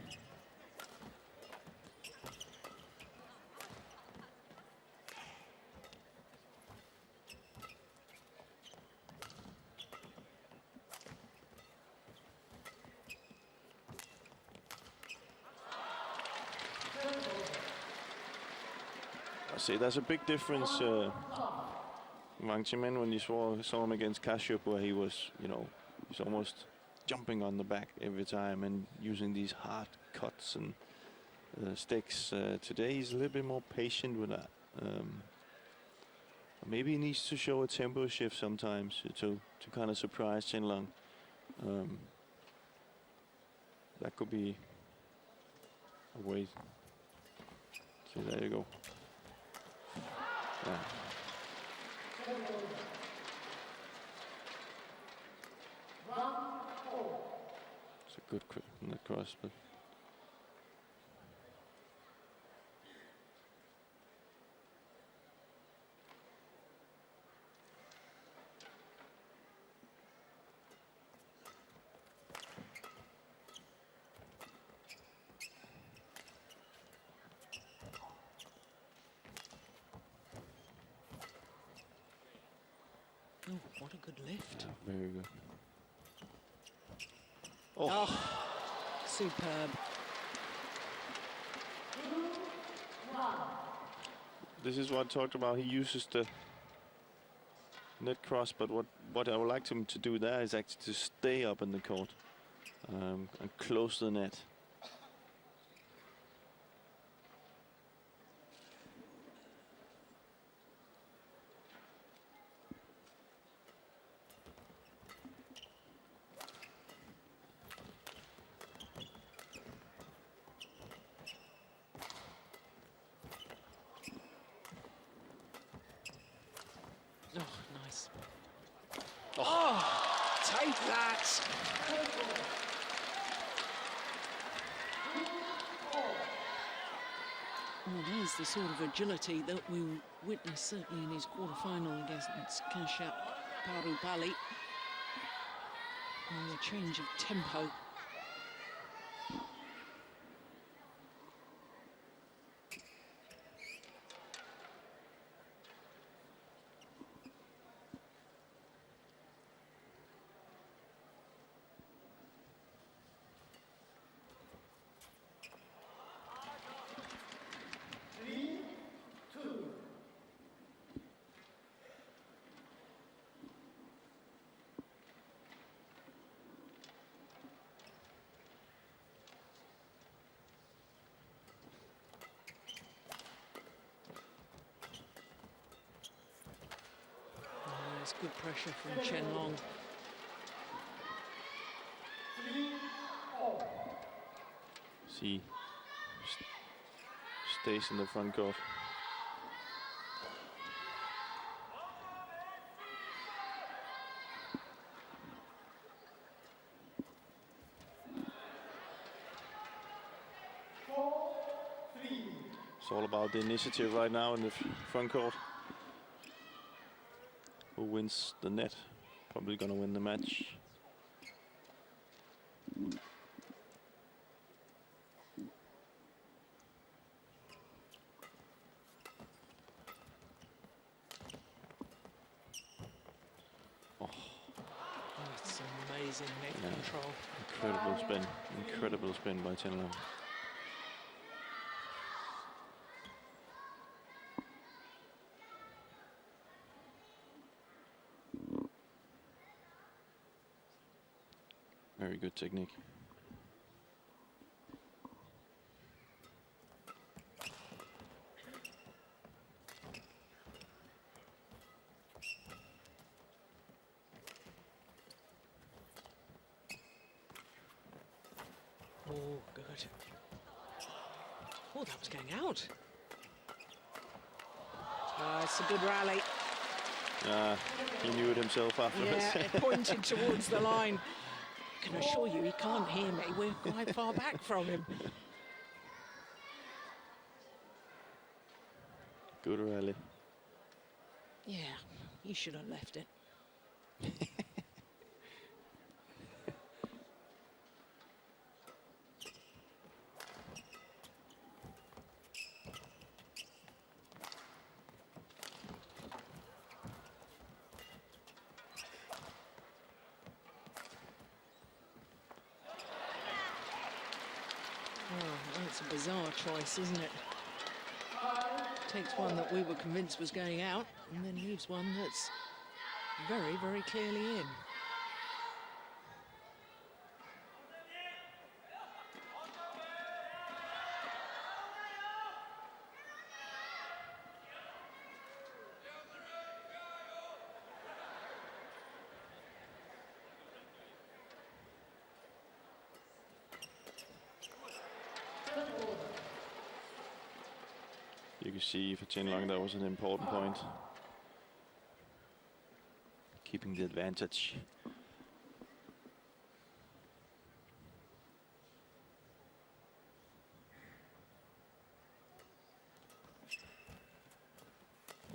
See, there's a big difference, Wang Zhimin, when you saw him against Kashyap, where he was, you know, he's almost jumping on the back every time and using these hard cuts and sticks. Today he's a little bit more patient with that. Maybe he needs to show a tempo shift sometimes to kind of surprise Chen Long. That could be a way. See, there you go. Yeah. It's a good net cross, but oh, what a good lift. Yeah, very good. Oh, superb. This is what I talked about. He uses the net cross, but what I would like him to do there is actually to stay up in the court and close the net. The sort of agility that we witnessed certainly in his quarter-final against Kashyap Parupalli. And the change of tempo. Good pressure from Chen Long. See, stays in the front court. It's all about the initiative right now in the front court. Who wins the net? Probably gonna win the match. Oh, that's amazing net control. Incredible spin by Chen Long. Very good technique. Oh, good. Oh, that was going out. It's a good rally. He knew it himself afterwards. Yeah, it pointed towards the line. I can assure you he can't hear me. We're quite far back from him. Good rally. Yeah, he should have left it. It's a bizarre choice, isn't it? Takes one that we were convinced was going out and then leaves one that's very, very clearly in. You can see for Chen Long that was an important point. Keeping the advantage.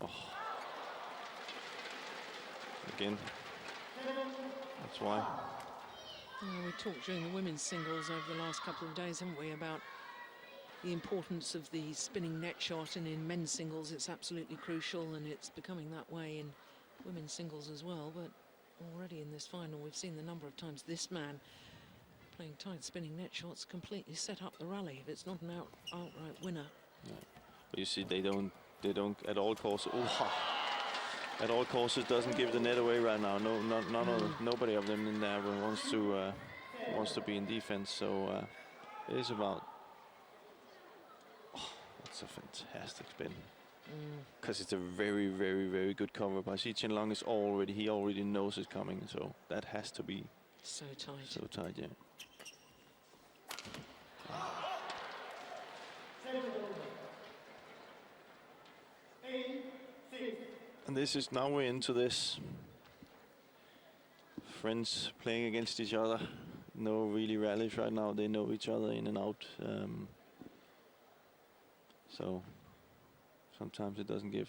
Oh. Again. That's why. We talked during the women's singles over the last couple of days, haven't we, about the importance of the spinning net shot, and in men's singles it's absolutely crucial, and it's becoming that way in women's singles as well. But already in this final we've seen the number of times this man playing tight spinning net shots completely set up the rally if it's not an outright winner. Yeah. But you see they don't at all costs. Oh, at all costs doesn't give the net away right now. No, nobody of them in there wants to be in defense. So it is about. Oh, that's a fantastic spin. Because it's a very, very, very good cover. But I see Chen Long is he already knows it's coming. So that has to be so tight. So tight, yeah. And this is now we're into this. Friends playing against each other. No really rallies right now. They know each other in and out. So sometimes it doesn't give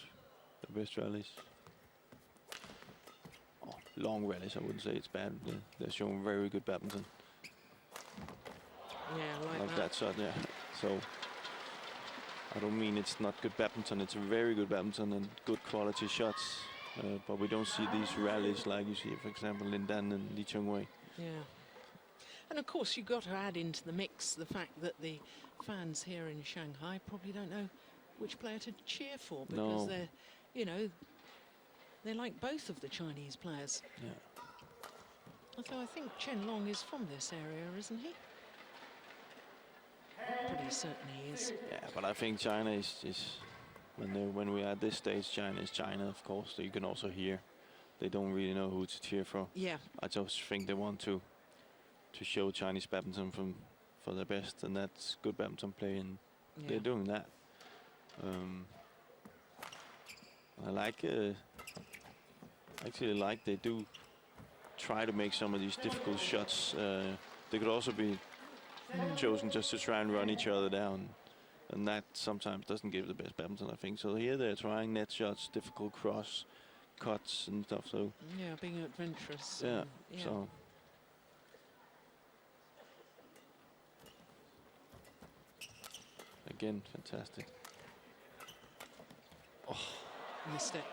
the best rallies. Oh, long rallies, I wouldn't say it's bad. They're showing very good badminton. Yeah, like that shot, yeah. So I don't mean it's not good badminton. It's very good badminton and good quality shots. But we don't see these rallies like you see, for example, Lindan and Li Chengwei. Yeah. And of course, you've got to add into the mix the fact that the fans here in Shanghai probably don't know which player to cheer for, because they're, you know, they like both of the Chinese players. Yeah. Although I think Chen Long is from this area, isn't he? Pretty certain he is. Yeah, but I think China is when we are at this stage, China is China, of course. So you can also hear they don't really know who to cheer for. Yeah. I just think they want to show Chinese badminton for their best, and that's good badminton play, and they're doing that. I like actually like they do try to make some of these difficult shots. They could also be chosen just to try and run each other down, and that sometimes doesn't give the best badminton, I think. So here they're trying net shots, difficult cross cuts and stuff. So yeah, being adventurous. Yeah. Yeah. So. Again, fantastic. Oh, missed it.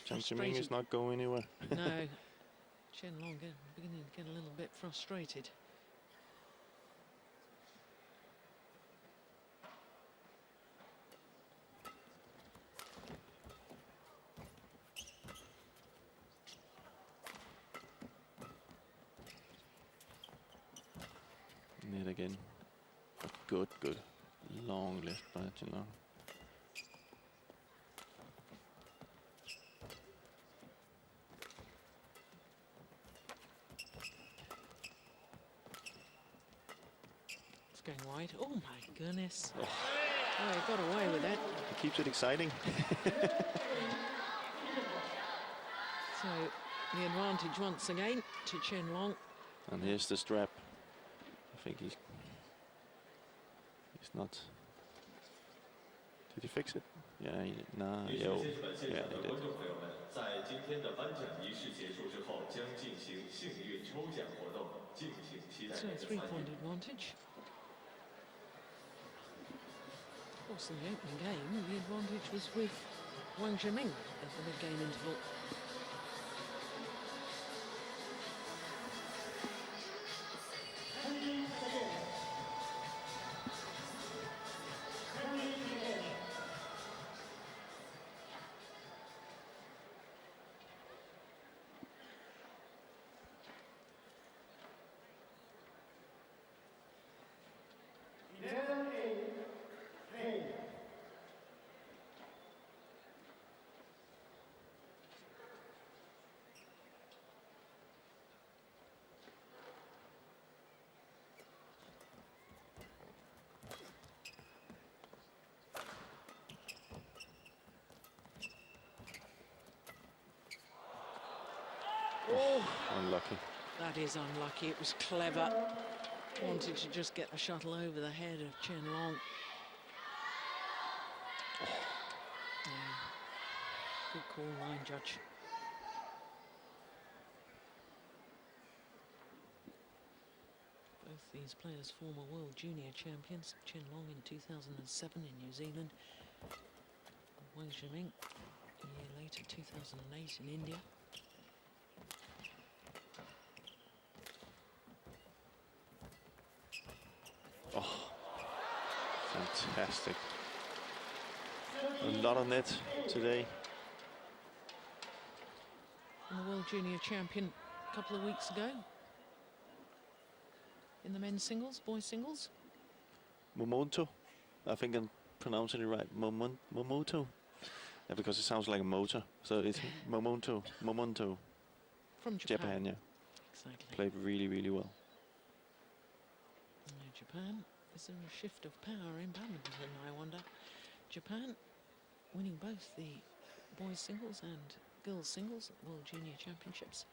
Zhengming is not going anywhere. No. Chen Long beginning to get a little bit frustrated. Net again. Good. Long lift by Chen Long. It's going wide. Oh my goodness. Oh, he got away with that. It keeps it exciting. So the advantage once again to Chen Long. And here's the strap. I think he's not. Did he fix it? Yeah, he did. Nah, yeah, he did. So a 3-point advantage. Of course, in the opening game, the advantage was with Wang at the mid-game interval. Oh, unlucky. That is unlucky. It was clever. Wanted to just get the shuttle over the head of Chen Long. Oh. Yeah. Good call, line judge. Both these players former world junior champions. Chen Long in 2007 in New Zealand. Wang Zhengming a year later, 2008 in India. Fantastic. A lot of net today. And the World Junior Champion a couple of weeks ago in the men's singles, boys singles. Momoto. I think I'm pronouncing it right. Momoto. Yeah, because it sounds like a motor. So it's Momoto. From Japan. Yeah. Exactly. Played really, really well. Japan, is there a shift of power in badminton, I wonder? Japan winning both the boys singles and girls singles at World Junior Championships.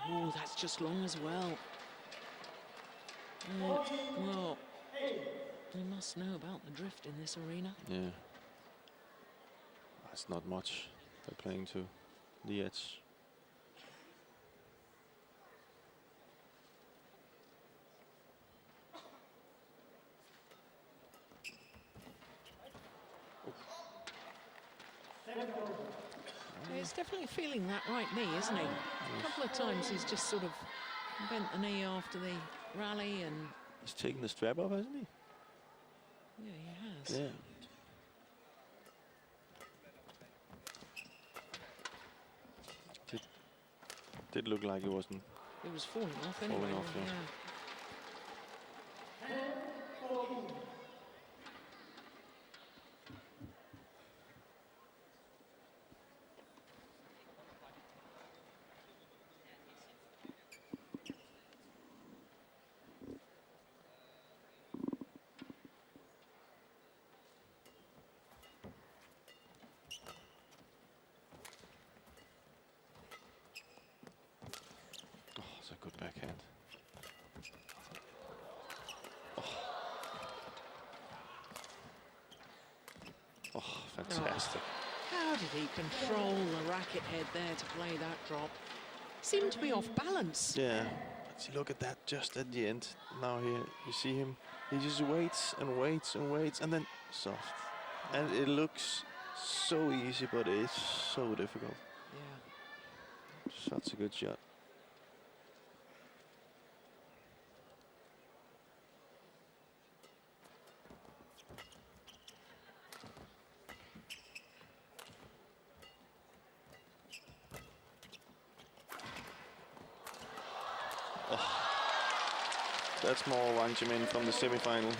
Oh, that's just long as well. Well, we must know about the drift in this arena. Yeah. That's not much. They're playing to the edge. He's definitely feeling that right knee, isn't he? A couple of times he's just sort of bent the knee after the rally and... He's taken the strap off, hasn't he? Yeah, he has. Yeah. Did look like it wasn't. It was falling off anyway. Falling off, yeah. Good backhand. Oh, fantastic. How did he control the racket head there to play that drop? Seemed to be off balance. Yeah, but look at that just at the end. Now here, you see him. He just waits and waits and waits and then soft. And it looks so easy, but it's so difficult. Yeah. Such a good shot. That's more Wang from the semi-final.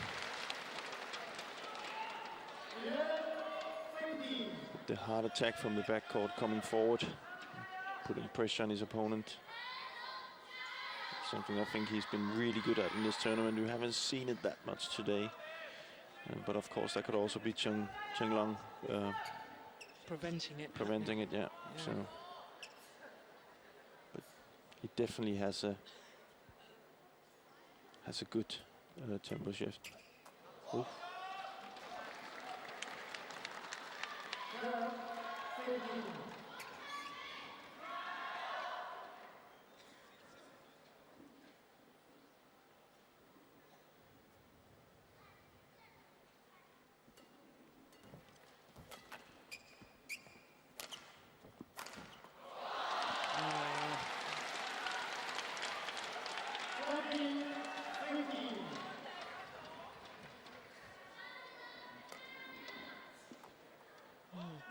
The hard attack from the backcourt coming forward, putting pressure on his opponent. Something I think he's been really good at in this tournament. We haven't seen it that much today. But of course that could also be Chen Long preventing it. Preventing it, yeah. So, but he definitely has a good tempo shift. Oof.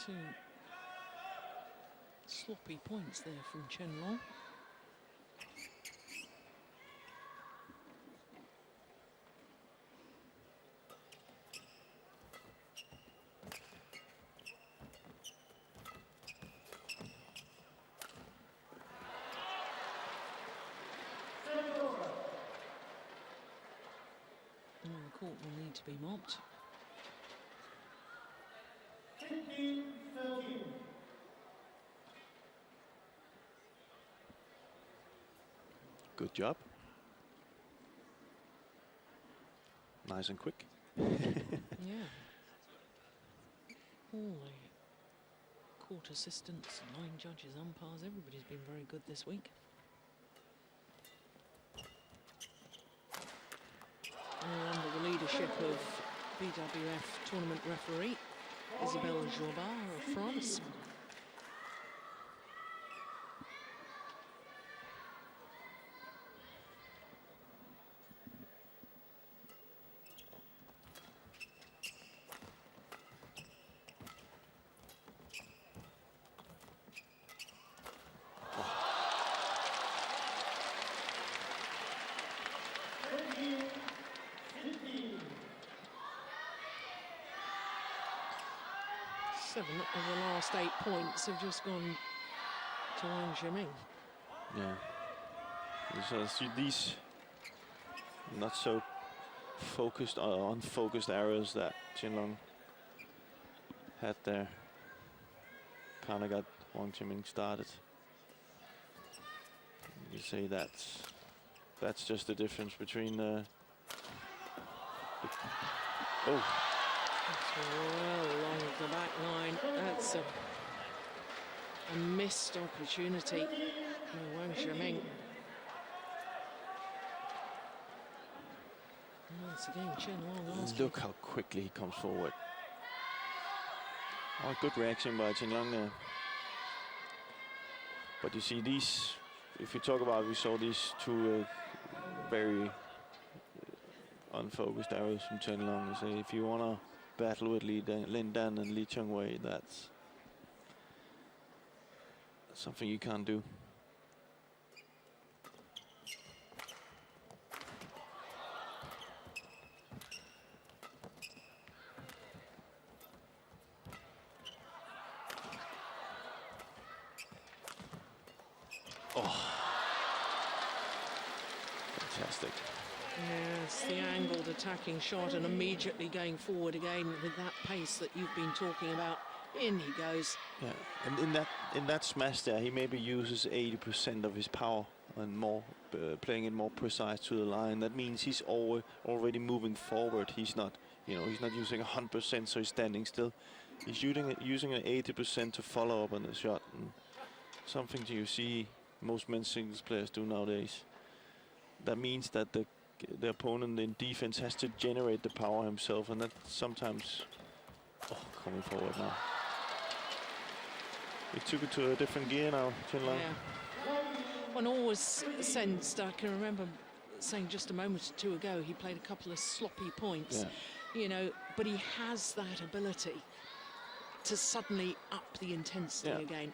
Two sloppy points there from Chen Long. The court will need to be mopped. Good job. Nice and quick. Yeah. All the court assistants, line judges, umpires, everybody's been very good this week. All under the leadership of BWF tournament referee Isabelle Jobard of France. 7 of the last 8 points have just gone to Wang Zhengming. Yeah. So see these not so focused or unfocused arrows that Qianlong had there kind of got Wang Zhengming started. You say that's just the difference between oh. That's well along the back line. That's a missed opportunity for Wang Zhengming. Once again, Chen Long asking. Look how quickly he comes forward. Oh, good reaction by Chen Long there. But you see these, if you talk about, we saw these two very unfocused arrows from Chen Long. You say if you want to battle with Lin Dan and Li Chengwei, that's something you can't do. Fantastic. Yes, the angled attacking shot and immediately going forward again with that pace that you've been talking about. In he goes. Yeah, and in that smash there, he maybe uses 80% of his power and more, playing it more precise to the line. That means he's already moving forward. He's not, he's not using 100%, so he's standing still. He's using an 80% to follow up on the shot. And something you see most men's singles players do nowadays. That means that the opponent in defense has to generate the power himself, and that sometimes coming forward now. He took it to a different gear now, Qianlong. Yeah. One always sensed, I can remember saying just a moment or two ago, he played a couple of sloppy points, but he has that ability to suddenly up the intensity again.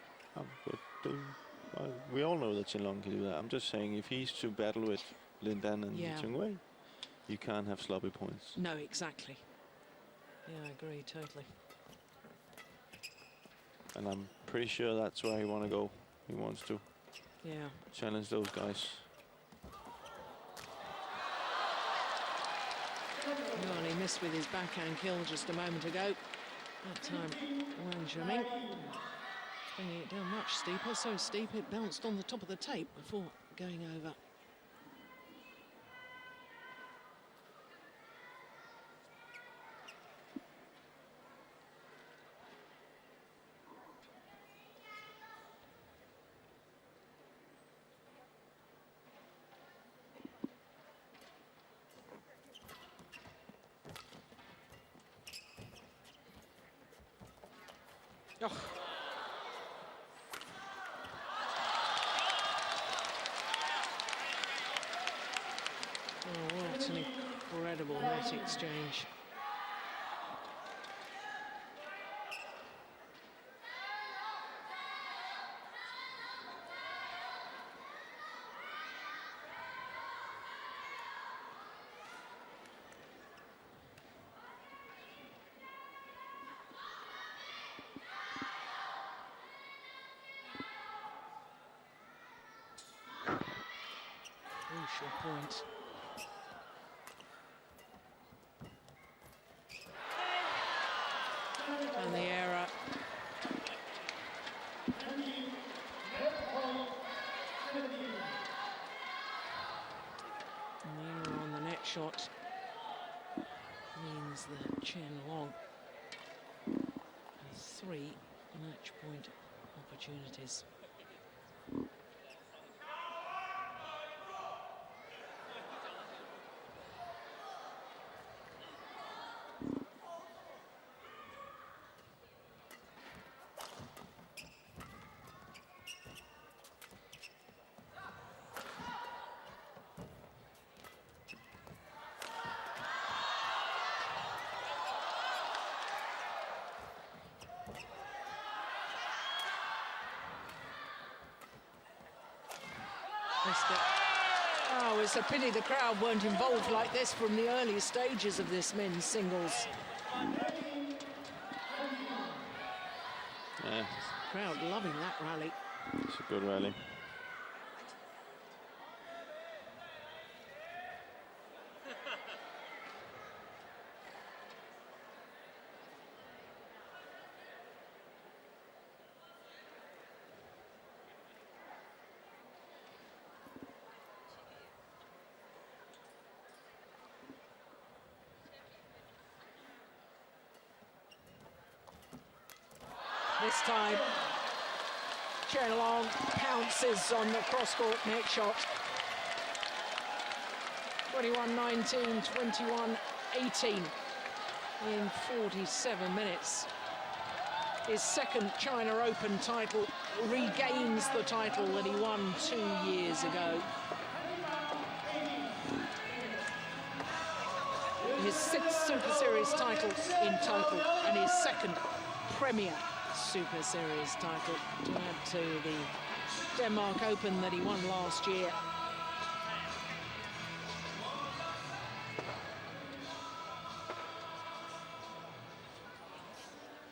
We all know that Qianlong can do that. I'm just saying, if he's to battle with Lin Dan and Li Chengwei, you can't have sloppy points. No, exactly. Yeah, I agree totally. And I'm pretty sure that's where he wants to go. He wants to challenge those guys. Well, he missed with his backhand kill just a moment ago. That time, Wang Zhengming bringing it down much steeper, so steep it bounced on the top of the tape before going over. Oh. Oh, what an incredible net exchange. Crucial point. And the error. And the error on the net shot means that Chen Long has 3 match point opportunities. Oh, it's a pity the crowd weren't involved like this from the early stages of this men's singles. Yeah, Crowd loving that rally. it's a good rally. This time, Chen pounces on the cross-court net shot. 21-19, 21-18 in 47 minutes. His second China Open title, regains the title that he won 2 years ago. His 6th Super Series title in total, and his 2nd Premier Super Series title to add to the Denmark Open that he won last year.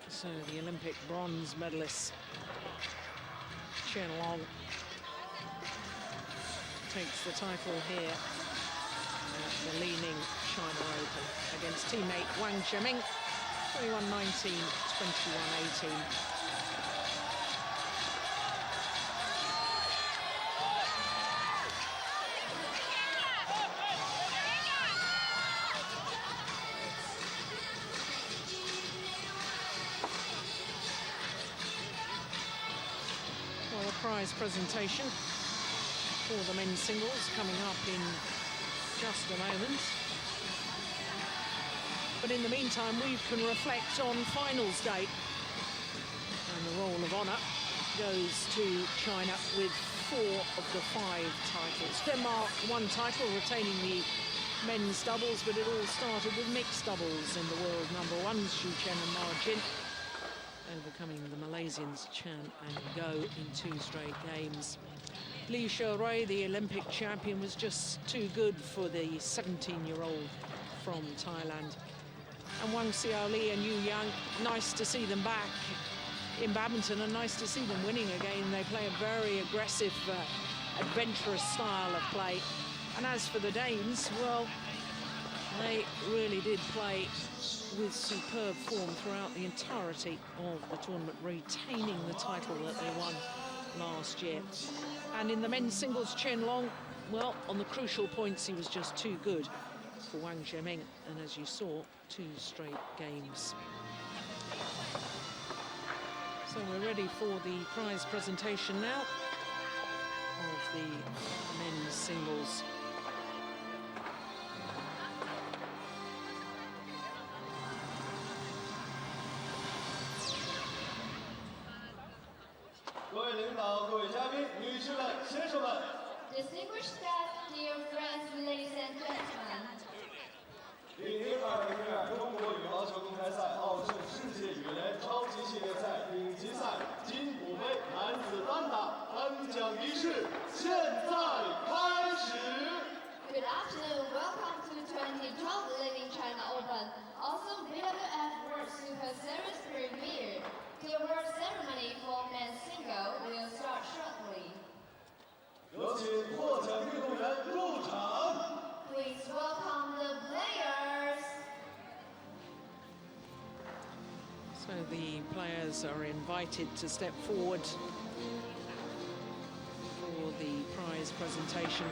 So the Olympic bronze medalist Chen takes the title here at the Li-Ning China Open against teammate Wang 21-19, 21-18. Well, a prize presentation for the men's singles coming up in just a moment. But in the meantime, we can reflect on finals day. And the Roll of Honour goes to China with 4 of the 5 titles. Denmark 1 title, retaining the men's doubles, but it all started with mixed doubles in the world #1s, Chen and Ma Jin, overcoming the Malaysians Chen and Go in 2 straight games. Xuerui, the Olympic champion, was just too good for the 17-year-old from Thailand. And Wang, Xiaoli and Yong, nice to see them back in badminton and nice to see them winning again. They play a very aggressive, adventurous style of play. And as for the Danes, well, they really did play with superb form throughout the entirety of the tournament, retaining the title that they won last year. And in the men's singles, Chen, well, on the crucial points, he was just too good for Wang Zhengming, and as you saw, 2 straight games. So we're ready for the prize presentation now of the men's singles. Distinguished staff, dear friends, ladies and gentlemen. 2002中国羽毛球公开赛奥盛世界羽联超级系列赛顶级赛金补杯男子单打颁奖仪式现在开始。 Good afternoon, welcome to 2012 Li-Ning China Open, OSIM BWF World Superseries premiere. The award ceremony for men's single will start shortly. 有请获奖运动员入场。 Please welcome the players. So the players are invited to step forward for the prize presentation.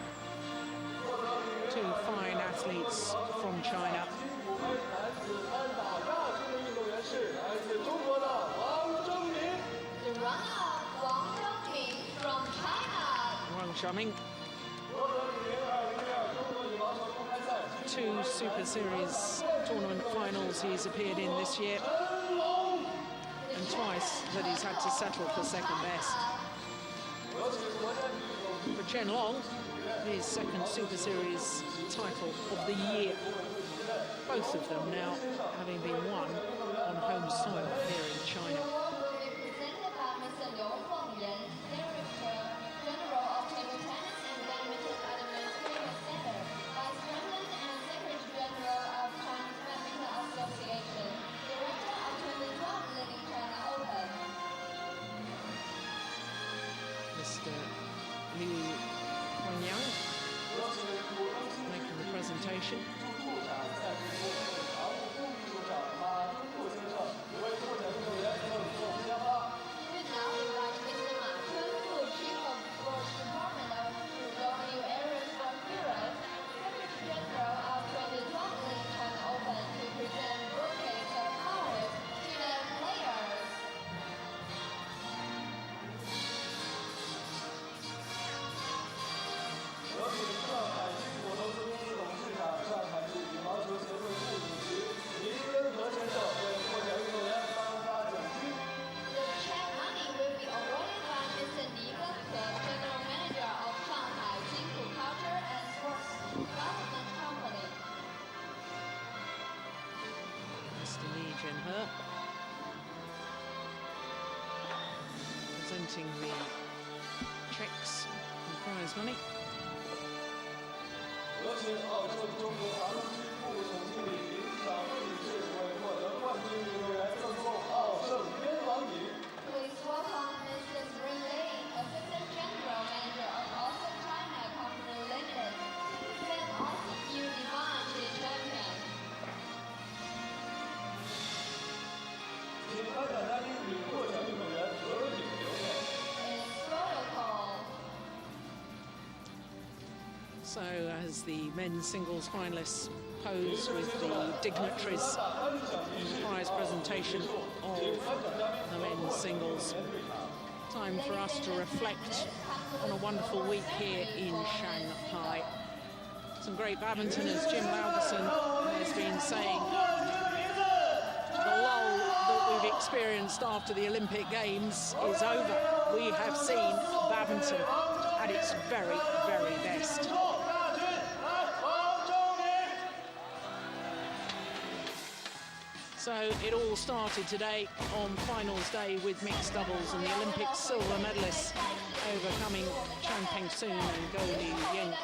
2 fine athletes from China. 男子单打亚军的运动员是来自中国的王征明。 The runner-up, Wang Zhengming from China. Wang Zhengming. 2 Super Series tournament finals he's appeared in this year, and twice that he's had to settle for second best. For Chen Long, his 2nd Super Series title of the year. Both of them now having been won on home soil here in China. Presented by Mr. Yong, Director General of Table Tennis and Badminton Administrative Center, Vice President and Secretary General of Chinese Badminton Association, Director of 2012 Li-Ning China Open. Yang making the presentation. Presenting the checks and prize money. Please welcome Mr. Li-Ning, Assistant General Manager of OSIM China Company Limited, to present OSIM BWF Champion. 请颁奖嘉宾与获奖运动员合影留念。 It's protocol. So as the men's singles finalists pose with the dignitaries in the prize presentation of the men's singles, time for us to reflect on a wonderful week here in Shanghai. Some great badminton, as Jim Laugerson has been saying. The lull that we've experienced after the Olympic Games is over. We have seen badminton at its very, very best. So it all started today on finals day with mixed doubles and the Olympic silver medalists overcoming Peng and Ying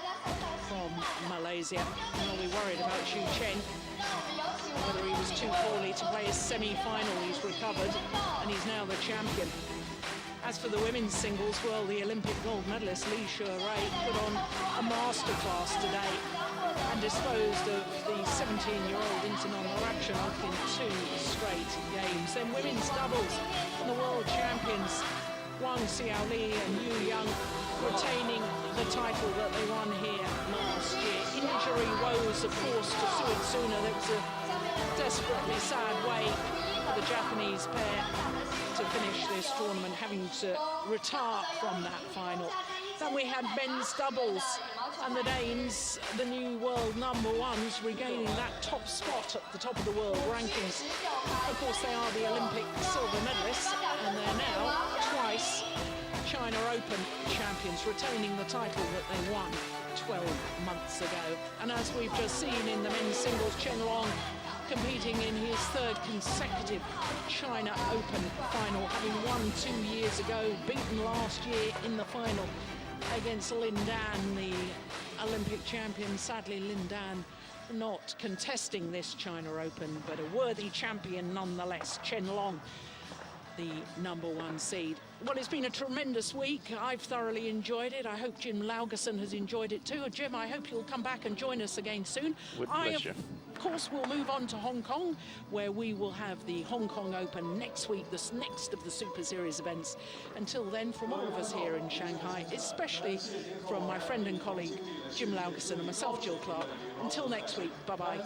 from Malaysia. Well, we worried about Chen, whether he was too poorly to play his semi-final. He's recovered and he's now the champion. As for the women's singles, well, the Olympic gold medalist Xuerui put on a masterclass today and disposed of the 17-year-old Intanon Ratchanok in 2 straight games. Then women's doubles and the world champions Wang, Xiaoli and Yong retaining the title that they won here last year. Injury woes, of course, to Suetsuna. That was a desperately sad way for the Japanese pair to finish this tournament, having to retire from that final. Then we had men's doubles and the Danes, the new world #1s, regaining that top spot at the top of the world rankings. Of course, they are the Olympic silver medalists and they're now twice China Open champions, retaining the title that they won 12 months ago. And as we've just seen in the men's singles, Chen competing in his 3rd consecutive China Open final, having won 2 years ago, beaten last year in the final against Lin Dan, the Olympic champion. Sadly, Lin Dan not contesting this China Open, but a worthy champion nonetheless. Chen, the #1 seed. Well, it's been a tremendous week. I've thoroughly enjoyed it. I hope Jim Laugerson has enjoyed it too. Jim, I hope you'll come back and join us again soon. With pleasure. Of course, we'll move on to Hong Kong, where we will have the Hong Kong Open next week, this next of the Super Series events. Until then, from all of us here in Shanghai, especially from my friend and colleague Jim Laugerson and myself, Jill Clark, until next week, bye-bye.